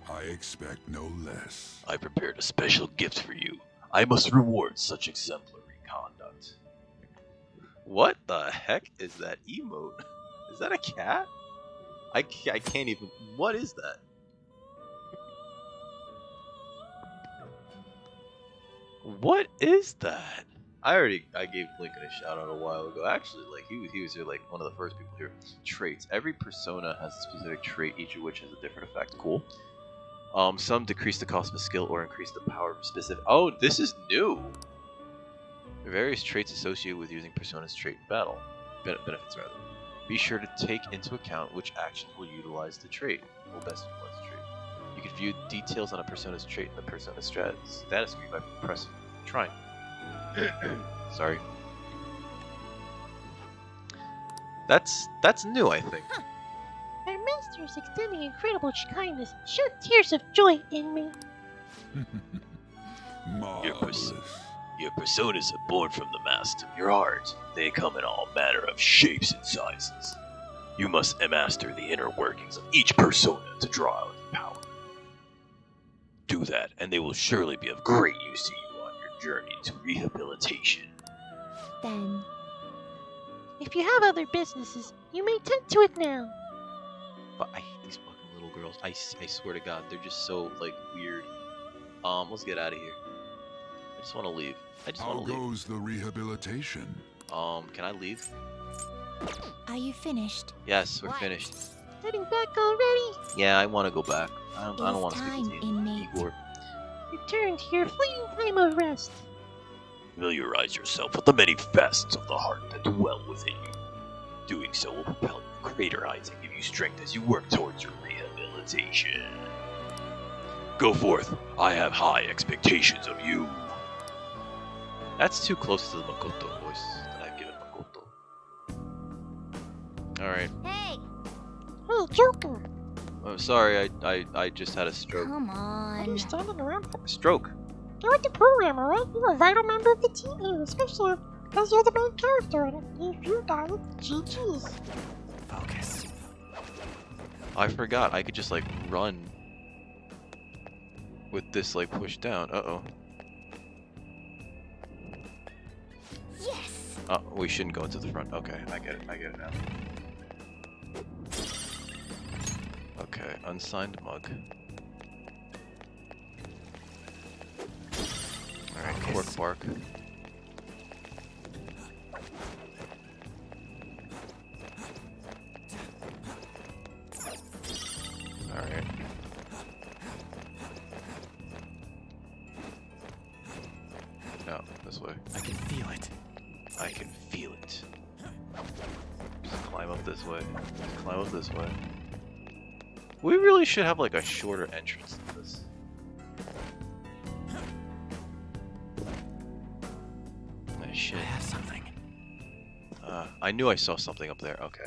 I expect no less. I prepared a special gift for you. I must reward such exemplary conduct. What the heck is that emote? Is that a cat? I can't even... What is that? What is that? I gave Lincoln a shout out a while ago. Actually, like he was here like one of the first people here. Traits. Every persona has a specific trait, each of which has a different effect. Cool. Some decrease the cost of a skill or increase the power of a specific. Oh, this is new. Various traits associated with using Persona's trait in battle. Benefits rather. Be sure to take into account which actions will utilize the trait. Will best utilize the trait. You can view details on a Persona's trait in the Persona status screen by pressing triangle. Sorry. That's new, I think. My master is extending incredible kindness. Shed tears of joy in me. Marvelous. Your personas are born from the master of your heart. They come in all manner of shapes and sizes. You must master the inner workings of each persona to draw out its power. Do that, and they will surely be of great use to you on your journey to rehabilitation. Then, if you have other businesses, you may tend to it now. But I hate these fucking little girls. I swear to God, they're just so, like, weird. Let's get out of here. I just want to leave. How goes the rehabilitation? Can I leave? are you finished? Yes, we're finished. Heading back already? Yeah, I want to go back. I don't want to speak Time, to you. inmate. Igor. Return to your fleeting time of rest. Familiarize yourself with the many facets of the heart that dwell within you. Doing so will propel you to greater heights and give you strength as you work towards your rehabilitation. Go forth. I have high expectations of you. That's too close to the Makoto voice that I've given Makoto. Alright. Hey! Hey, Joker! I'm sorry, I just had a stroke. Come What are on. you standing around for? Stroke? You're the programmer, right? You're a vital member of the team here, especially because you're the main character in it. If you die, GG's. Focus. I forgot I could just like run with this like pushed down. Uh-oh. Yes! Oh, we shouldn't go into the front. Okay, I get it now. Okay, unsigned mug. Alright, cork bark. Alright. No, this way. I can feel it. I can feel it. Just climb up this way. Just climb up this way. We really should have like a shorter entrance to this. Oh, shit. I have something. I knew I saw something up there. Okay.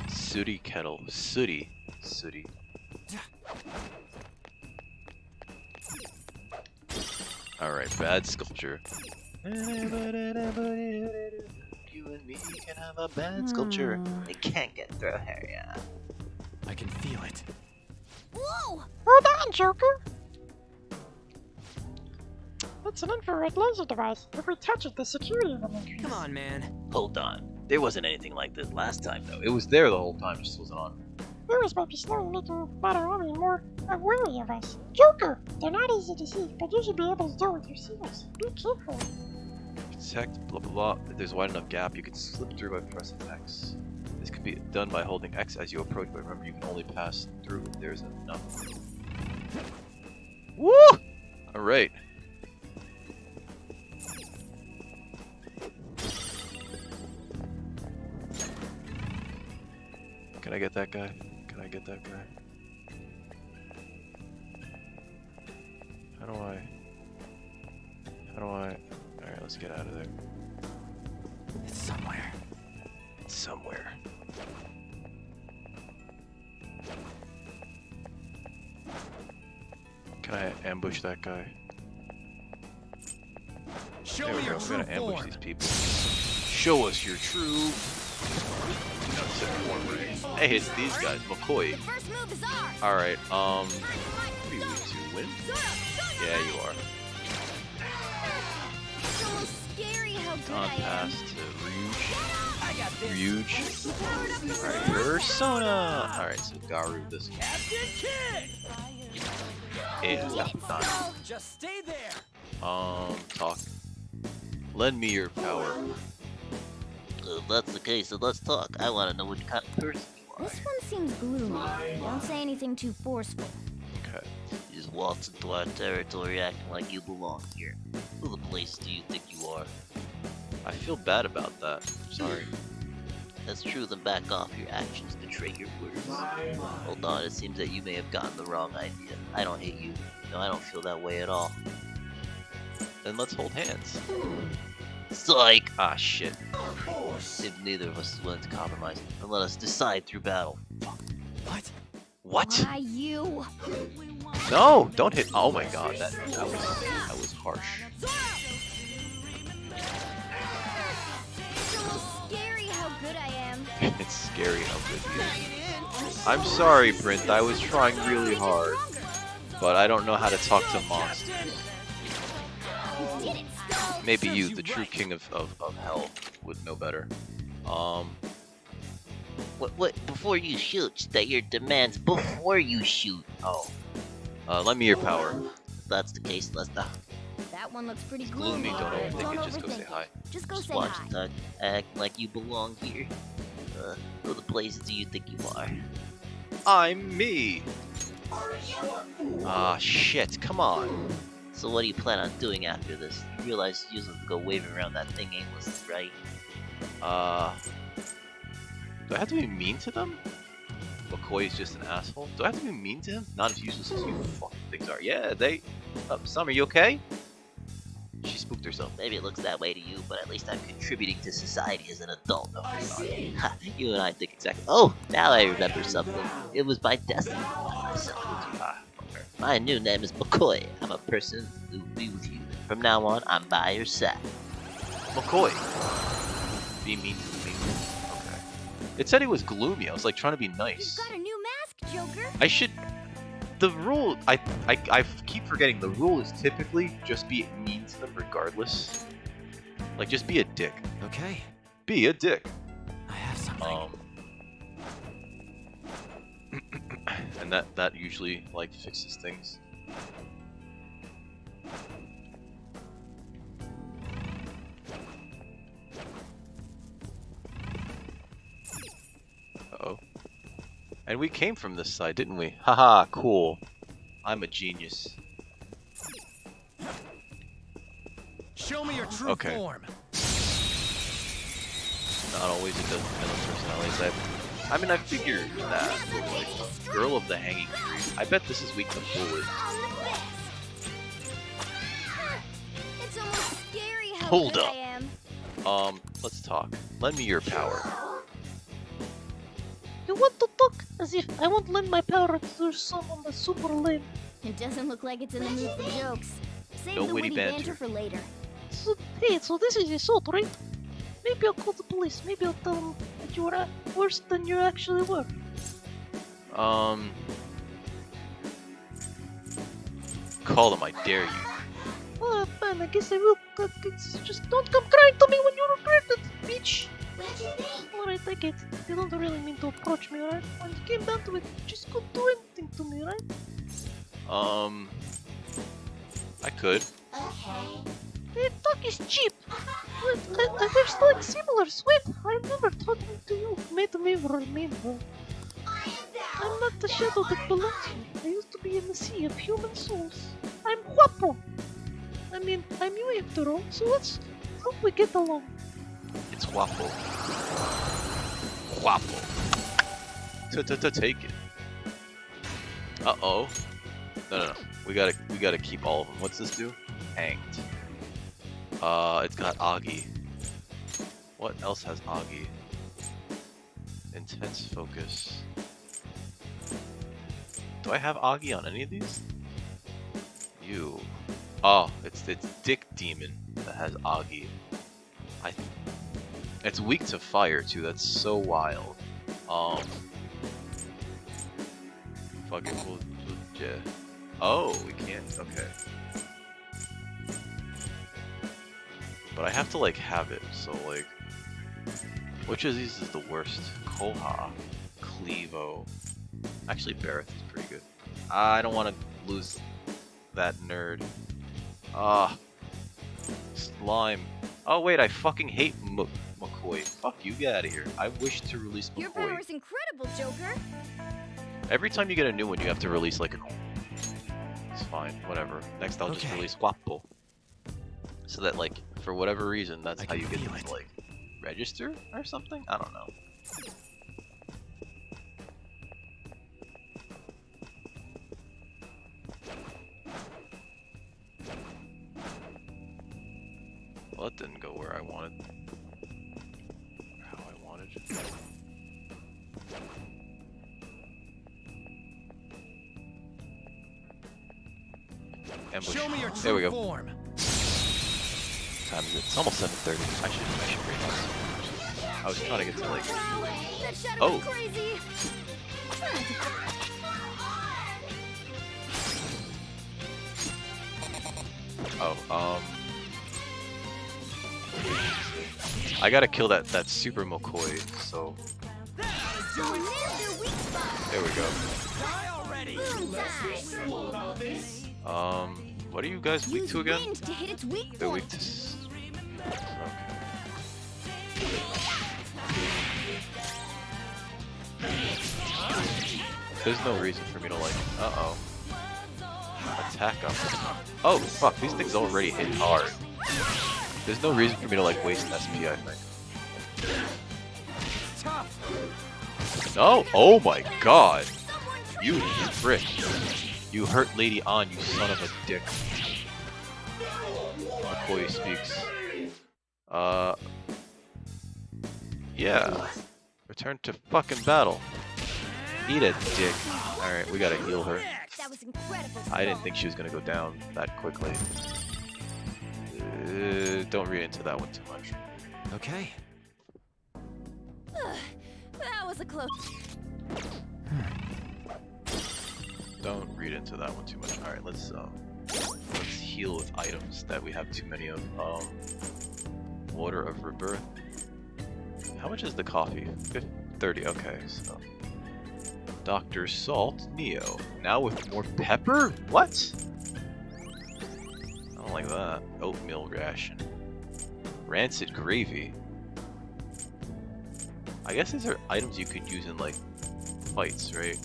Sooty kettle. Sooty. Alright, bad sculpture. You and me can have a bad sculpture. They can't get through here, yeah. I can feel it. Whoa! Hold on, Joker! It's an infrared laser device. If we touch it, the security will increase. Come on, man. Hold on. There wasn't anything like this last time, though. It was there the whole time, just wasn't on. Viewers might be slowly making Madarame more wary of us. Joker! They're not easy to see, but you should be able to tell with your seers. Be careful. Detect, blah blah blah. If there's a wide enough gap, you can slip through by pressing X. This can be done by holding X as you approach, but remember you can only pass through if there's enough. Woo! Alright. Can I get that guy? Can I get that guy? How do I... Alright, let's get out of there. It's somewhere. It's somewhere. Can I ambush that guy? Show There me we your go. We're true gonna ambush form. these people. Show us your true. Hey, it's these guys, McCoy. All right. What are you to win? Yeah, you are. It's almost scary how good On I am. pass to Ryuj. Alright, Persona! Alright, so Garu this one. It's done. Just stay there. Talk. Lend me your power. If that's the case, then let's talk. I want to know what kind of person you are. This one seems gloomy. Don't say anything too forceful. Okay. You just walked into our territory acting like you belong here. Who the place do you think you are? I feel bad about that. Sorry. That's true, then back off. Your actions betray your words. Hold on, it seems that you may have gotten the wrong idea. I don't hate you. No, I don't feel that way at all. Then let's hold hands. Psych! Ah, shit. If neither of us is willing to compromise, then let us decide through battle. What? What? Why you? No! Don't hit. Oh my god, that was harsh. It's almost scary how good I am. It's scary how good he is. I'm sorry, Brent. I was trying really hard. But I don't know how to talk to monsters. Maybe you, the true king of hell, would know better. What? Before you shoot, state your demands before you shoot. Oh. Lend me your power. If that's the case, let's not. That one looks pretty Gloomy, gloomy. don't overthink it, just go say hi. Just go say Watch hi. the talk, act like you belong here. Who the place do you think you are? I'm me! Ah, shit, come on. So what do you plan on doing after this? You realize you just go waving around that thing aimlessly, right? Do I have to be mean to them? McCoy's just an asshole? Do I have to be mean to him? Not as useless as you fucking things are. Yeah, they... Summer, you okay? She spooked herself. Maybe it looks that way to you, but at least I'm contributing to society as an adult. Ha, you and I think exactly. Oh, now I remember something. It was by destiny. My new name is McCoy. I'm a person who will be with you. From now on, I'm by your side. McCoy. Be mean to me. Okay. It said he was gloomy. I was like trying to be nice. You've got a new mask, Joker. I should... The rule... I keep forgetting. The rule is typically just be mean to them regardless. Like, just be a dick. Okay. Be a dick. I have something. And that usually, like, fixes things. Uh-oh. And we came from this side, didn't we? Haha, cool. I'm a genius. Show me your true form. Not always it does depend on personalities. I mean, I figured that, but like, Girl of the Hanging Tree. I bet this is weak to bullet. It's almost scary how Hold good up. I am. Let's talk. Lend me your power. You want to talk as if I won't lend my power to someone that's super lame. It doesn't look like it's in the mood for jokes. Save No the witty witty banter. banter for later. So, hey, so this is assault, right? Maybe I'll call the police. Maybe I'll tell them that you were worse than you actually were. Call them, I dare you. Oh, man, I guess I will. Just don't come crying to me when you regret it, bitch. Alright, I get it. You don't really mean to approach me, right? When it came down to it, you just couldn't do anything to me, right? I could. Hey, talk is cheap. Wait, there's like similar. Wait, I'm never talking to you. Made me remember. I'm not the shadow that belongs here. I used to be in the sea of human souls. I'm guapo. I mean, I'm you after all, so let's hope we get along. It's guapo. Guapo. Take it. Uh-oh. No. We gotta keep all of them. What's this do? Hanged. It's got Augie. What else has Augie? Intense focus. Do I have Augie on any of these? You. Oh, it's Dick Demon. that has Agi. It's weak to fire too. That's so wild. Fucking yeah. Oh, we can't. Okay. But I have to like have it. So like, which of these is the worst? Koha, Clevo. Actually, Barrett is pretty good. I don't want to lose that nerd. Slime. Oh wait, I fucking hate McCoy. Fuck you, get out of here. I wish to release McCoy. Your power is incredible, Joker. Every time you get a new one, you have to release like a... It's fine, whatever. Next I'll just release Guapo. So that like, for whatever reason, that's how you get them to like, register or something? I don't know. Well, that didn't go where I wanted. Or how I wanted. Ambush. Show me your true there we go. form. Time is it? It's almost 7:30. I should read this. I was trying to get to like. That shadow Oh. is crazy. Oh, I gotta kill that super McCoy, so there we go. What are you guys weak to again? They're weak to There's no reason for me to like attack them. Oh fuck, these things already hit hard. There's no reason for me to like waste an SP, I think. No! Oh my god! You frick! You hurt Lady An, you son of a dick. McCoy speaks. Yeah. Return to fucking battle. Eat a dick. Alright, we gotta heal her. I didn't think she was gonna go down that quickly. Don't read into that one too much. Okay. That was a close. Don't read into that one too much. Alright, let's heal with items that we have too many of. Water of Rebirth. How much is the coffee? 30, okay, so. Dr. Salt, Neo. Now with more pepper? What? I don't like that. Oatmeal ration. Rancid gravy. I guess these are items you could use in like fights, right?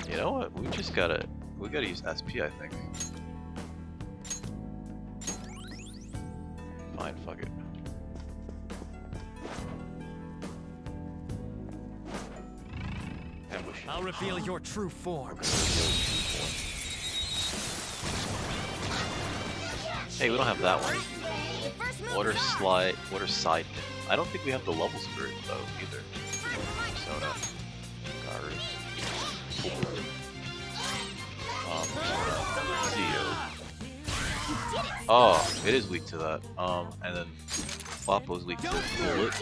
You know what? We gotta use SP, I think. Fine, fuck it. Ambush. I'll reveal your true form. Hey, we don't have that one. Water side. I don't think we have the levels for it though either. Soda. Oh, it is weak to that. And then Wapo's weak to bullet.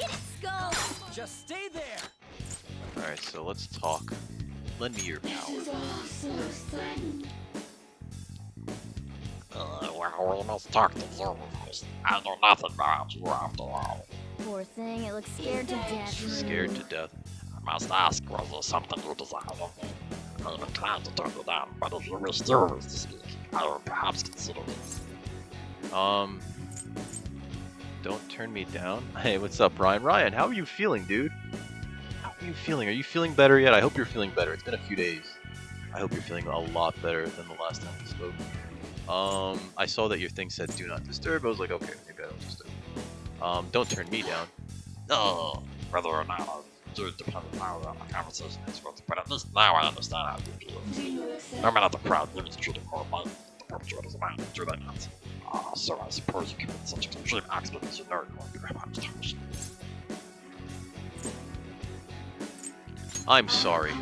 Just stay there. Alright, so let's talk. Lend me your power. Well, we must talk to you first. I know nothing about you after all. Poor thing, it looks scared to death. Scared to death. I must ask, was there something you desire of me? I am inclined to turn you down, but if you wish to speak, I will perhaps consider it. Don't turn me down. Hey, what's up, Ryan? Ryan, how are you feeling, dude? How are you feeling? Are you feeling better yet? I hope you're feeling better. It's been a few days. I hope you're feeling a lot better than the last time we spoke. I saw that your thing said do not disturb. I was like, okay, maybe I don't disturb. Don't turn me down. No, whether or not I do it depends on how the conversation is, but at least now I understand how you feel. No matter the crowd, you is treated more like the perpetrators of mine, do they not? So I suppose you commit such extreme acts because you know you have understood. I'm sorry.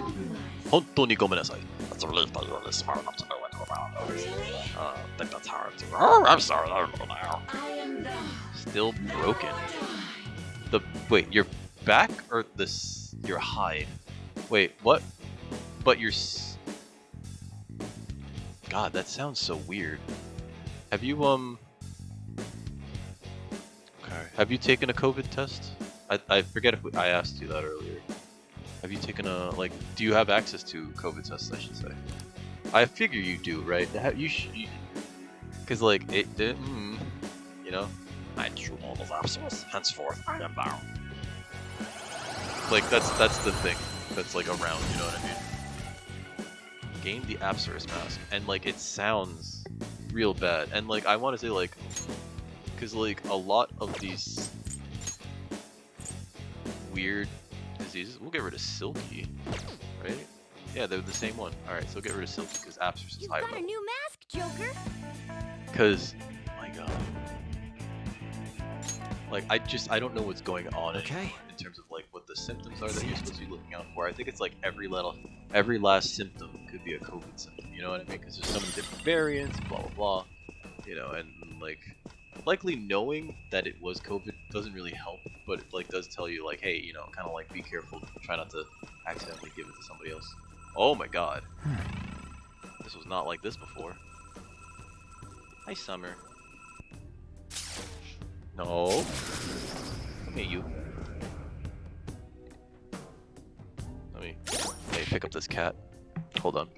本当にごめんなさい. It's a relief that you're at least smart enough to know when to about it. I think that's hard. Oh, I'm sorry. I don't know now. Still broken. Wait, your back or your hide? Wait, what? But God, that sounds so weird. Have you Okay. Have you taken a COVID test? I forget if I asked you that earlier. Have you taken do you have access to COVID tests, I should say? I figure you do, right? Because, you know? I chew all the lapses, henceforth I am bound. Like, that's the thing that's, like, around, you know what I mean? Gain the Apsaris mask, and, like, it sounds real bad. And, like, I want to say, like, because, like, a lot of these weird diseases, we'll get rid of Silky, right? Yeah, they're the same one. Alright, so get rid of Silky, because Apsaris is high level. Got a new mask, Joker. Because, my god. Like, I don't know what's going on anymore in terms of, like, what the symptoms are that you're supposed to be looking out for. I think it's, like, every last symptom could be a COVID symptom, you know what I mean? Because there's so many different variants, blah, blah, blah, you know, and, like, likely knowing that it was COVID doesn't really help, but it, like, does tell you, like, hey, you know, kind of, like, be careful, try not to accidentally give it to somebody else. Oh my god. This was not like this before. Hi, Summer. No. Come here, you. Let me pick up this cat. Hold on.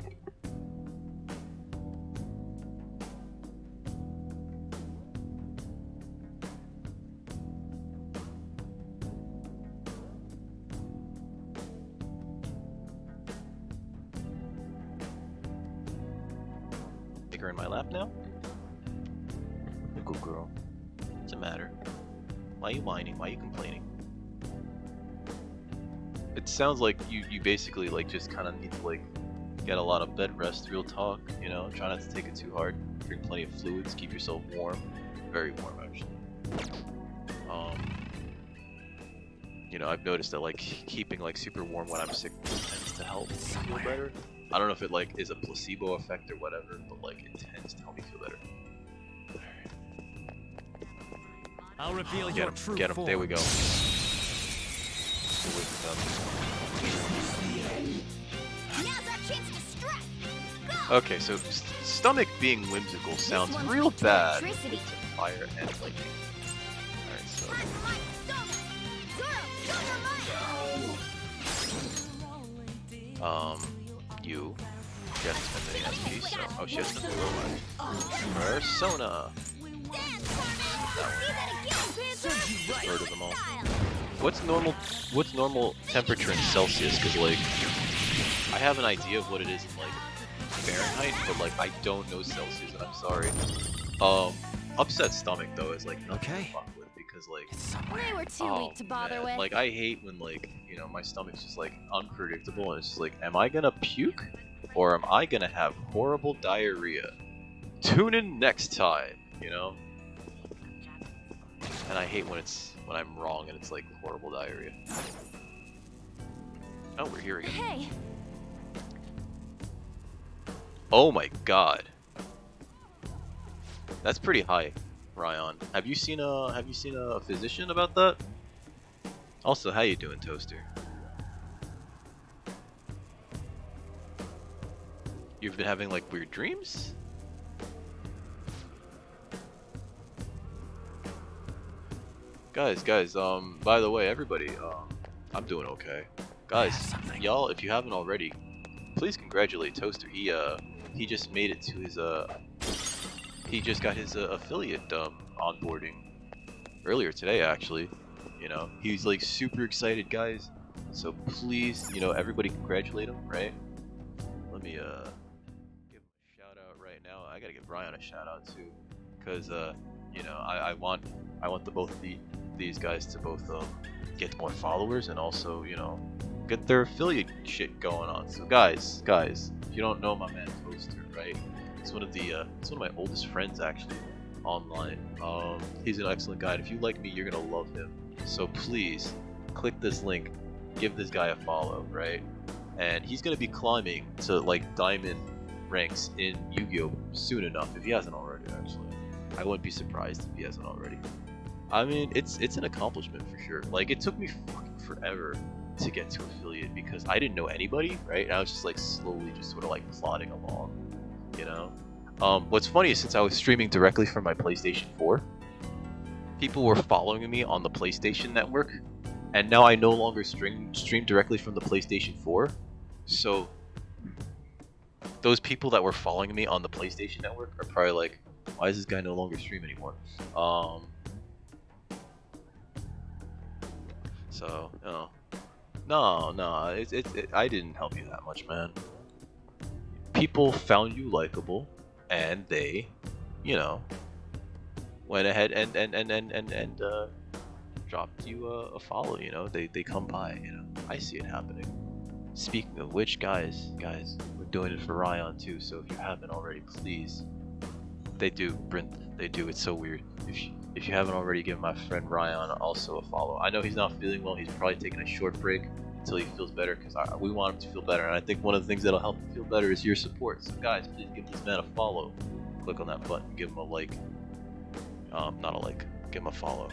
Take her in my lap now? A good girl. What's the matter? Why are you whining? Why are you complaining? It sounds like you basically, like, just kind of need to, like, get a lot of bed rest, real talk, you know? Try not to take it too hard. Drink plenty of fluids, keep yourself warm. Very warm, actually. You know, I've noticed that, like, keeping, like, super warm when I'm sick tends to help me feel better. I don't know if it, like, is a placebo effect or whatever, but, like, it tends to help me feel better. I'll reveal your true Get him. form. There we go. Now's our chance to strike. Go. Okay, so stomach being whimsical sounds real bad. Fire and lightning. Alright, so. You. She hasn't spent any SP, so. Oh, she has spent a little much. Persona! Murder them all. What's normal temperature in Celsius? Because, like, I have an idea of what it is in, like, Fahrenheit, but, like, I don't know Celsius, and I'm sorry. Upset stomach, though, is, like, nothing to fuck with, because, like, They were too weak to bother with. like, I hate when, like, you know, my stomach's just, like, unpredictable, and it's just like, am I gonna puke? Or am I gonna have horrible diarrhea? Tune in next time, you know? And I hate when I'm wrong and it's like horrible diarrhea. Oh, we're here again. Hey. Oh my god. That's pretty high, Ryan. Have you seen a physician about that? Also, how you doing, Toaster? You've been having like weird dreams? Guys, by the way, everybody, I'm doing okay. Guys, y'all, if you haven't already, please congratulate Toaster. He just made it to his, he just got his affiliate onboarding earlier today, actually. You know, he's like super excited, guys. So please, you know, everybody congratulate him, right? Let me give him a shout out right now. I gotta give Ryan a shout out too, cause you know, I want these guys to both get more followers and also, you know, get their affiliate shit going on. So guys, if you don't know my man Toaster, right? It's one of my oldest friends actually online. He's an excellent guy. If you like me, you're gonna love him. So please click this link, give this guy a follow, right? And he's gonna be climbing to like Diamond ranks in Yu-Gi-Oh soon enough, if he hasn't already. Actually, I wouldn't be surprised if he hasn't already. I mean, it's an accomplishment for sure. Like, it took me fucking forever to get to affiliate because I didn't know anybody, right? And I was just like slowly just sort of like plodding along, you know? What's funny is since I was streaming directly from my PlayStation 4, people were following me on the PlayStation network, and now I no longer stream directly from the PlayStation 4. So those people that were following me on the PlayStation network are probably like, why does this guy no longer stream anymore? So, no, I didn't help you that much, man. People found you likable, and they, you know, went ahead and dropped you a follow. You know, they come by. You know, I see it happening. Speaking of which, guys, we're doing it for Ryan too. So if you haven't already, please. They do, Brent. They do. It's so weird. If you haven't already, give my friend Ryan also a follow. I know he's not feeling well. He's probably taking a short break until he feels better because we want him to feel better. And I think one of the things that'll help him feel better is your support. So guys, please give this man a follow. Click on that button. Give him a like. Not a like. Give him a follow.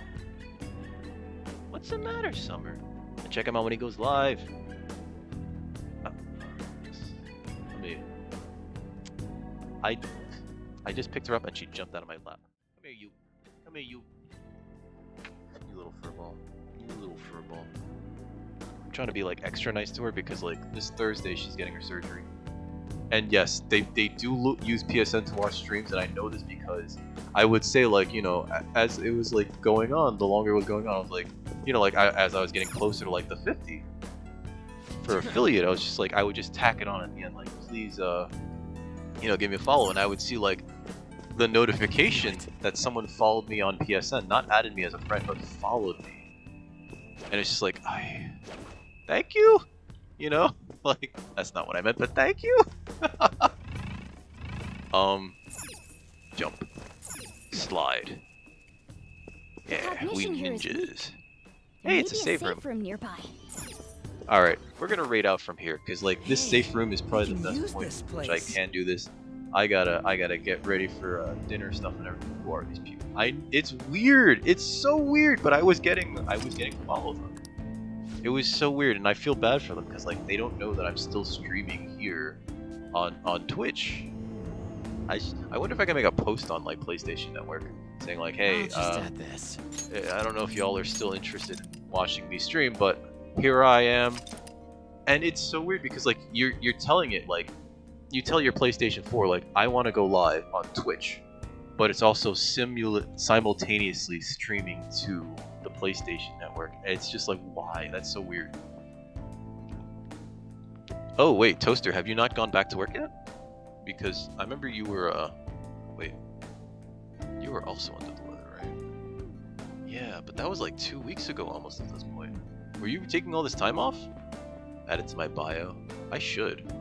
What's the matter, Summer? And check him out when he goes live. I just picked her up and she jumped out of my lap. Come here, you. Come here, you. You little furball. You little furball. I'm trying to be like extra nice to her because like this Thursday she's getting her surgery. And yes, they do use PSN to watch streams, and I know this because I would say like, you know, as it was like going on, the longer it was going on, I was like, you know, like as I was getting closer to like the 50 for affiliate, I was just like, I would just tack it on at the end, like, please, you know, give me a follow, and I would see like the notification that someone followed me on PSN, not added me as a friend, but followed me, and it's just like, thank you, you know, like that's not what I meant, but thank you. Jump, slide, yeah, we ninjas. Hey, it's a safe room nearby. All right, we're gonna raid out from here because like this safe room is probably the best point which I can do this. I gotta get ready for dinner stuff and everything. Who are these people? It's weird. It's so weird. But I was getting followed them. It was so weird, and I feel bad for them because like they don't know that I'm still streaming here on Twitch. I wonder if I can make a post on like PlayStation Network saying like, hey, I don't know if y'all are still interested in watching me stream, but here I am. And it's so weird because like you're telling it like. You tell your PlayStation 4, like, I want to go live on Twitch, but it's also simultaneously streaming to the PlayStation Network. And it's just like, why? That's so weird. Oh, wait, Toaster, have you not gone back to work yet? Because I remember you were, wait. You were also under the weather, right? Yeah, but that was like 2 weeks ago almost at this point. Were you taking all this time off? Add it to my bio. I should.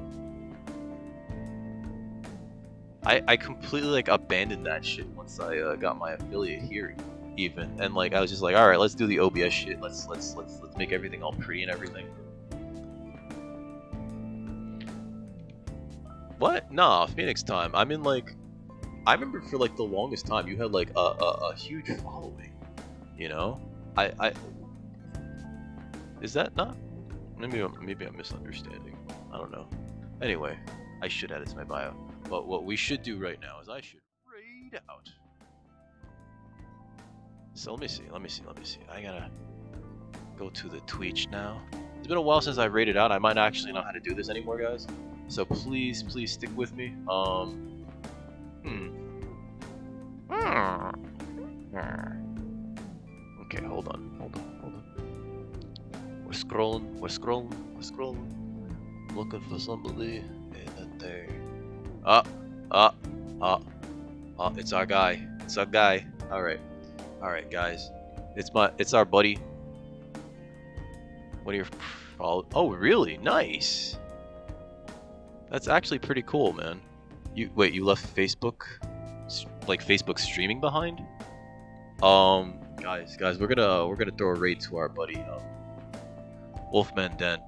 I completely like abandoned that shit once I got my affiliate here, even, and like I was just like, all right, let's do the OBS shit. Let's make everything all pretty and everything. What? Nah, Phoenix time. I mean, like, I remember for like the longest time you had like a huge following. You know, is that not? Maybe I'm misunderstanding. I don't know. Anyway, I should add it to my bio. But what we should do right now is I should raid out. So let me see. I gotta go to the Twitch now. It's been a while since I raided out. I might not actually know how to do this anymore, guys. So please stick with me. Okay, hold on. We're scrolling. Looking for somebody. And there. It's our guy. Alright, guys. It's our buddy. One of your oh, really? Nice. That's actually pretty cool, man. You left Facebook, like Facebook streaming behind? Guys, we're gonna throw a raid to our buddy, Wolfman Den.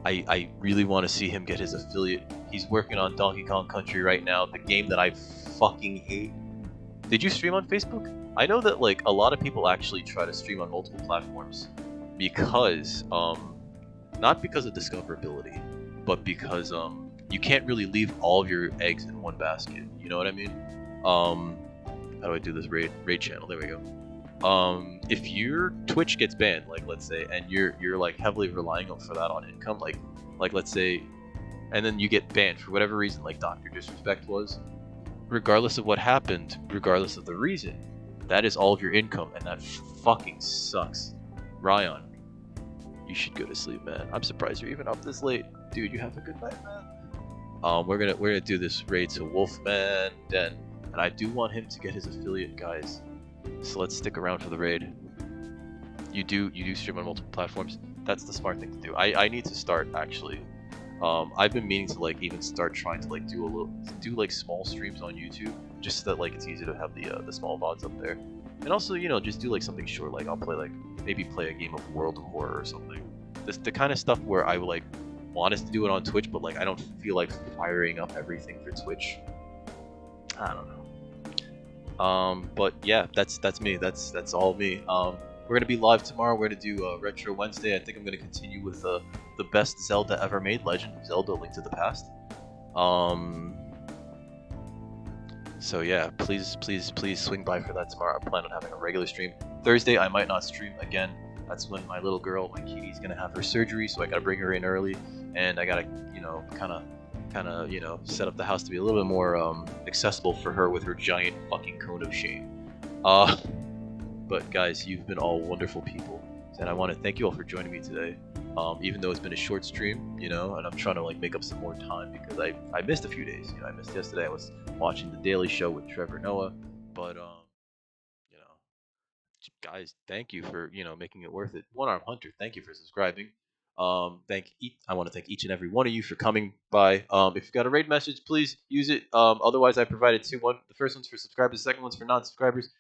I really want to see him get his affiliate. He's working on Donkey Kong Country right now, the game that I fucking hate. Did you stream on Facebook? I know that like a lot of people actually try to stream on multiple platforms because not because of discoverability, but because you can't really leave all of your eggs in one basket. You know what I mean? How do I do this raid channel? There we go. If your Twitch gets banned, like let's say, and you're like heavily relying for that on income, like let's say, and then you get banned for whatever reason, like Dr. Disrespect was, regardless of what happened, regardless of the reason, that is all of your income, and that fucking sucks. Ryan, you should go to sleep, man. I'm surprised you're even up this late, dude. You have a good night, man. We're gonna do this raid to Wolfman Den, and I do want him to get his affiliate, guys. So let's stick around for the raid. You do stream on multiple platforms. That's the smart thing to do. I need to start actually. I've been meaning to like even start trying to like do like small streams on YouTube, just so that like it's easy to have the small VODs up there. And also, you know, just do like something short, like I'll play like maybe play a game of World of Horror or something. The kind of stuff where I would like want us to do it on Twitch, but like I don't feel like firing up everything for Twitch. I don't know. But yeah, that's me. That's all me. We're gonna be live tomorrow. We're gonna do Retro Wednesday. I think I'm gonna continue with the best Zelda ever made, Legend of Zelda: Link to the Past. So yeah, please swing by for that tomorrow. I plan on having a regular stream. Thursday I might not stream again. That's when my little girl, my kitty's gonna have her surgery, so I gotta bring her in early, and I gotta, you know, kind of, you know, set up the house to be a little bit more accessible for her with her giant fucking cone of shame. But guys, you've been all wonderful people, and I want to thank you all for joining me today. Even though it's been a short stream, you know, and I'm trying to like make up some more time because I missed a few days. You know, I missed yesterday. I was watching The Daily Show with Trevor Noah, but you know, guys, thank you for, you know, making it worth it. One Arm Hunter, thank you for subscribing. I want to thank each and every one of you for coming by. If you've got a raid message, please use it. Otherwise, I provided two. The first one's for subscribers, the second one's for non-subscribers.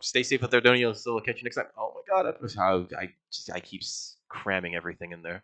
Stay safe out there, don't you? So I'll catch you next time. Oh my god, I keep cramming everything in there.